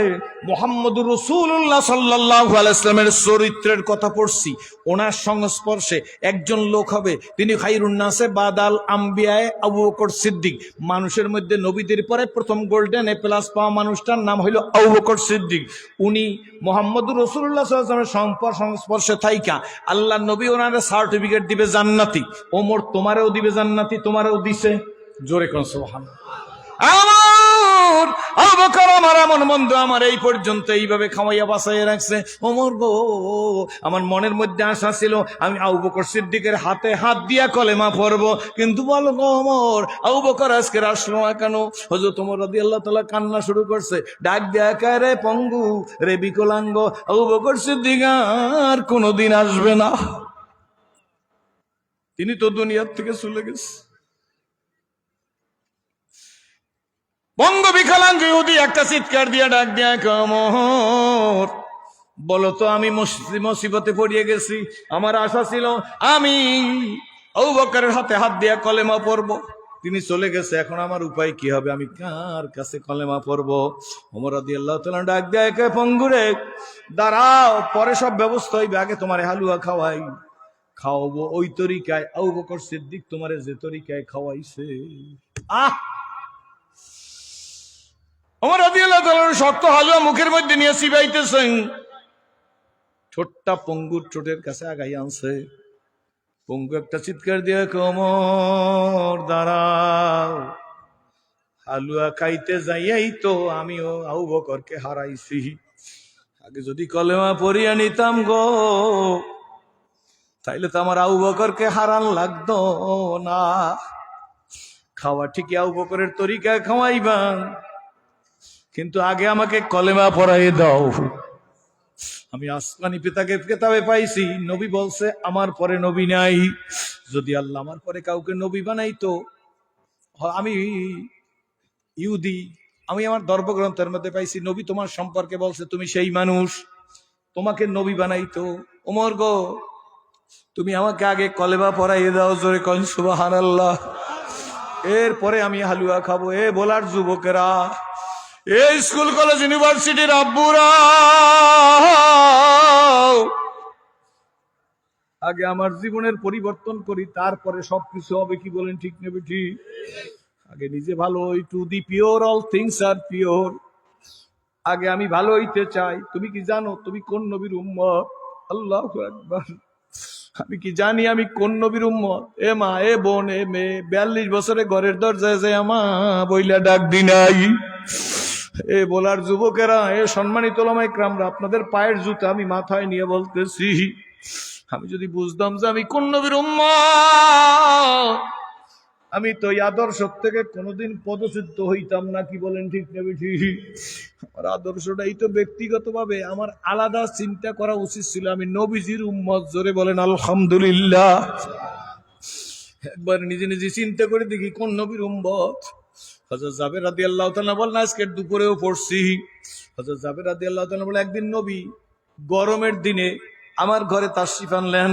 মুহাম্মদুর রাসূলুল্লাহ সাল্লাল্লাহু আলাইহি ওয়াসাল্লামের চরিত্রের কথা পড়ছি। ওনার সংস্পর্শে একজন লোক হবে, তিনি খায়রুন নাসে বাদাল আম্বিয়ায়ে আবু বকর সিদ্দিক। মানুষের মধ্যে নবীদের পরে প্রথম গোল্ডেন এ প্লাস পাওয়া মানুষটার নাম হইল আবু বকর সিদ্দিক। উনি মুহাম্মদুর রাসূলুল্লাহ সাল্লাল্লাহু আলাইহি ওয়াসাল্লামের সংস্পর্শে থাইকা আল্লাহ নবী ওনারে সার্টিফিকেট দিবে জান্নাতি। ওমর তোমারেও দিবে জান্নাতি, তোমারেও দিছে। জোরে কোন সুবহানাল্লাহ। আমার আবু বকর আমার এমন বন্ধু, আমার এই পর্যন্ত এইভাবে খাওয়াইয়া বাঁচাইয়া রাখছে। ওমর গো, আমার মনের মধ্যে আশা ছিল আমি আবু বকর সিদ্দিকের হাতে হাত দিয়া কলেমা পড়বো, কিন্তু বলো গো ওমর, আবু বকর আজকে আসলো না কেন? হযরত ওমর রাদিয়াল্লাহু তাআলা কান্না শুরু করছে। ডাক দেয়া কয়, রে পঙ্গু, রে বিকলাঙ্গ, আবু বকর সিদ্দিক আর কোনোদিন আসবে না, তিনি তো দুনিয়ার থেকে চলে গেছে। বঙ্গ বিকলাঙ্গ ইহুদি একটা চিৎকার দিয়া ডাক দিয়া কমর, বলো তো আমি মুসিবতে পড়িয়ে গেছি। আমার আশা ছিল আমি আবু বকরের হাতে হাত দিয়া কলেমা পড়ব। তিনি চলে গেছে, এখন আমার উপায় কি হবে? আমি কার কাছে কলেমা পড়বো? ওমর রাদিয়াল্লাহু তাআলা ডাক দেয়, কে পঙ্গুরে, দাঁড়াও, পরে সব ব্যবস্থা হইবে, আগে তোমারে হালুয়া খাওয়াই, খাওয়াবো ওই তরিকায় আবু বকর সিদ্দিক তোমারে যে তরিকায় খাওয়াইছে। আহ, ওমর রাদিয়াল্লাহু তাআলা শক্ত হালুয়া মুখের মধ্যে নিয়ে চিবাইতেছেন, ঠোঁটটা পঙ্গুর ঠোঁটের কাছে আগাই আনছে। পঙ্গু একটা চিৎকার দিয়ে, ওমর দাঁড়াও, হালুয়া খাইতে যাইয়াই তো আমিও আবু বকরকে হারাইছি, আগে যদি কলেমা পড়িয়া নিতাম গো, তাইলে তো আমার আবু বকরকে হারান লাগতো না। খাওয়া ঠিকই আবু বকরের তরিকায় খাওয়াইবা, কিন্তু আগে আমাকে কলেমা পড়াই দাও। আমি আসমানি পিতাকে কেতাবে পাইছি, নবী বলছে আমার পরে নবী নাই, যদি আল্লাহ আমার পরে কাউকে নবী বানাইতো, আমি ইহুদি, আমি আমার ধর্মগ্রন্থের মধ্যে পাইছি নবী তোমার সম্পর্কে বলছে তুমি সেই মানুষ, তোমাকে নবী বানাইতো। ওমর গো, তুমি আমাকে আগে কলেমা পড়াইয়ে দাও, জোরে কন সুবহানাল্লাহ, এরপরে আমি হালুয়া খাবো। এ বলার যুবকেরা, এই স্কুল কলেজ ইউনিভার্সিটির আব্বুরা, আগে আমার জীবনের পরিবর্তন করি, তারপরে সবকিছু হবে, কি বলেন ঠিক নেবে ঠিক? আগে নিজে ভালো হই, to the pure all things are pure, আগে আমি ভালো হইতে চাই। তুমি কি জানো তুমি কোন নবীর উম্মত? আল্লাহু আকবার। আমি কি জানি আমি কোন নবীর উম্মত? এ মা, এ বোন, এ মেয়ে, 42 বছরে ঘরের দরজায় যে আমা বইলা ডাক দি নাই। এ বলার যুবকেরা, এ সম্মানিত ওলামা ইকরামরা, আপনাদের পায়ের জুতা আমি মাথায় নিয়ে বলতেছি, আমি যদি বুঝতাম যে আমি কোন নবীর উম্মত, আমি তো এই আদর্শ থেকে কোনোদিন পদচ্যুত হইতাম না, কি বলেন ঠিক নেবে ঠিক? আমার আদর্শটাই তো ব্যক্তিগতভাবে আমার আলাদা চিন্তা করা উচিত ছিল, আমি নবীজির উম্মত, জোরে বলেন আলহামদুলিল্লাহ। একবার নিজে নিজে চিন্তা করে দেখি কোন নবীর উম্মত। হযরত জাবের রাদিয়াল্লাহু তাআলা বলেন, আজকে দুপুরেও পড়ছি, হযরত জাবের রাদিয়াল্লাহু তাআলা বলেন, একদিন নবী গরমের দিনে আমার ঘরে তাশরিফ আনলেন।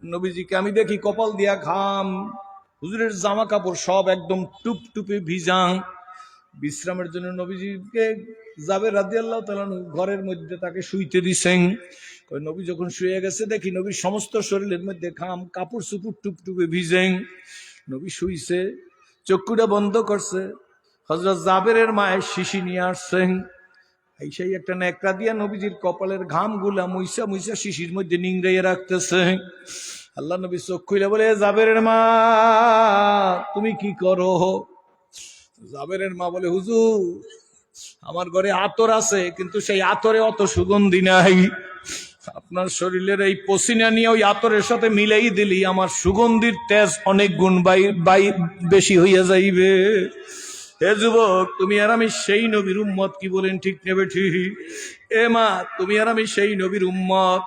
নবীজিকে আমি দেখি কপাল দিয়া ঘাম, হুজুরের জামা কাপড় সব একদম টুপটুপে ভিজা। বিশ্রামের জন্য নবীজিকে জাবের রাদিয়াল্লাহু তাআলা ঘরের মধ্যে তাকে শুইতে দিছেন। নবী যখন শুয়ে গেছে, দেখি নবীর সমস্ত শরীরের মধ্যে ঘাম, কাপড় চুপুর টুপটুপে ভিজেন। নবী শুইছে, চক্ষুটা বন্ধ করছে, হযরত জাবেরের মায়ের শিশি নিয়ে আসছেন, এই সেই একটা নেকড়া দিয়া নবীজির কপালের ঘাম গুলা মুইসা মুইসা শিশির মধ্যে নিংড়াইয়া রাখতেছে। আল্লাহ নবী চোখ খুলে বলে, জাবেরের মা তুমি কি করো? জাবেরের মা বলে, হুজুর আমার ঘরে আতর আছে, কিন্তু সেই আতরে অত সুগন্ধি নাই, আপনার শরীরের এই পসিনা নিয়ে ওই আতরের সাথে মিলাই দিলি আমার সুগন্ধির তেজ অনেক গুণ বেশি হইয়া যাইবে। হে যুবক, তুমি আর আমি সেই নবীর উম্মত, কি বলেন ঠিক নেবে ঠিক? এ মা, তুমি আর আমি সেই নবীর উম্মত।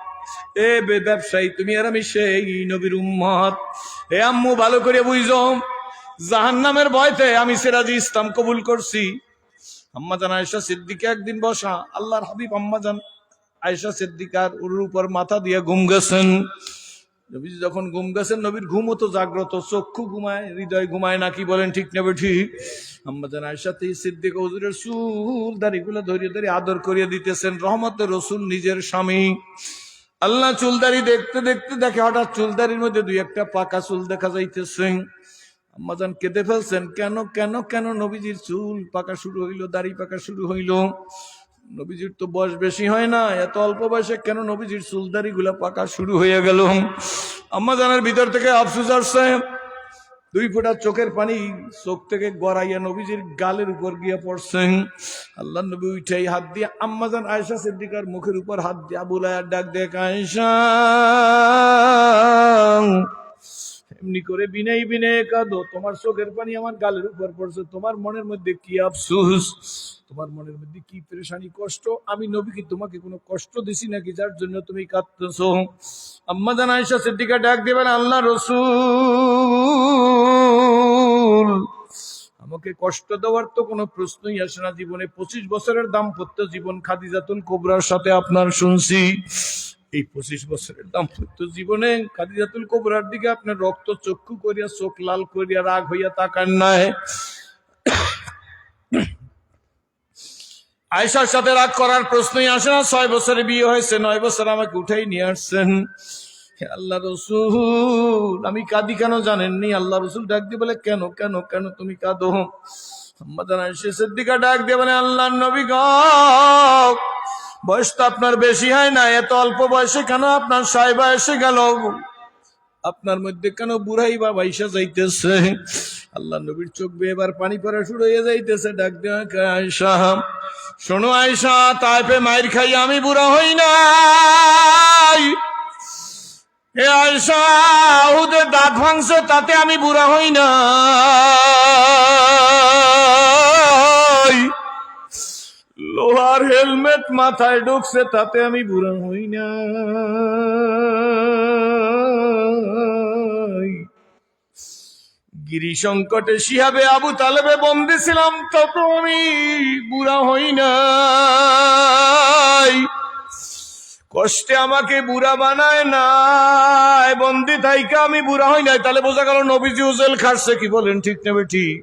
এ ব্যবসায়ী, তুমি আর আমি সেই নবীর উম্মত। হে আম্মু, ভালো করে বুঝো, জাহান্নামের ভয়তে আমি সিরাজি ইসলাম কবুল করছি। আম্মাজান আয়েশা সিদ্দিকা একদিন বসা, আল্লাহর হাবিব আম্মাজান আয়েশা সিদ্দিকার উরুর উপর মাথা দিয়ে ঘুম গেছেন। নবীজি যখন ঘুম গেছেন, নবীর ঘুমও তো জাগ্রত, চক্ষু ঘুমায়, হৃদয় ঘুমায় না, কি বলেন ঠিক নেবে ঠিক? আম্মাজান আয়েশা সিদ্দিকা হুজুরের চুল দাড়িগুলো ধরিয়ে ধরে আদর করিয়ে দিতেছেন, রহমতের রসুল নিজের স্বামী। আল্লাহ চুলদারি দেখতে দেখতে দেখে হঠাৎ চুলদারির মধ্যে দুই একটা পাকা চুল দেখা যাইতেছে। আম্মাজান কেঁদে ফেলছেন, কেন কেন কেন নবীজির চুল পাকা শুরু হইল, দাড়ি পাকা শুরু হইল? নবীজির তো বয়স বেশি হয় না, এত অল্প বয়সে কেন নবীজির চুলদারি গুলা পাকা শুরু হয়ে গেল? আম্মাজানের ভিতর থেকে আফসোস আসছে, দুই ফোঁটা চোখের পানি চোখ থেকে গড়াইয়া নবীজির গালের উপর গিয়া পড়ছেন। আল্লাহ নবী উঠাই হাত দিয়ে আম্মাজান আয়েশা সিদ্দিকার মুখের উপর হাত দিয়া বুলায়া ডাক দেখ, আয়েশা, এমনি করে বিনয় বিনয় কাঁদো, তোমার চোখের পানি আমার গালের উপর পড়ছে, তোমার মনের মধ্যে কি আফসোস, তোমার মনের মধ্যে কি পেরেশানি, কষ্ট? আমি নবী কি তোমাকে কোনো কষ্ট দিছি নাকি যার জন্য তুমি কাঁদতেছো? আম্মাজান আয়েশা সিদ্দিকা ডাক দিবেন, আল্লাহ রাসূল, আমাকে কষ্ট দেওয়ার তো কোনো প্রশ্নই আসে না। জীবনে 25 বছরের দাম্পত্য জীবন খাদিজাতুল কুবরার সাথে আপনার শুনছি, এই 25 বছরের দাম্পত্য জীবনে খাদিজাতুল কুবরার দিকে আপনার রক্ত চক্ষু করিয়া চোখ লাল করিয়া রাগ হইয়া তাকান নাই। আয়েশার সাথে রাগ করার প্রশ্নই আসে না। 6 বছরে বিয়ে হয়েছে, 9 বছর আমাকে উঠাই নিয়ে আসছেন। আল্লাহ রসুল আমি কাঁদি কেন জানেননি? আল্লাহ রসুল ডাক দিয়ে বলে, কেন কেন কেন তুমি কাঁদো? সিদ্দিকা ডাক দিয়ে বলে, আল্লাহ নবী গো, বয়স তো আপনার বেশি হয় না, এত অল্প বয়সে কেন আপনার সাইবা এসে গেল? আপনার মধ্যে কেন বুড়াই বা বাইসা যাইতেছে? আল্লাহ নবীর চোখ বেয়ে এবার পানি পড়া শুরু হয়ে যাইতেছে। ডাক দিয়ে আয়েশা, শোনো আয়েশা, তাইফে মাইর খাই আমি বুড়া হই নাই। হে আয়েশা, উহুদের দাঁত ভাঙছে তাতে আমি বুড়া হই নাই। লোহার হেলমেট মাথায় ঢুকছে তাতে আমি বুড়া হই নাই। গিরি সংকটে শিহাবে আবু তালেবে বন্দী ছিলাম তত আমি বুড়া হই নাই। কষ্টে আমাকে বুড়া বানায় নাই, বন্দী থাইকা আমি বুড়া হই নাই। তাহলে বোঝা গেল নবীজি জেল খাটছে। কি বলেন, ঠিক নেবে ঠিক?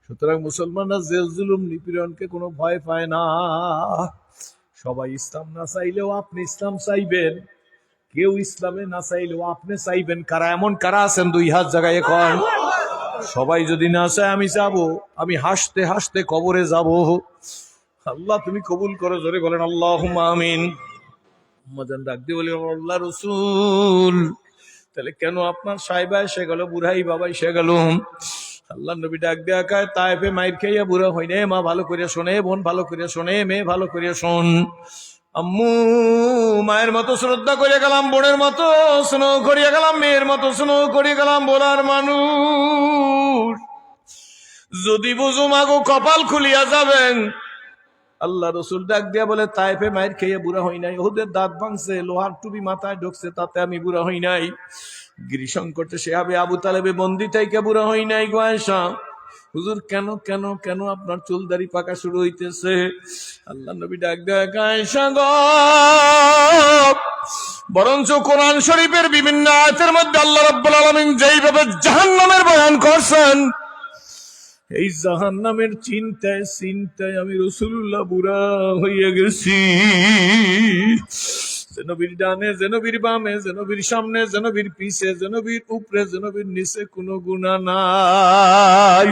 সুতরাং মুসলমানরা জেল জুলুম নিপীড়নকে কোনো ভয় পায় না। সবাই ইসলাম না চাইলেও আপনি ইসলাম চাইবেন, কেউ ইসলামে না চাইলেও আপনি চাইবেন। কারা এমন কারা আছেন? 2 হাত জায়গায় এখন। সবাই যদি না চায় আমি যাবো, আমি হাসতে হাসতে কবরে যাব। আল্লাহ তুমি কবুল করো, জোরে বলেন আল্লাহুম্মা আমিন। মজান ডাক দিয়ে বলি, আল্লাহ রসুল তাহলে কেন আপনার সাইবা এসে গেল, বুড়াই বাবা এসে গেল? আল্লাহ নবী ডাক দেয়া কায়, তাইফে মাইর খাইয়া বুড়া হইনে। মা ভালো করে শোনে, বোন ভালো করে শোনে, মেয়ে ভালো করে শোন। আম্মু মায়ের মতো শ্রদ্ধা করিয়া গেলাম, বোনের মতো স্নেহ করিয়া গেলাম, মেয়ের মতো স্নেহ করিয়া গেলাম। বলার মানুষ যদি বুঝু মাগো কপাল খুলিয়া যাবেন। আল্লাহ রসুল ডাক দিয়া বলে, তাইফে মায়ের খেয়ে বুড়া হই নাই, ওদের দাঁত ভাঙছে, লোহার টুপি মাথায় ঢুকছে তাতে আমি বুড়া হই নাই। গিরি সংকটে সে হবে আবু তালেবে বন্দি থেকে বুড়া হই নাই। গো আয়েশা, হুজুর কেন কেন কেন আপনার চুল দাড়ি পাকা শুরু হইতেছে? আল্লাহ নবী ডাক দেয়, আয়েশা গো, বরঞ্চ কোরআন শরীফের বিভিন্ন আয়াতের মধ্যে আল্লাহ রাব্বুল আলামিন যেইভাবে জাহান্নামের বয়ান করছেন, এই জাহান্নামের চিন্তায় চিন্তায় আমি রাসূলুল্লাহ বুড়া হইয়া গেছি। যে নবীর ডানে, যে নবীর বামে, যে নবীর সামনে, যে নবীর পিছে, যে নবীর উপরে, যে নবীর নিচে কোনো গুনাহ নাই।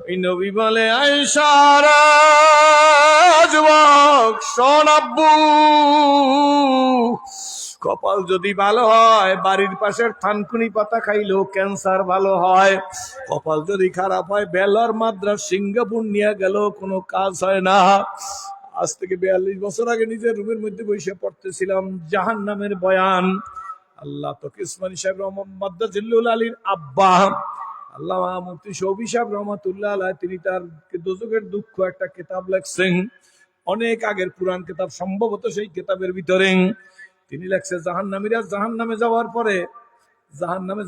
ওই নবী বলে, আয়েশা রে যুবক শোন, আব্বু কপাল যদি ভালো হয় বাড়ির পাশের থানকুনি পাতা খাইলেও ক্যান্সার ভালো হয়। কপাল যদি খারাপ হয় বেলার মাদ্রাস সিঙ্গাপুর নিয়ে গেল কোনো কাজ হয় না। আজ থেকে 42 বছর আগে নিজের রুমের মধ্যে বসে পড়তেছিলাম জাহান্নামের বয়ান। আল্লাহ তকি উসমানী সাহেব মোহাম্মদ জিল্লুল আলীর আব্বা আল্লামা মুফতি শফি সাহেব রহমাতুল্লাহ আলাইহি, তিনি তার দোজখের দুঃখ একটা কিতাব লিখছেন, অনেক আগের পুরান কিতাব, সম্ভবত সেই কিতাবের ভিতরে তিনি লেখছে, জাহান্নামীরা জাহান্নামে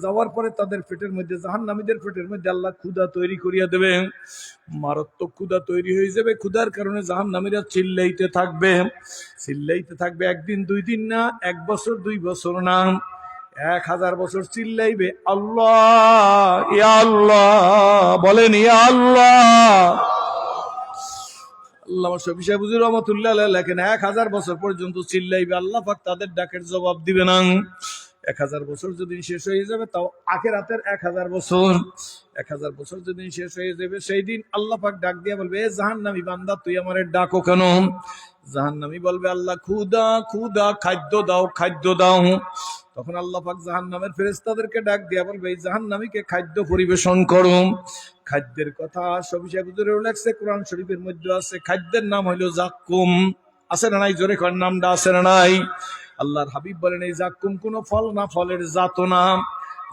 যাওয়ার পরে তাদের পেটের মধ্যে, জাহান্নামীদের পেটের মধ্যে আল্লাহ ক্ষুধা তৈরি করিয়া দেবে, মারাত্মক ক্ষুধা তৈরি হয়ে যাবে। ক্ষুধার কারণে জাহান্নামীরা চিল্লাইতে থাকবে। একদিন 2 দিন না, 1 বছর 2 বছর না, 1000 বছর চিল্লাইবে, আল্লাহ ইয়া আল্লাহ, বলেন ইয়া আল্লাহ। আল্লামা শফি সাহেব হুজুর রহমাতুল্লাহ আলাইহি লেখেন, 1000 বছর পর্যন্ত চিল্লাইবে, আল্লাহ পাক তাদের ডাকের জবাব দিবে না। 1000 বছর যদি শেষ হয়ে যাবে, তাও আখিরাতের 1000 বছর, 1000 বছর যদি শেষ হয়ে যাবে, সেই দিন আল্লাহ পাক ডাক দিয়ে বলবে, এ জাহান্নামী বান্দা তুই আমারে ডাকো কেন? জাহান্নামী বলবে, আল্লাহ ক্ষুধা ক্ষুধা, খাদ্য দাও খাদ্য দাও। তখন আল্লাহ পাক জাহান্নামের ফেরেশতাদেরকে ডাক দিয়া বলবে, এই জাহান্নামীকে খাদ্য পরিবেশন করো। খাদ্যের কথা শফি সাহেব হুজুরেও লেখছে, কোরআন শরীফের মধ্যে আছে। খাদ্যের নাম হইল জাক্কুম। আছে না নাই? জোরে কোন নামটা আছে না নাই? আল্লাহর হাবিব বলেন, এই জাক্কুম কোন ফল না, ফলের জাত নাম।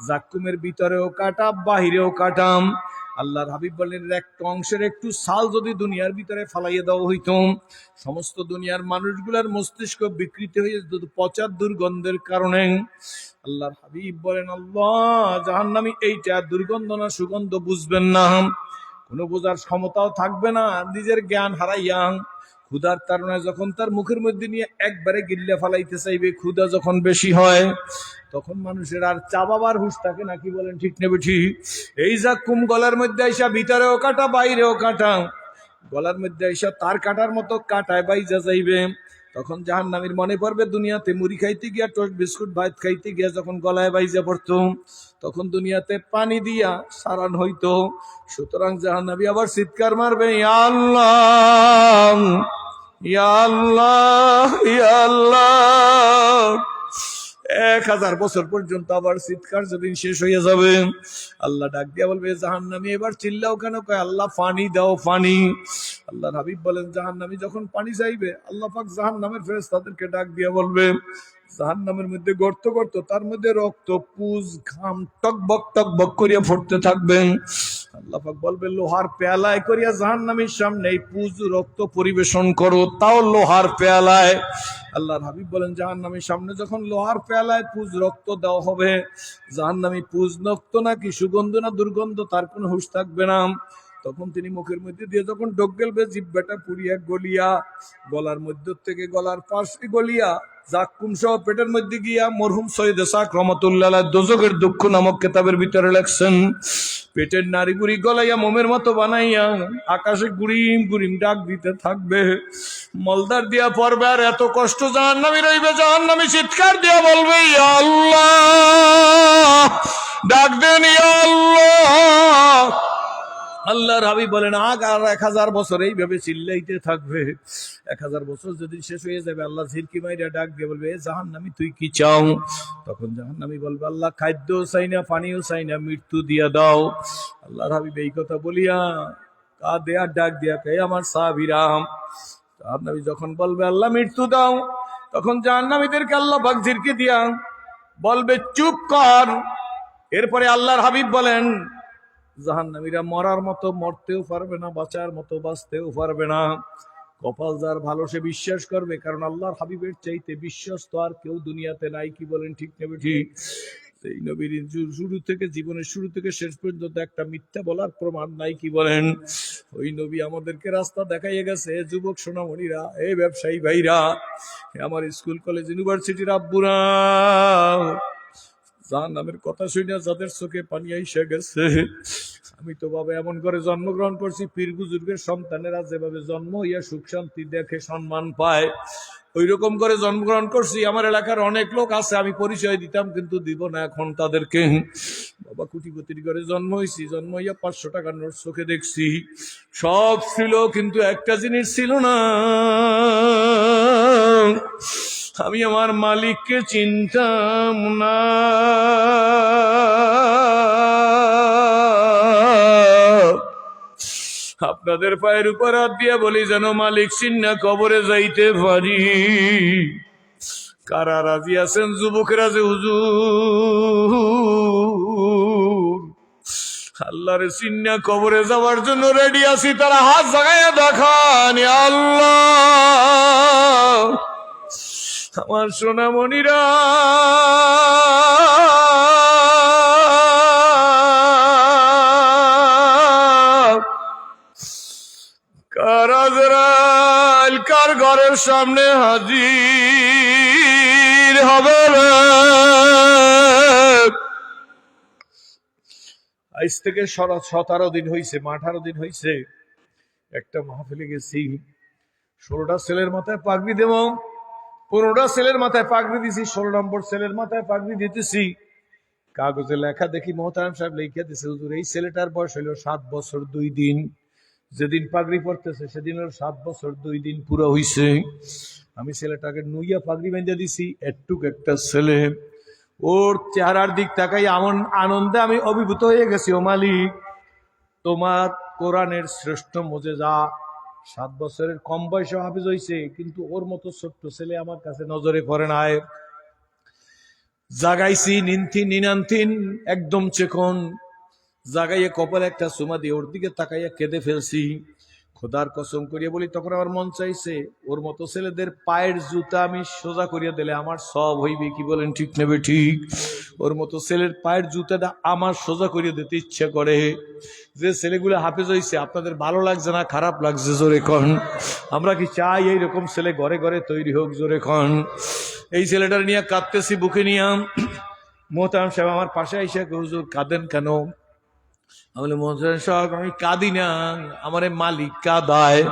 জাক্কুমের ভিতরেও কাটা, বাহিরেও কাটাম। আল্লাহর হাবিব বলেন, একটা অংশের একটু ছাল যদি দুনিয়ার ভিতরে ফালাইয়া দেওয়া হইতো, সমস্ত দুনিয়ার মানুষগুলার মস্তিষ্ক বিকৃতি হয়ে যেত পচার দুর্গন্ধের কারণে। আল্লাহর হাবিব বলেন, আল্লাহ জাহান্নামী এইটা দুর্গন্ধ না সুগন্ধ বুঝবেন না, কোনো বোঝার ক্ষমতাও থাকবে না, নিজের জ্ঞান হারাইয়া ক্ষুধার তাড়নায় যখন তার মুখের মধ্যে নিয়ে একবারে গিল্লে ফালাইতে চাইবে, ক্ষুধা যখন বেশি হয় তখন মানুষের আর চাবাবার হুঁশ থাকে না, কি বলেন ঠিক নেবে ঠিক? এই জাক্কুম গলার মধ্যে আইসা ভিতরেও কাটা বাইরেও কাটা, গলার মধ্যে আইসা তার কাটার মতো কাটায় বাইজা যাইবে। তখন জাহান্নামীর মনে পড়বে দুনিয়াতে মুড়ি খাইতে গিয়া, টোস্ট বিস্কুট ভাত খাইতে গিয়া যখন গলায় বাইজা পড়তো তখন দুনিয়াতে পানি দিয়া সারান হইতো। সুতরাং জাহান্নামী আবার চিৎকার মারবে, ইয়া আল্লাহ, ইয়া আল্লাহ, ইয়া আল্লাহ। 1000 বছর পর্যন্ত আবার চিৎকার যেদিন শেষ হয়ে যাবে, আল্লাহ ডাক দিয়া বলবে, জাহান্নামী এবার চিল্লাও কেন? কয়, আল্লাহ পানি দাও, পানি। আল্লাহর হাবিব বলেন, জাহান্নামী যখন পানি চাইবে আল্লাহ পাক জাহান্নামের ফেরেশতাদেরকে ডাক দিয়া বলবে, জাহান্নামের মধ্যে গর্ত গর্ত, তার মধ্যে রক্ত, পুজ, ঘাম টকবক করিয়া ফুটতে থাকবেন। আল্লাহ পাক বলবে, লোহার পেয়ালায় করিয়া জাহান্নামীর সামনে এই পুজ রক্ত পরিবেশন করো, তাও লোহার পেয়ালায়। আল্লাহর হাবিব বলেন, জাহান্নামীর সামনে যখন লোহার পেয়ালায় পুজ রক্ত দেওয়া হবে, জাহান্নামী পুজ রক্ত নাকি সুগন্ধ না দুর্গন্ধ তার কোনো হুঁশ থাকবে না। তখন তিনি মুখের মধ্যে দিয়ে যখন ডোক গেলবে, জিহ্বাটা পুড়িয়া গলিয়া গলার মধ্য থেকে গলার পাশে গলিয়া জাক্কুম সহ পেটের মধ্যে গিয়া, মরহুম সৈয়দ ইসহাক রহমাতুল্লাহ আলাইহি দোজখের দুঃখ নামক কিতাবের ভিতরে লেখছেন, পেটের নাড়ি গুড়ি গলাইয়া মোমের মতো বানাইয়া আকাশে গুড়িম গুড়িম ডাক দিতে থাকবে, মলদার দিয়া পড়বে। আর এত কষ্ট জাহান্নামী রইবে, জাহান্নামী চিৎকার দিয়া বলবে, ইয়া আল্লাহ, ডাক দেন, ইয়া আল্লাহ। আল্লাহর হাবিব বলেন, আর 1000 বছর এইভাবে চিল্লাইতে থাকবে। 1000 বছর যদি শেষ হয়ে যাবে, আল্লাহ ঝিরকি মাইরা ডাক দিয়ে বলবে, জাহান্নামী তুই কি চাও? তখন জাহান্নামী বলবে, আল্লাহ খাদ্য চাই না, পানিও চাই না, মৃত্যু দিয়া দাও। আল্লাহর হাবিব এই কথা বলিয়া কাঁদে আর ডাক দিয়া কে, আমার সাহাবীরাম। জাহান্নামী যখন বলবে, আল্লাহ মৃত্যু দাও, তখন জাহান্নামীদেরকে আল্লাহ পাক ঝিরকি দিয়া বলবে, চুপ কর। এরপরে আল্লাহর হাবিব বলেন, জাহান্নামীরা মরার মতো মরতেও পারবে না, বাঁচার মতো বাঁচতেও পারবে না। কপাল যার ভালো সে বিশ্বাস করবে, কারণ আল্লাহর হাবিবের চাইতে বিশ্বস্ত আর কেউ দুনিয়াতে নাই, কি বলেন ঠিক নেবে ঠিক? এই নবীর শুরু থেকে, জীবনের শুরু থেকে শেষ পর্যন্ত একটা মিথ্যা বলার প্রমাণ নাই, কি বলেন? ওই নবী আমাদেরকে রাস্তা দেখাইয়ে গেছে। যুবক সোনামণিরা, এই ব্যবসায়ী ভাইরা, আমার স্কুল কলেজ ইউনিভার্সিটির আব্বুরা, জাহান্নামের কথা শুনে যাদের চোখে পানি এসে গেছে, আমি তো বাবা এমন করে জন্মগ্রহণ করছি, পীর বুজুর্গের সন্তানেরা যেভাবে জন্ম হইয়া সুখ শান্তি দেখে সম্মান পায়, ওই রকম করে জন্মগ্রহণ করছি। আমার এলাকার অনেক লোক আছে, আমি পরিচয় দিতাম কিন্তু দিব না এখন তাদেরকে। বাবা কোটিপতির ঘরে জন্ম হয়েছি, জন্ম হইয়া 500 টাকার নোট চোখে দেখছি, সব ছিল কিন্তু একটা জিনিস ছিল না, আমি আমার মালিককে চিনতাম না। আপনাদের পায়ের উপর হাত দিয়ে বলি, যেন মালিক চিন্না কবরে যাইতে পারি। কারা রাজি আছেন যুবকেরা যে, হুজুর আল্লাহর চিন্না কবরে যাওয়ার জন্য রেডি আছি, তারা হাত জাগাইয়া দেখান, ইয়া আল্লাহ। আমার সোনামণিরা, আজরাইল কার ঘরের সামনে হাজির হবে রে? আজ থেকে 17 দিন হয়েছে, 18 দিন হয়েছে, একটা মাহফিলে গেছি। 16টা ছেলের মাথায় পাগড়ি দেব, 15টা ছেলের মাথায় পাগড়ি দিছি, 16 নম্বর ছেলের মাথায় পাগড়ি দিতেছি। কাগজে লেখা দেখি, মোহতারাম সাহেব লিখে দিছে, হুজুর এই ছেলেটার বয়স হইল 7 বছর 2 দিন। যেদিন পাগড়ি পড়তেছে সেদিন ওর 7 বছর 2 দিন পুরো হইছে। আমি ছেলেটাকে নুইয়া পাগড়ি বেঁধে দিছি, একটুক একটা ছেলে, ওর চেহারার দিক তাকাই এমন আনন্দে আমি অভিভূত হয়ে গেছি। ও মালিক, তোমার কোরআনের শ্রেষ্ঠ মুজিজা, 7 বছরের কম বয়সে হাফেজ হইছে, কিন্তু ওর মতো ছোট্ট ছেলে আমার কাছে নজরে পড়ে নাই। জাগাইছি নিনান্থিন একদম চেকন, জাগাইয়ে কপালে একটা চুমা দিয়ে ওর দিকে তাকাইয়া কেঁদে ফেলছি। খোদার কসম করিয়া বলি, তখন আমার মন চাইছে ওর মতো ছেলেদের পায়ের জুতা আমি সোজা করিয়া দিলে আমার সব হইবে। কি বলেন ঠিক নেবে ঠিক? ওর মতো ছেলের পায়ের জুতাটা আমার সোজা করিয়া দিতে ইচ্ছা করে। যে ছেলেগুলো হাফেজ হয়েছে, আপনাদের ভালো লাগছে না খারাপ লাগছে জোরে কন? আমরা কি চাই এইরকম ছেলে ঘরে ঘরে তৈরি হোক? জোরে কন। এই ছেলেটার নিয়ে কাঁদতেছি বুকে নিয়ে। মোহতারাম সাহেব আমার পাশে এসে, হুজুর কাঁদেন কেন? আমি মোহতারাম সাহেব আমি কাঁদি না, আমার মালিক কাঁদায়।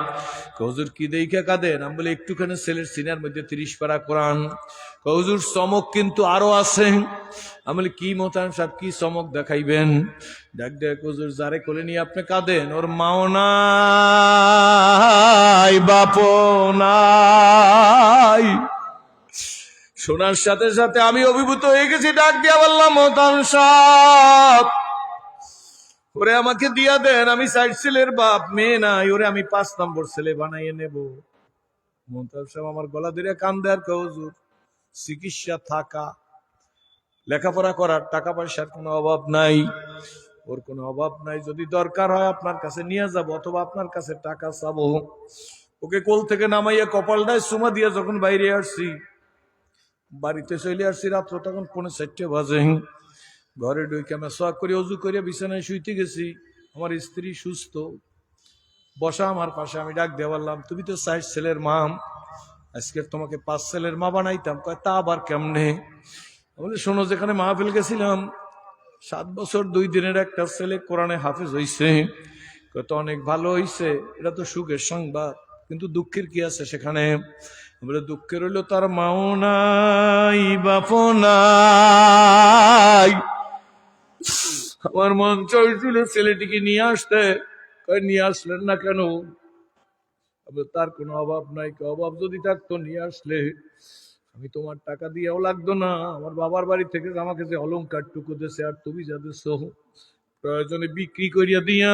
হুজুর কি দেখে কাঁদেন? আমি বলি একটুখানি ছেলের সিনার মধ্যে 30 পারা কোরআন। হুজুর চমক কিন্তু আরো আছে। আমি বলি কি মোহতারাম সাহেব, কি চমক দেখাইবেন? দেখ দেখ হুজুর, যারে কোলে নিয়ে আপনি কাঁদেন ওর মাও নাই বাপও নাই। শোনার সাথে সাথে আমি অভিভূত হয়ে গেছি। ডাক দিয়া বললাম, মোহতারাম সাহেব ওরে আমাকে দিয়া দেন, আমি 60 ছেলের বাপ, মেয়ে নাই, ওরে আমি 5 নম্বর ছেলে বানাইয়ে নেব। মোহতারাম সাহেব আমার গলা ধরে কান্দে আর কয়, হুজুর চিকিৎসা থাকা, লেখাপড়া করার টাকা পয়সার কোনো অভাব নাই, ওর কোনো অভাব নাই। যদি দরকার হয় আপনার কাছে নিয়ে যাব, অথবা আপনার কাছে টাকা চাবো। ওকে কোল থেকে নামাইয়া কপালটায় চুমা দিয়ে যখন বাইরে আসছি, বাড়িতে চলে আসছি রাত্র তখন 4:30 বাজে। ঘরে ঢুকে মেসওয়াক করে অজু করে বিছানায় শুইতে গেছি। আমার স্ত্রী সুস্থ, বসা আমার পাশে। আমি ডাক দিয়ে বললাম, তুমি তো 60 ছেলের মা, আজকে তোমাকে 5 ছেলের মা বানাইতাম। কয় তা আবার কেমনে? বলে শোনো, যেখানে মাহফিল গেছিলাম 7 বছর 2 দিনের একটা ছেলে কোরআনে হাফেজ হইছে। কত অনেক ভালো হইছে, এটা তো সুখের সংবাদ, কিন্তু দুঃখের কি আছে সেখানে? বলে দুঃখের হইলো তার মাও নাই বাপও নাই। আমার মন চাইছিল ছেলেটিকে নিয়ে আসতে। নিয়ে আসলেন না কেন? তার কোনো অভাব নাই। অভাব যদি থাকতো নিয়ে আসলে আমি তোমার টাকা দিয়েও লাগতো না। আমার বাবার বাড়ি থেকে আমাকে যে অলংকার টুকু দিয়েছে, আর তুমি যা দিচ্ছ প্রয়োজনে বিক্রি করিয়া দিয়া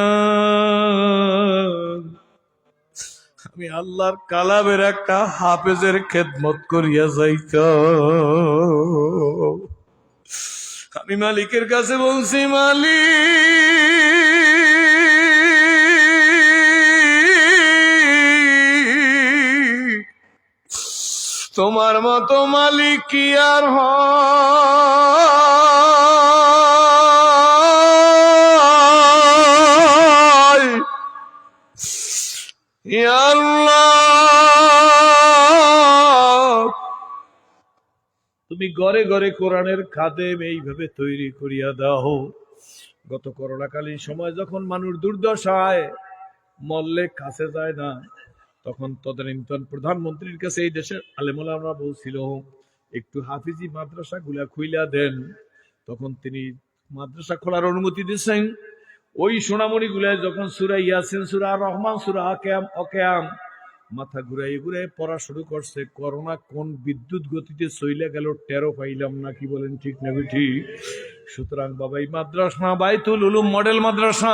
আমি আল্লাহর কালামের একটা হাফেজের খেদমত করিয়া যাইত। আমি মালিকের কাছে বলছি, মালিক তোমার মতো মালিক কি আর হয়? ইয়া আল্লাহ, তুমি ঘরে ঘরে কোরআনের খাদেম এইভাবে তৈরি করিয়া দাও। গত করোনাকালীন সময় যখন মানুষ দুর্দশায় মরলে কাছে যায় না, তখন তদানীন্তন প্রধানমন্ত্রীর কাছে এই দেশের আলেমুলামারা বলছিল একটু হাফিজি মাদ্রাসা গুলা খুইলা দেন। তখন তিনি মাদ্রাসা খোলার অনুমতি দিয়েছেন। ওই সোনামণি গুলায় যখন সূরা ইয়াসিন, সূরা রহমান, সূরা অকেয়াম মাথা ঘুরাই ঘুরাই পড়া শুরু করছে, করোনা কোন বিদ্যুৎ গতিতে চইলে গেল টেরো পাইলাম না। কি বলেন ঠিক না ঠিক? সুতরাং বাবা, এই মাদ্রাসা বাইতুল উলুম মডেল মাদ্রাসা,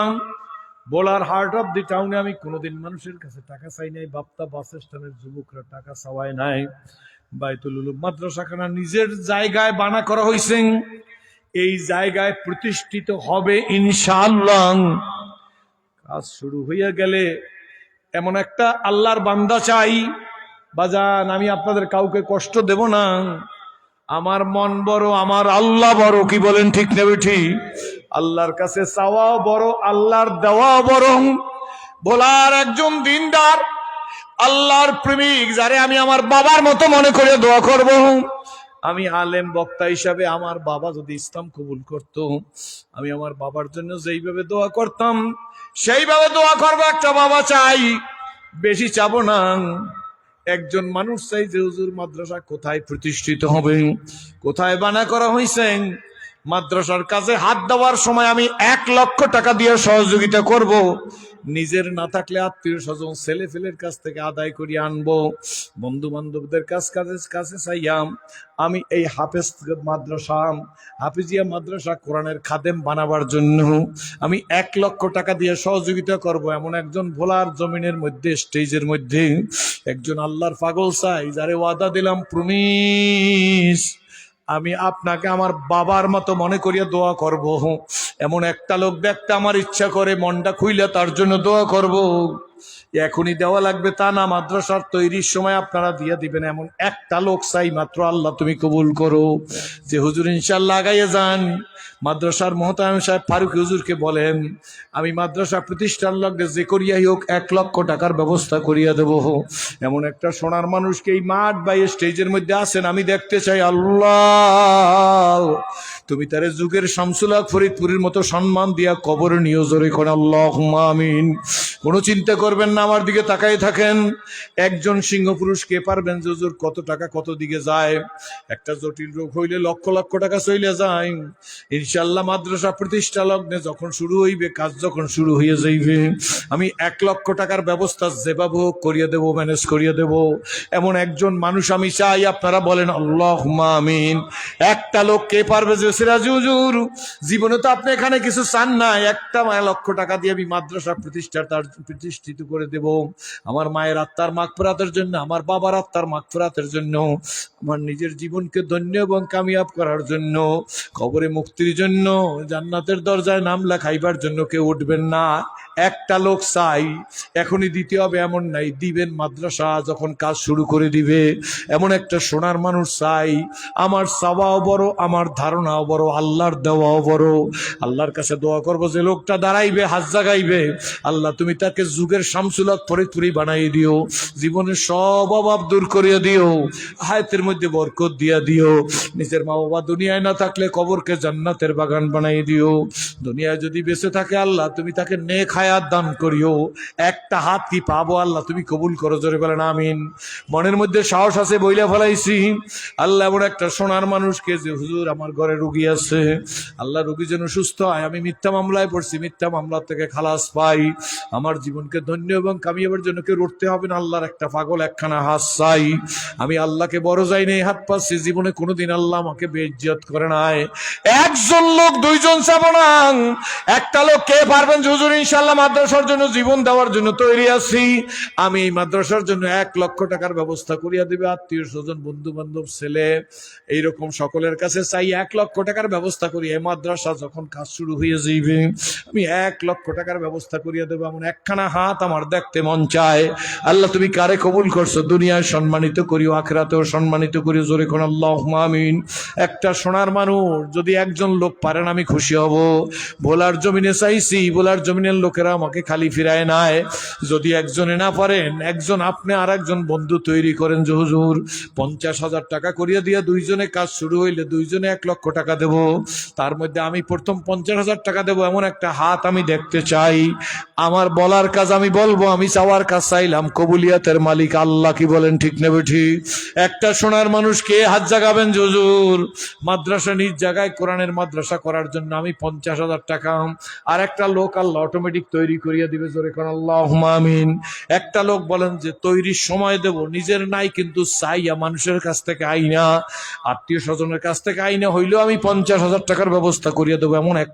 বোলার হার্ট অফ দি টাউনে আমি কোনোদিন মানুষের কাছে টাকা চাই নাই। বাপ্তা বাস স্ট্যান্ডের যুবকরা টাকা চাওয়ায় নাই। বাইতুল উলুম মাদ্রাসাখানা নিজের জায়গায় বানা করা হয়েছে, এই জায়গায় প্রতিষ্ঠিত হবে ইনশাআল্লাহ। কাজ শুরু হইয়া গেলে এমন একটা আল্লাহর বান্দা চাই, বাজান আমি আপনাদের কাউকে কষ্ট দেব না। আমার মন বড়, আমার আল্লাহ বড়। কি বলেন ঠিক নেবে ঠিক? আল্লাহর কাছে চাওয়াও বড়, আল্লাহর দেওয়াও বড়। বলার একজন দিনদার আল্লাহর প্রেমিক, যারে আমি আমার বাবার মতো মনে করে দোয়া করব। আমি আলেম বক্তা হিসাবে আমার বাবা যদি ইসলাম কবুল করত, আমি আমার বাবার জন্য যেইভাবে দোয়া করতাম সেইভাবে দোয়া করবো। একটা বাবা চাই, বেশি চাবো না। একজন মানুষ চাই যে হুজুর মাদ্রাসা কোথায় প্রতিষ্ঠিত হবে, কোথায় বানা করা হয়েছে। মাদ্রাসার কাছে হাত দেওয়ার সময় আমি 1 লক্ষ টাকা দিয়ে সহযোগিতা করব। নিজের না থাকলে আত্মীয় স্বজন ছেলে ফেলের কাছ থেকে আদায় করিয়ে আনবো। বন্ধু বান্ধবদের কাছে চাইয়াম আমি এই হাফেজ মাদ্রাসা, হাফিজিয়া মাদ্রাসা কোরআনের খাদেম বানাবার জন্য আমি 1 লক্ষ টাকা দিয়ে সহযোগিতা করব। এমন একজন ভোলার জমিনের মধ্যে, স্টেজের মধ্যে একজন আল্লাহর পাগল চাই, যারে ওয়াদা দিলাম, প্রমিস আমি আপনাকে আমার বাবার মতো মনে করিয়া দোয়া করব। এমন একটা লোক দেখতে আমার ইচ্ছা করে, মনটা খুইলে তার জন্য দোয়া করব। এখনই দেওয়া লাগবে তা না, মাদ্রাসার তৈরির সময় আপনারা দিয়ে দিবেন এমন একটা লোক চাই মাত্র। আল্লাহ তুমি কবুল করো। যে হুজুর ইনশাআল্লাহ আগাইয়ে যান, মাদ্রাসার মহতারাম সাহেব ফারুক হুজুরকে বলেন আমি মাদ্রাসা প্রতিষ্ঠান লগ্নে যে করিয়াই হোক 1 লক্ষ টাকার ব্যবস্থা করিয়া দেব। এমন একটা সোনার মানুষকে এই মাঠ বা স্টেজের মধ্যে আছেন, আমি দেখতে চাই। আল্লাহ তুমি তারে যুগের শামসুল হক ফরিদপুরের মতো সম্মান দিয়া কবরে নিয়ে জোরে করে আল্লাহুম্মা আমিন। কোনো চিন্তা করবেন না, আমার দিকে তাকাই থাকেন। একজন সিংহ পুরুষ কে পারবেন যে হুজুর কত টাকা কত দিকে যায়? একটা জটিল রোগ হইলে লক্ষ লক্ষ টাকা চলে যায়। ইনশাআল্লাহ মাদ্রাসা প্রতিষ্ঠা লগ্নে যখন শুরু হইবে, কাজ যখন শুরু হয়ে যাইবে, আমি 1 লক্ষ টাকার ব্যবস্থা যেভাবে হোক করিয়ে দেব, ম্যানেজ করিয়ে দেব। এমন একজন মানুষ আমি চাই। আপনারা বলেন আল্লাহুম্মা আমিন। একটা লোক কে পারবে যে সিরাজ হুজুর জীবনে তো আপনি এখানে কিছু চান না, 1 লক্ষ টাকা দিয়ে আমি মাদ্রাসা প্রতিষ্ঠিত করে দেব। আমার মায়ের আত্মার মাগফিরাতের জন্য, আমার বাবার আত্মার মাগফিরাতের জন্য, আমার নিজের জীবনকে ধন্য এবং কামিয়াব করার জন্য, কবরে মুক্তির জন্য, জান্নাতের দরজায় নাম লেখাইবার জন্য কেউ উঠবেন না। একটা লোক চাই, এখনই দিতে হবে এমন নাই, দিবেন মাদ্রাসা যখন কাজ শুরু করে দিবে এমন একটা সোনার মানুষ চাই। আমার চাওয়াও বড়, আমার ধারণাও বড়, আল্লাহর দেওয়াও বড়। আল্লাহর কাছে দোয়া করবো যে লোকটা দাঁড়াইবে, হাত জাগাইবে, আল্লাহ তুমি তাকে যুগের শামসুল হক ফরিদপুরি বানাই দিও, জীবনের সব অভাব দূর করিয়া দিও, হায়াতের মধ্যে বরকত দিয়া দিও। নিজের মা বাবা দুনিয়ায় না থাকলে কবরকে জান্নাতের বাগান বানাই দিও। দুনিয়ায় যদি বেঁচে থাকে আল্লাহ তুমি তাকে নেক হায়াত দান করিও। একটা হাত কি পাবো আল্লাহ তুমি কবুল করো, জোরে বলেন আমিন। মনের মধ্যে সাহস আছে বইলা ফেলাইছি। আল্লাহ এমন একটা সোনার মানুষকে যে হুজুর আমার ঘরে রুগী আছে, আল্লাহ রুগী যেন সুস্থ হয়। আমি মিথ্যা মামলায় পড়ছি, মিথ্যা মামলা থেকে খালাস পাই, আমার জীবনকে ধন্য এবং কামিয়াবের জন্য কেউ উঠতে হবে না। আল্লাহর একটা পাগল একখানা হাত চাই। আমি আল্লাহকে বড় যাই নেই, হাত পাচ্ছি, জীবনে কোনোদিন আল্লাহ আমাকে বেইজ্জত করে নাই। একজন লোক, দুইজন চাবো না, একটা লোক কে পারবেন যে হুজুর ইনশাআল্লাহ মাদ্রাসার জন্য জীবন দেওয়ার জন্য তৈরি আছি, আমি এই মাদ্রাসার জন্য 1 লক্ষ টাকার ব্যবস্থা করিয়া দিবে। আত্মীয় স্বজন, বন্ধু বান্ধব, ছেলে, এইরকম সকলের কাছে চাই 1 লক্ষ টাকার ব্যবস্থা করি। এই মাদ্রাসা যখন কাজ শুরু হয়ে যাইবে আমি 1 লক্ষ টাকার ব্যবস্থা করিয়া দেবো। এমন একখানা হাত আমার দেখতে মন চায়। আল্লাহ তুমি কারে কবুল করছো, দুনিয়ায় সম্মানিত করিও, আখিরাতেও সম্মানিত করিও, জোরে কোন আল্লাহুম্মা আমিন। একটা সোনার মানুষ যদি একজন লোক পারেন আমি খুশি হব। ভোলার জমিনে চাইছি, ভোলার জমিনের লোকেরা আমাকে খালি ফিরায় নাই। যদি একজনে না পারেন, একজন আপনি আর একজন বন্ধু তৈরি করেন যে হুজুর 50,000 টাকা করিয়া দিয়া দুইজনে কাজ শুরু হইলে দুইজনে 1 লক্ষ টাকা দেব, তার মধ্যে আমি প্রথম 50,000 টাকা দেব, এমন একটা হাত আমি দেখতে চাই। আমার বলার কাজ আমি বলবো, আমি চাওয়ার কাজ চাইলাম। কবুলিয়াতের মালিক আল্লাহ, কি বলেন ঠিক নেবে ঠিক? একটা সোনার মানুষকে হাত জাগাবেন যে হুজুর মাদ্রাসা নিজ জায়গায় কোরআনের মাদ্রাসা করার জন্য আমি 50,000 টাকা, আর একটা লোক আল্লাহ অটোমেটিক তৈরি করিয়া দিবে, জোরে কোন আল্লাহুম্মা আমিন। একটা লোক বলেন যে তৈরির সময় দেব, নিজের নাই কিন্তু চাইয়া মানুষের কাছ থেকে আইনা, আত্মীয় স্বজনের কাছ থেকে আইনা হইলেও আমি 50,000 টাকার ব্যবস্থা করিয়া দেবো, এমন একটা